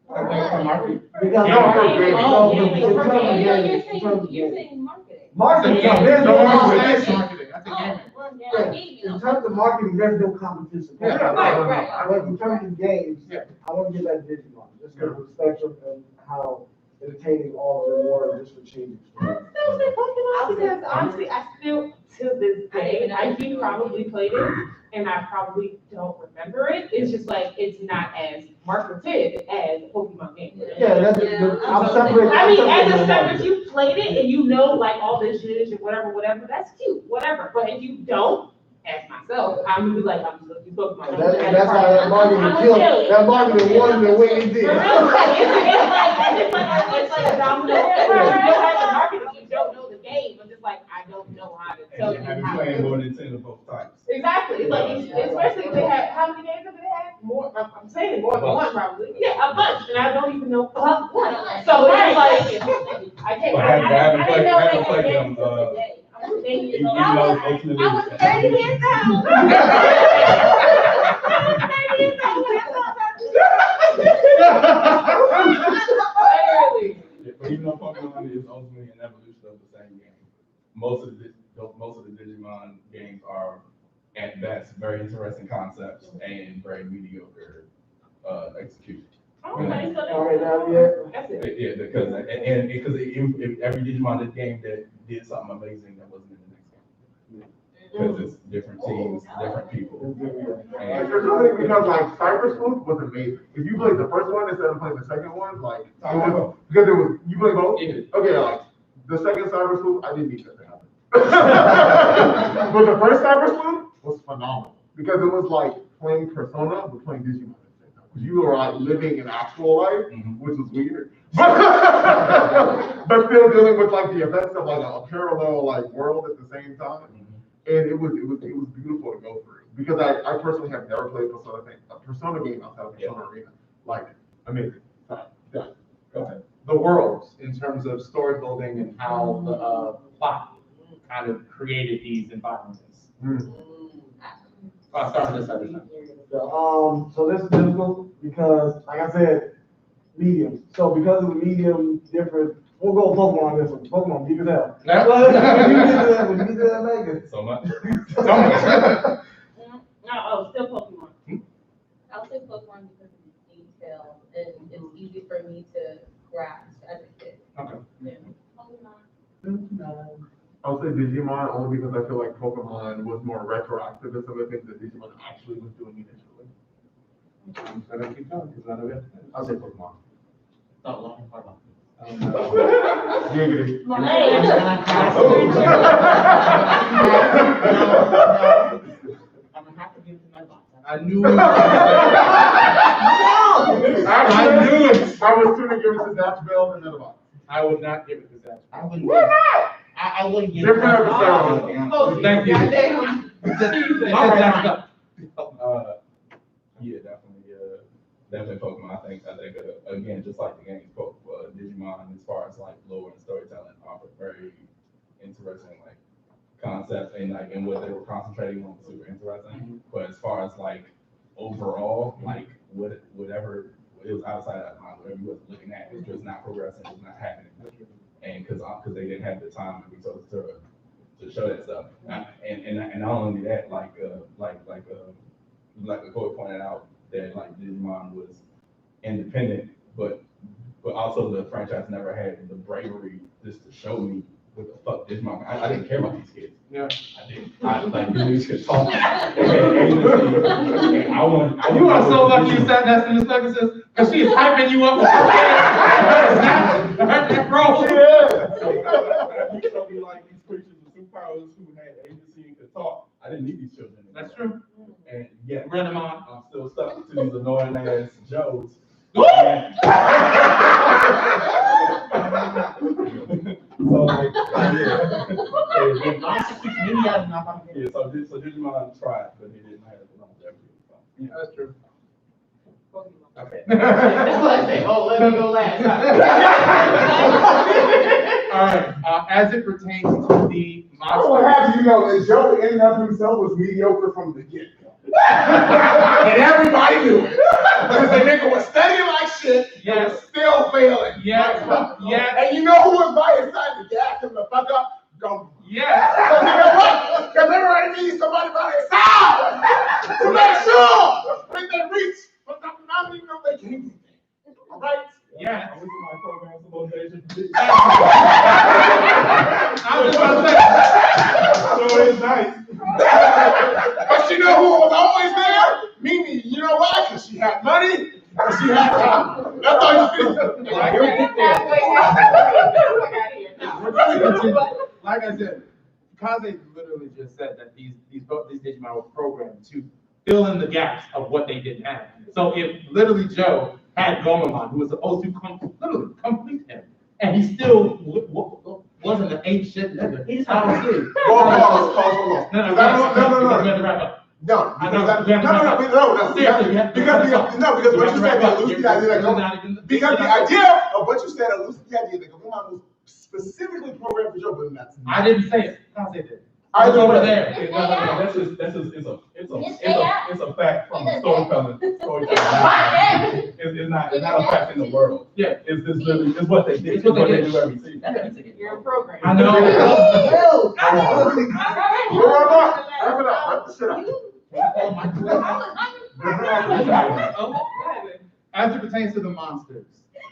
Okay, for marketing. Because No, for no, gaming. no, Oh, in terms of gaming. gaming, You're in saying, terms of you're gaming. saying marketing. Marketing, Yeah, there's no no one competition. says marketing, I think gaming. Well, yeah, Yeah, gaming. in terms of marketing, there's no competition. Yeah, right. But in terms of games, Yeah. I want to get that Digimon, just because of the spectrum and how entertaining all of them were just for changing stories. Still say Pokemon because honestly, I still, to this day, I do probably played it and I probably don't remember it. It's just like, it's not as marketed as a Pokemon game. Yeah, that's, I'm separating. I mean, as a I'm separating separate, you played it and you know like all this shit and whatever, that's cute, whatever. But if you don't, as myself, I'm gonna be like, I'm just looking Pokemon. And that's why that marketing killed, that marketing won the way it did. For real, it's like a domino effect. You don't have to market if you don't know the game. I'm just like, I don't know how to tell you And I've been how playing to. more than 10 of both types. Exactly, it's like, especially if they had, how many games have they had? More, I'm saying more than one probably. Yeah, a bunch, and I don't even know what. So it's like, I can't. But I haven't I didn't know played they had them, games till today. I was 10 years even old. though it's Ultimate I was Edition. 30 years old. I was 30 years old when I saw that. Literally. Yeah, but even though Pokemon is ultimately an evolution of the same game, most of the Digimon games are at best very interesting concepts and very mediocre execution. Okay, so All right, now, yeah. That's it. Yeah, because if every Digimon game that did something amazing that wasn't in the next game. Because it's different teams, different people. It's really because like Cyber Sleuth was amazing. If you played the first one instead of playing the second one, like, because it was, you played both? Yeah. Okay, like, the second Cyber Sleuth, I didn't need that to happen. But the first Cyber Sleuth was phenomenal. Because it was like playing Persona, but playing Digimon at the same time. Because you were like living in actual life, which was weird. But still dealing with like the effects of like a parallel like world at the same time. And it was beautiful to go through. Because I personally have never played a Persona game outside of Persona Arena. Like, amazing. Yeah. Go ahead. The worlds, in terms of story building and how the plot kind of created these environments. I'll start with this other time. So this is difficult because, like I said, mediums. So because of the medium difference, we'll go Pokemon on this one. Pokemon, deep as hell. When you get to that Mega. So much. No, still Pokemon. I'll say Pokemon because of the detail and it's easy for me to grasp as a kid. Okay. Yeah. Pokemon. I'll say Digimon only because I feel like Pokemon was more retroactive than some of the things that Digimon actually was doing initially. I'm gonna keep going because I know that. I'll say Pokemon. Thought long and hard about this. Giggity. I'm gonna have to give it to my boss. I knew it. I knew it. I was going to give it to Zach Bell and another box. I would not give it to Zach. I wouldn't. I wouldn't give it. Different episode. Oh, Thank you. Goddamn. Yeah, definitely Pokemon. I think again, just like the games, Digimon, as far as like lore and storytelling, offer very interesting like concepts and what they were concentrating on was super interesting. But as far as like overall, like whatever it was outside of mind, whatever you was looking at, it was just not progressing, it was not happening. And because they didn't have the time and resources to show that stuff. And not only that, like the court pointed out that like Digimon was independent, but also the franchise never had the bravery just to show me what the fuck Digimon. I didn't care about these kids. Yeah. I didn't. I like these kids talk. They had agency. And I want. You are so lucky you sat next to Miss Pegasus, because she is hyping you up with her that bro. You showed me like these creatures with superpowers who had agency and could talk. I didn't need these children anymore. That's true. And yeah, Run them on. I'm still stuck to these annoying ass Joes. So like, yeah, so Digimon tried, but he didn't have the longevity. Yeah, that's true. Okay. That's what I say. Oh, let me go last. All right. As it pertains to the I don't have you know that Joe in and of himself was mediocre from the get-go. And everybody knew it. Because the nigga was studying like shit and was still failing. Yes. Yes. And you know who was by his side to gas him the fuck up? Go. Yes. Because you know what? Because everybody needs somebody by their side to make sure when they reach for something I don't even know if they can do that. All right? Yes. I went to my program association. I was about to say. So it's nice. But you know who was always there? Mimi. You know why? Because she had money and she had time. That's all you feel. Like I said, Kaze literally just said that these Digimon were programmed to fill in the gaps of what they didn't have. So if literally Joe had Gomamon, who was supposed to literally complete him, and he still wasn't an ain't shit nigga. He's how it is. Pause. No. Because what you said about Lucy, the idea that because the idea of what you said of Lucy, the idea that Gomamon was specifically programmed for Joe, but that's not. I didn't say it. Kaze did. I know over that. there. It's a fact from the storytelling. It's not a fact in the world. Yeah. It's literally it's what they did. It's what they do every season. You're a program. I know. As it pertains to the monsters,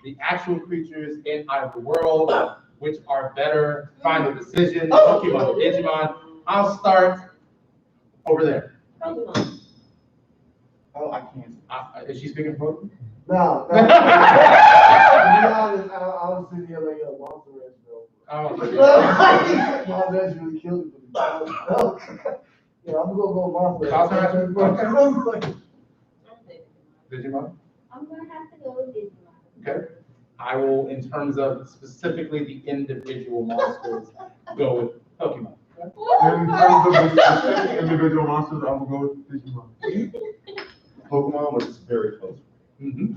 the actual creatures in our world, which are better, final decisions, Pokemon, Digimon, I'll start over there. Pokemon. Oh, I can't. Is she speaking for me? No. To be honest, I was sitting here like a monster ranch, though. Oh, Monster ranch really killed me. Yeah, I'm gonna go monster Monster ranch. Digimon? I'm gonna have to go with Digimon. Okay. I will, in terms of specifically the individual monsters, go with Pokemon. In terms of the specific individual monsters, I will go with Digimon. Pokemon was very close. Mm-hmm.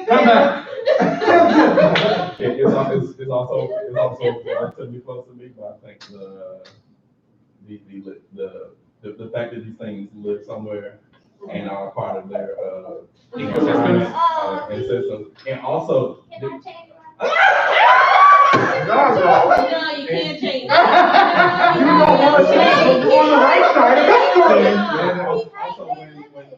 Come back. It's also relatively close to me, but I think the fact that these things live somewhere and are part of their Ecosystems. And systems, and also. Can I change No, you can't change You don't want to change the on the right side of the story. Also,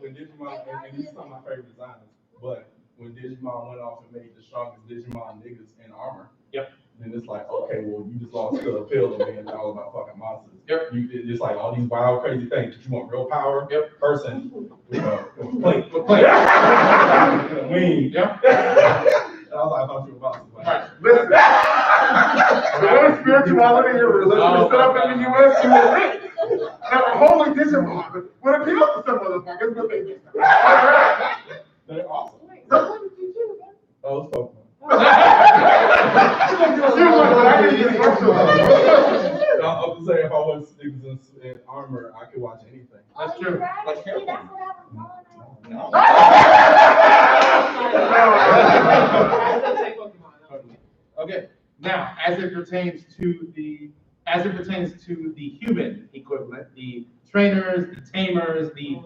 when Digimon, and these are some of my favorite designs, but when Digimon went off and made the strongest Digimon niggas in armor, yep. then it's like, okay, okay, well, you just lost to a pill and being all about fucking monsters. Yep. It's just like all these wild, crazy things. But you want real power? Yep. Person with a plate. With plate. And a wing. Yep. And I was like, I thought you were monsters. Like, Right. Listen, the way spirituality and religion is set up in the US, you would think that a holy Digimon would appeal to some motherfuckers, but they just. they're awesome. So what did you do, man? Oh, it's Pokemon. She was like, but I didn't get social. I'm just saying, if I was in armor, I could watch anything. That's Oh, true. you're right. Like, See, that's what I was going on. No. I still say Pokemon. Okay, now, as it pertains to the human equivalent, the trainers, the tamers, the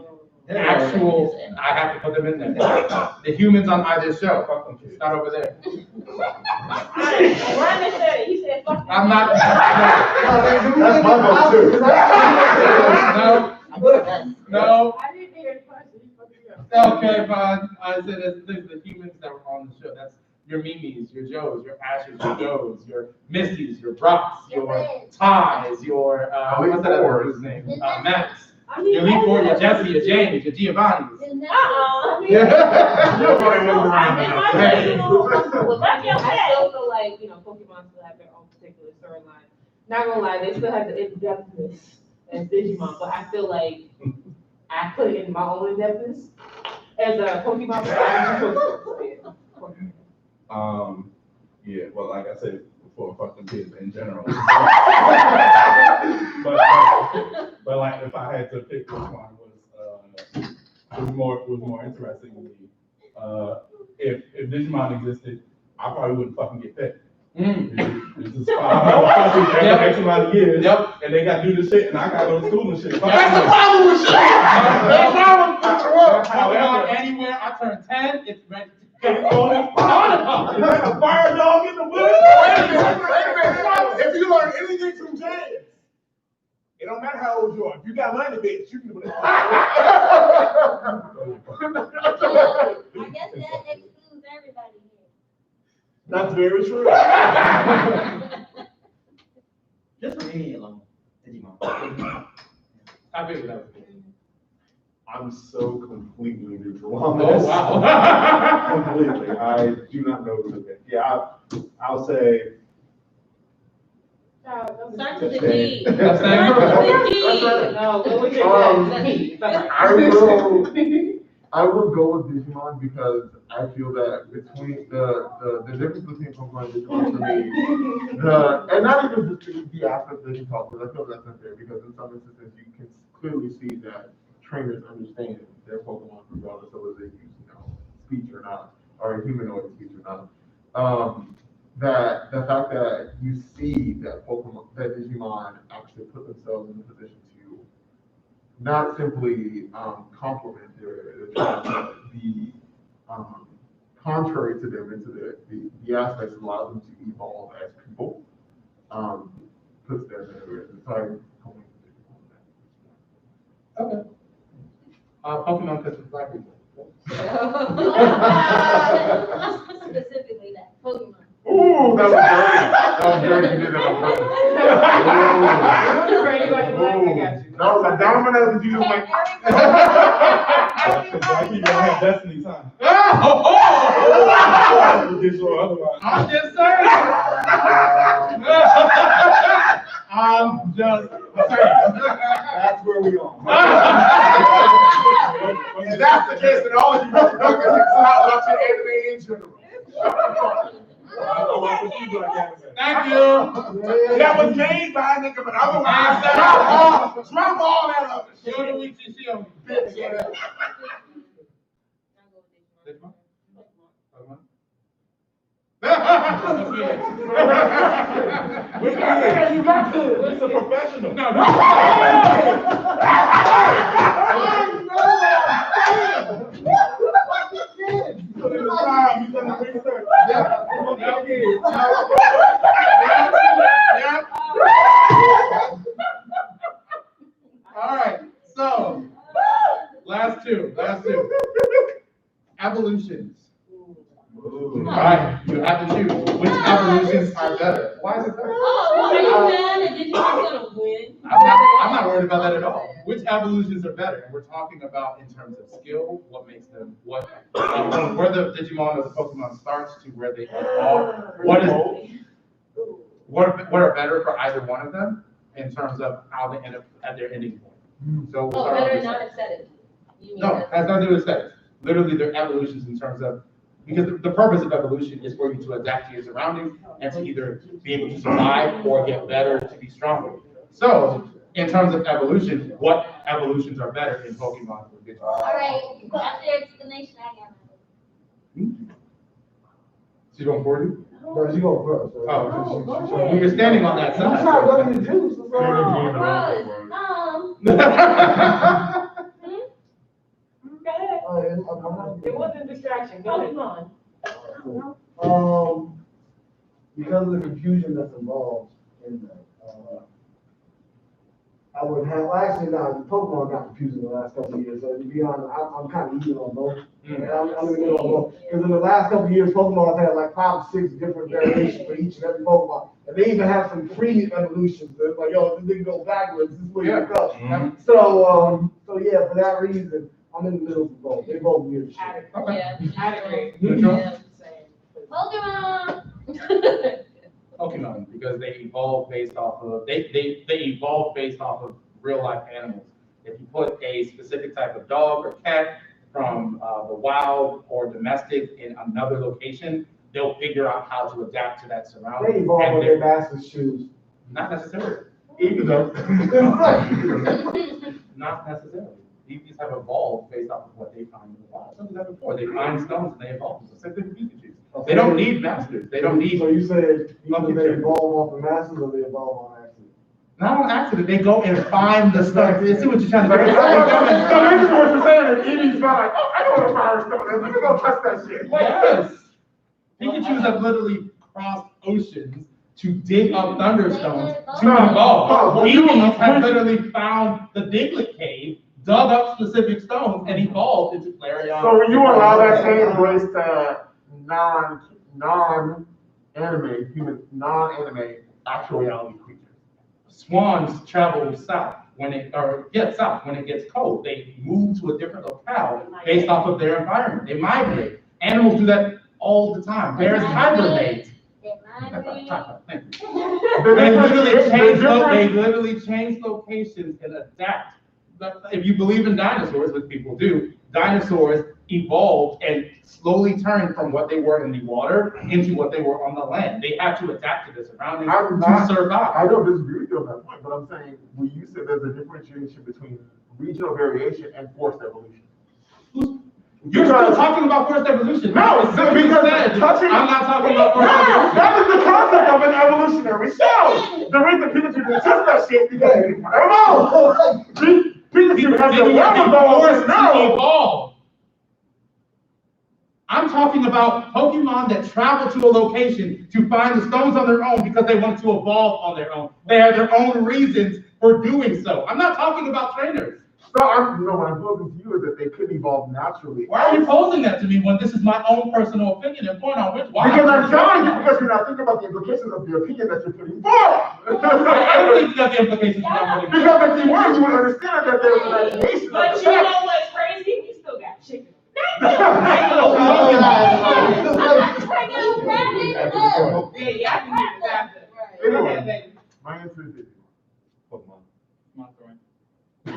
actual, I have to put them in there. The humans on either show. Fuck them kids. Start over there. Ryan said it, he said, fuck. I'm not. That's my vote too. No. I didn't hear the question. Okay, fine. I said it's the humans that were on the show. That's your Mimis, your Joes, your Ashes, your Joes, your Misties, your Brocks, your Ties, your what's that other dude's name? Max. Your Elite Four, your Jesse, your James, your Giovanni's. I still feel like, Pokemon still have their own particular storyline. Not gonna lie, they still have the in-depthness as Digimon, but I feel like I put it in my own in-depthness as a Pokemon. Yeah, well, like I said before, fuck them kids in general. but like, if I had to pick which one was more interesting to me, if Digimon existed, I probably wouldn't fucking get picked. This is fine. X amount of years. Yep. And they got to do this shit, and I got to go to school and shit. That's the problem with shit. That's the problem. Anywhere I turn 10, it's ready to go. It's like a fire dog in the woods. If you learn anything from James, it don't matter how old you are. If you got money, bitch, you can do it. I guess that excludes everybody here. That's very true. Just leave me alone, Digimon. I figured that was good. I'm so completely neutral on Oh, this. wow. Completely. I do not know who to pick. Yeah, I'll say. Start to the G. That's Start to the G. No, what would you I will go with Digimon because I feel that between the difference between Pokemon and Digimon for me, and not even just the aspect that you talk about, I feel that's unfair because in some instances you can clearly see that trainers understand their Pokemon regardless of whether they use, speech or not, or humanoid speech or not. That the fact that you see that Digimon actually put themselves in a position to not simply complement their child, but be contrary to them into the aspects that allow them to evolve as people, puts them in a weird. So Okay. Pokemon because it's black people. Specifically that Pokemon. ooh, that was dirty. That was dirty. You did that on purpose. That was a dominant that you just like. Black people don't have destiny time. I'm just saying. I'm just saying. That's where we are. If that's the case, then all of you must know because it's not about your anime in general. Thank you. That was made by a nigga, but otherwise, drop all that other shit. Shield. Bitch, yeah. You got to. It's a professional. No. Put in the time. You done the research. All right. So, last two. Evolutions. All right. You have to choose which evolutions are better. Why is it better? Oh, are you mad that Digimon's gonna win? I'm not worried about that at all. Which evolutions are better? And we're talking about in terms of skill, what makes them, from where the Digimon or the Pokemon starts to where they evolve. What are better for either one of them in terms of how they end up at their ending point? So we'll Oh, start better with not aesthetics. aesthetic. You mean No, that- has nothing to do with aesthetics. Literally, their evolutions in terms of, because the purpose of evolution is for you to adapt to your surroundings and to either be able to survive or get better to be stronger. So, in terms of evolution, what evolutions are better in Pokemon or Digimon? All right, after your explanation, I got it. She's going 40? No, she going first. Oh, you're standing on that I'm trying to go side. to the juice. What's going on? Go ahead. I'm It wasn't a distraction, go ahead. Because of the confusion that's involved in that, I would have, well, actually, no, Pokemon got confusing the last couple of years, so to be honest, I'm kind of even on both. And I'm in the middle on both, because in the last couple of years, Pokemon's had like 5 or 6 different variations for each and every Pokemon. And they even have some free evolutions, so it's like, yo, this nigga go backwards, this is where you go. So yeah, for that reason, I'm in the middle of both, they both weird shit. Yeah. I'd agree. Neutral? Yeah. Pokemon. Pokemon, because they evolve based off of, they evolve based off of real life animals. If you put a specific type of dog or cat from the wild or domestic in another location, they'll figure out how to adapt to that surrounding. They evolve And when their masters choose. Not necessarily. Even though. Not necessarily. These have evolved based off of what they find in the wild. Something like before. They find stones and they evolve. It's the same thing with Pikachu. They don't need masters. They don't need. So you said either they Pikachu. evolve off the masters or they evolve on accident? Not on accident. They go and find the stuff. You see what you're trying to do? So this is what you're saying, and Eevee's not like, oh, I know what a fire stone is, let me go touch that shit. Yes. Pikachus have literally crossed oceans to dig up thunderstones to evolve. Eevees have literally found the Diglett cave, dug up specific stones, and evolved into Flareon. So when you allow that same race to non-anime, non-anime, actual reality creatures. Swans travel south when it gets cold. They move to a different locale based off of their environment. They migrate. Animals do that all the time. Bears hibernate. Thank you. They literally change locations and adapt. If you believe in dinosaurs, which people do, dinosaurs evolved and slowly turned from what they were in the water into what they were on the land. They had to adapt to the surroundings to survive. I don't disagree with you on that point, but I'm saying, when you said there's a differentiation between regional variation and forced evolution. You're still talking about forced evolution. No, because touching. I'm not talking about forced No, evolution. that is the concept of an evolutionary show. The reason Pikachu didn't touch that shit because I don't know. Pikachu has the wherewithal to know. Evolve. I'm talking about Pokemon that travel to a location to find the stones on their own because they want to evolve on their own. They have their own reasons for doing so. I'm not talking about trainers. So what I'm posing to you is that they could evolve naturally. Why are you posing that to me when this is my own personal opinion and point on which why? Because I'm telling you, because you're not thinking about the implications of the opinion that you're putting forward. I don't think that's the implications of my opinion. Because if you were, you would understand that there's an imagination. But you know what's crazy? We still got chicken. Yeah, I can do this after. Anyway, my answer is this. Pokemon. I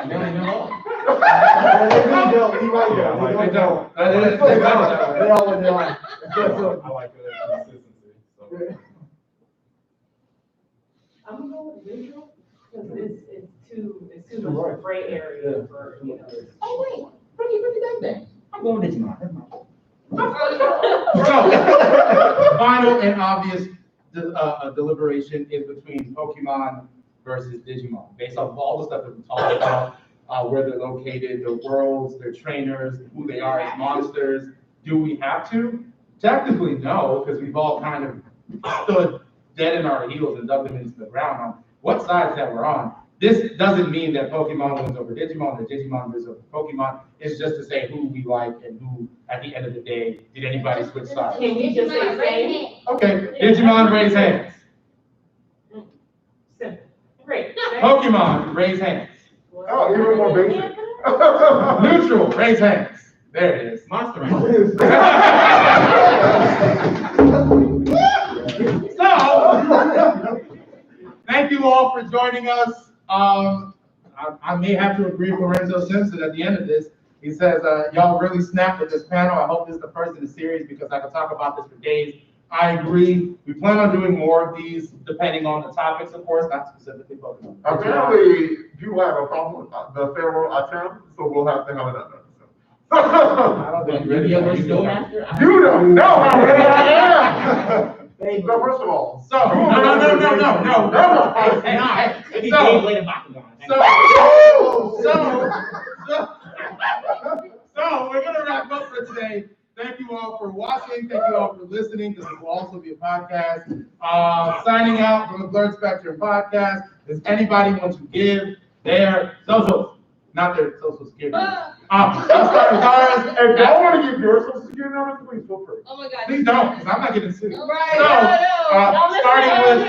never know. They don't, you right there. They don't. They all what they are. I like that consistency. So. I'm gonna go with neutral, because it's too much of a gray area for, you know. Oh, wait. Bring it back then. I'm going with Digimon. Never mind. Final and obvious deliberation is between Pokemon versus Digimon, based off of all the stuff that we talked about, where they're located, their worlds, their trainers, who they are as monsters. Do we have to? Technically, no, because we've all kind of stood dead in our heels and dug them into the ground on what sides that we're on. This doesn't mean that Pokemon wins over Digimon or Digimon wins over Pokemon. It's just to say who we like and who, at the end of the day, did anybody switch sides? Can we just say same? Okay, Digimon, raise hands. Simple. Great. Pokemon, raise hands. Oh, even more basic. Neutral, raise hands. There it is. Monster So, thank you all for joining us. I may have to agree with Lorenzo Simpson at the end of this. He says, y'all really snapped with this panel. I hope this is the first in the series because I could talk about this for days. I agree. We plan on doing more of these depending on the topics, of course, not specifically Pokemon. Apparently, people have a problem with the Pharaoh attempt, so we'll have to have another episode. I don't think you're ready. You for still it. master? You don't know how ready I am! So first of all, So, no. Hey, if he So- gave away the Bakugan. So we're gonna wrap up for today. Thank you all for watching. Thank you all for listening, because it will also be a podcast. Signing out from the Blerd Spectrum podcast. Does anybody want to give their socials? Not their social security. I'm sorry, guys. if y'all want to give your social security numbers, please feel free. Oh my God. Please don't, because I'm not getting sued. Right. So, starting with,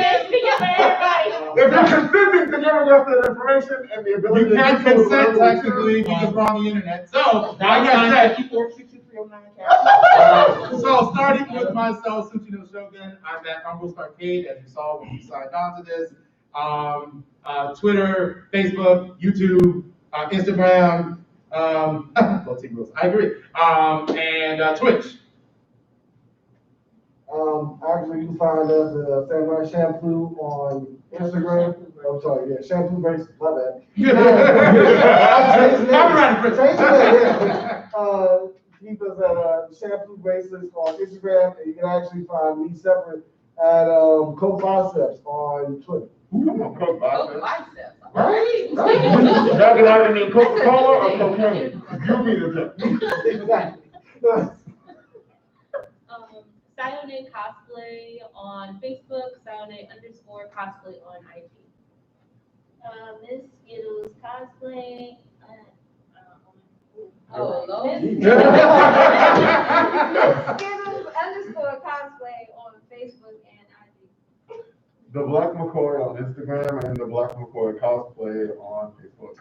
If you're consenting to giving us that information and the ability you to can't control consent whatever we technically choose, because we're on the internet. So, like I said, 546309. so starting with myself, Suchino Shogun, I'm at Umbros Arcade, as you saw when you signed on to this. Twitter, Facebook, YouTube, Instagram, well, Team Rules, I agree, and Twitch. Actually, you can find us at Samurai Shampoo on Instagram. I'm sorry, yeah, Shampoo Base, my bad. Copyrighted, Chris. Keep us at Shampoo Bases on Instagram, and you can actually find me separate at Coke Biceps on Twitter. Biceps. Right? Y'all can either mean Coca-Cola or cocaine. You be the judge. Exactly. Sayone Cosplay on Facebook, Sayone_cosplay on IG. Miss Skittles Cosplay. Oh, Skittles_cosplay on Facebook and IG. The Black McCoy on Instagram and the Black McCoy cosplay on Facebook.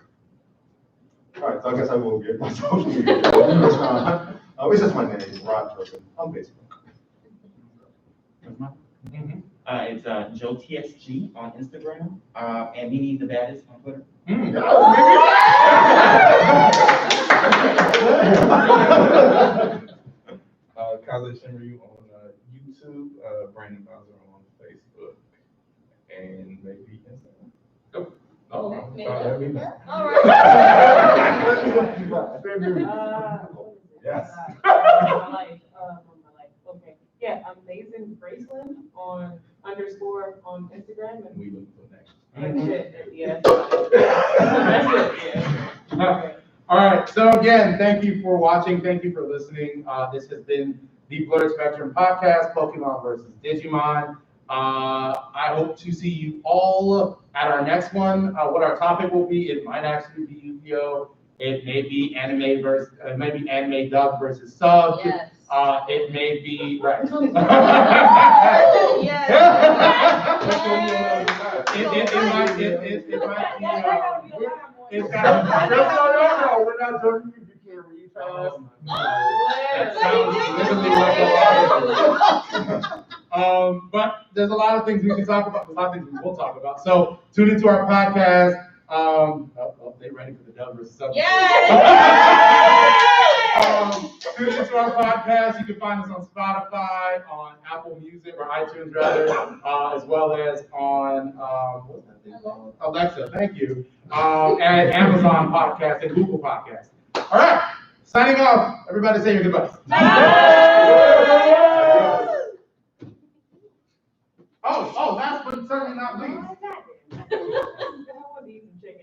All right, so I guess I will get my social media. It's just my name, Rod Turpin, on Facebook. It's Joe TSG on Instagram, and Mimi the Baddest on Twitter. Kaze Shinryu on YouTube, Brandon Bowser on Facebook, and maybe Instagram. Oh, All right. Yes. Okay. Yeah, Amazing Bracelet on Instagram and We look for next. that's it. Yeah. That's it, yeah. All right. So again, thank you for watching. Thank you for listening. This has been the Blerd Spectrum podcast, Pokemon versus Digimon. I hope to see you all at our next one. What our topic will be, it might actually be Yu-Gi-Oh! It may be anime dub versus sub. Yes. It may be right. Yes. It might be. It's got. Just so y'all know, we're not joking if you can't read fast. That sounds literally like but there's a lot of things we can talk about. A lot of things we will talk about. So tune into our podcast. They ready for the dub versus sub. Tune into our podcast. You can find us on Spotify, on Apple Music or iTunes rather, as well as on what's that thing called? Alexa. Thank you. And Amazon Podcast and Google Podcast. All right. Signing off. Everybody say your goodbyes. Oh, last but certainly not least.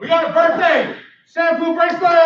We got a birthday! Shampoo bracelet!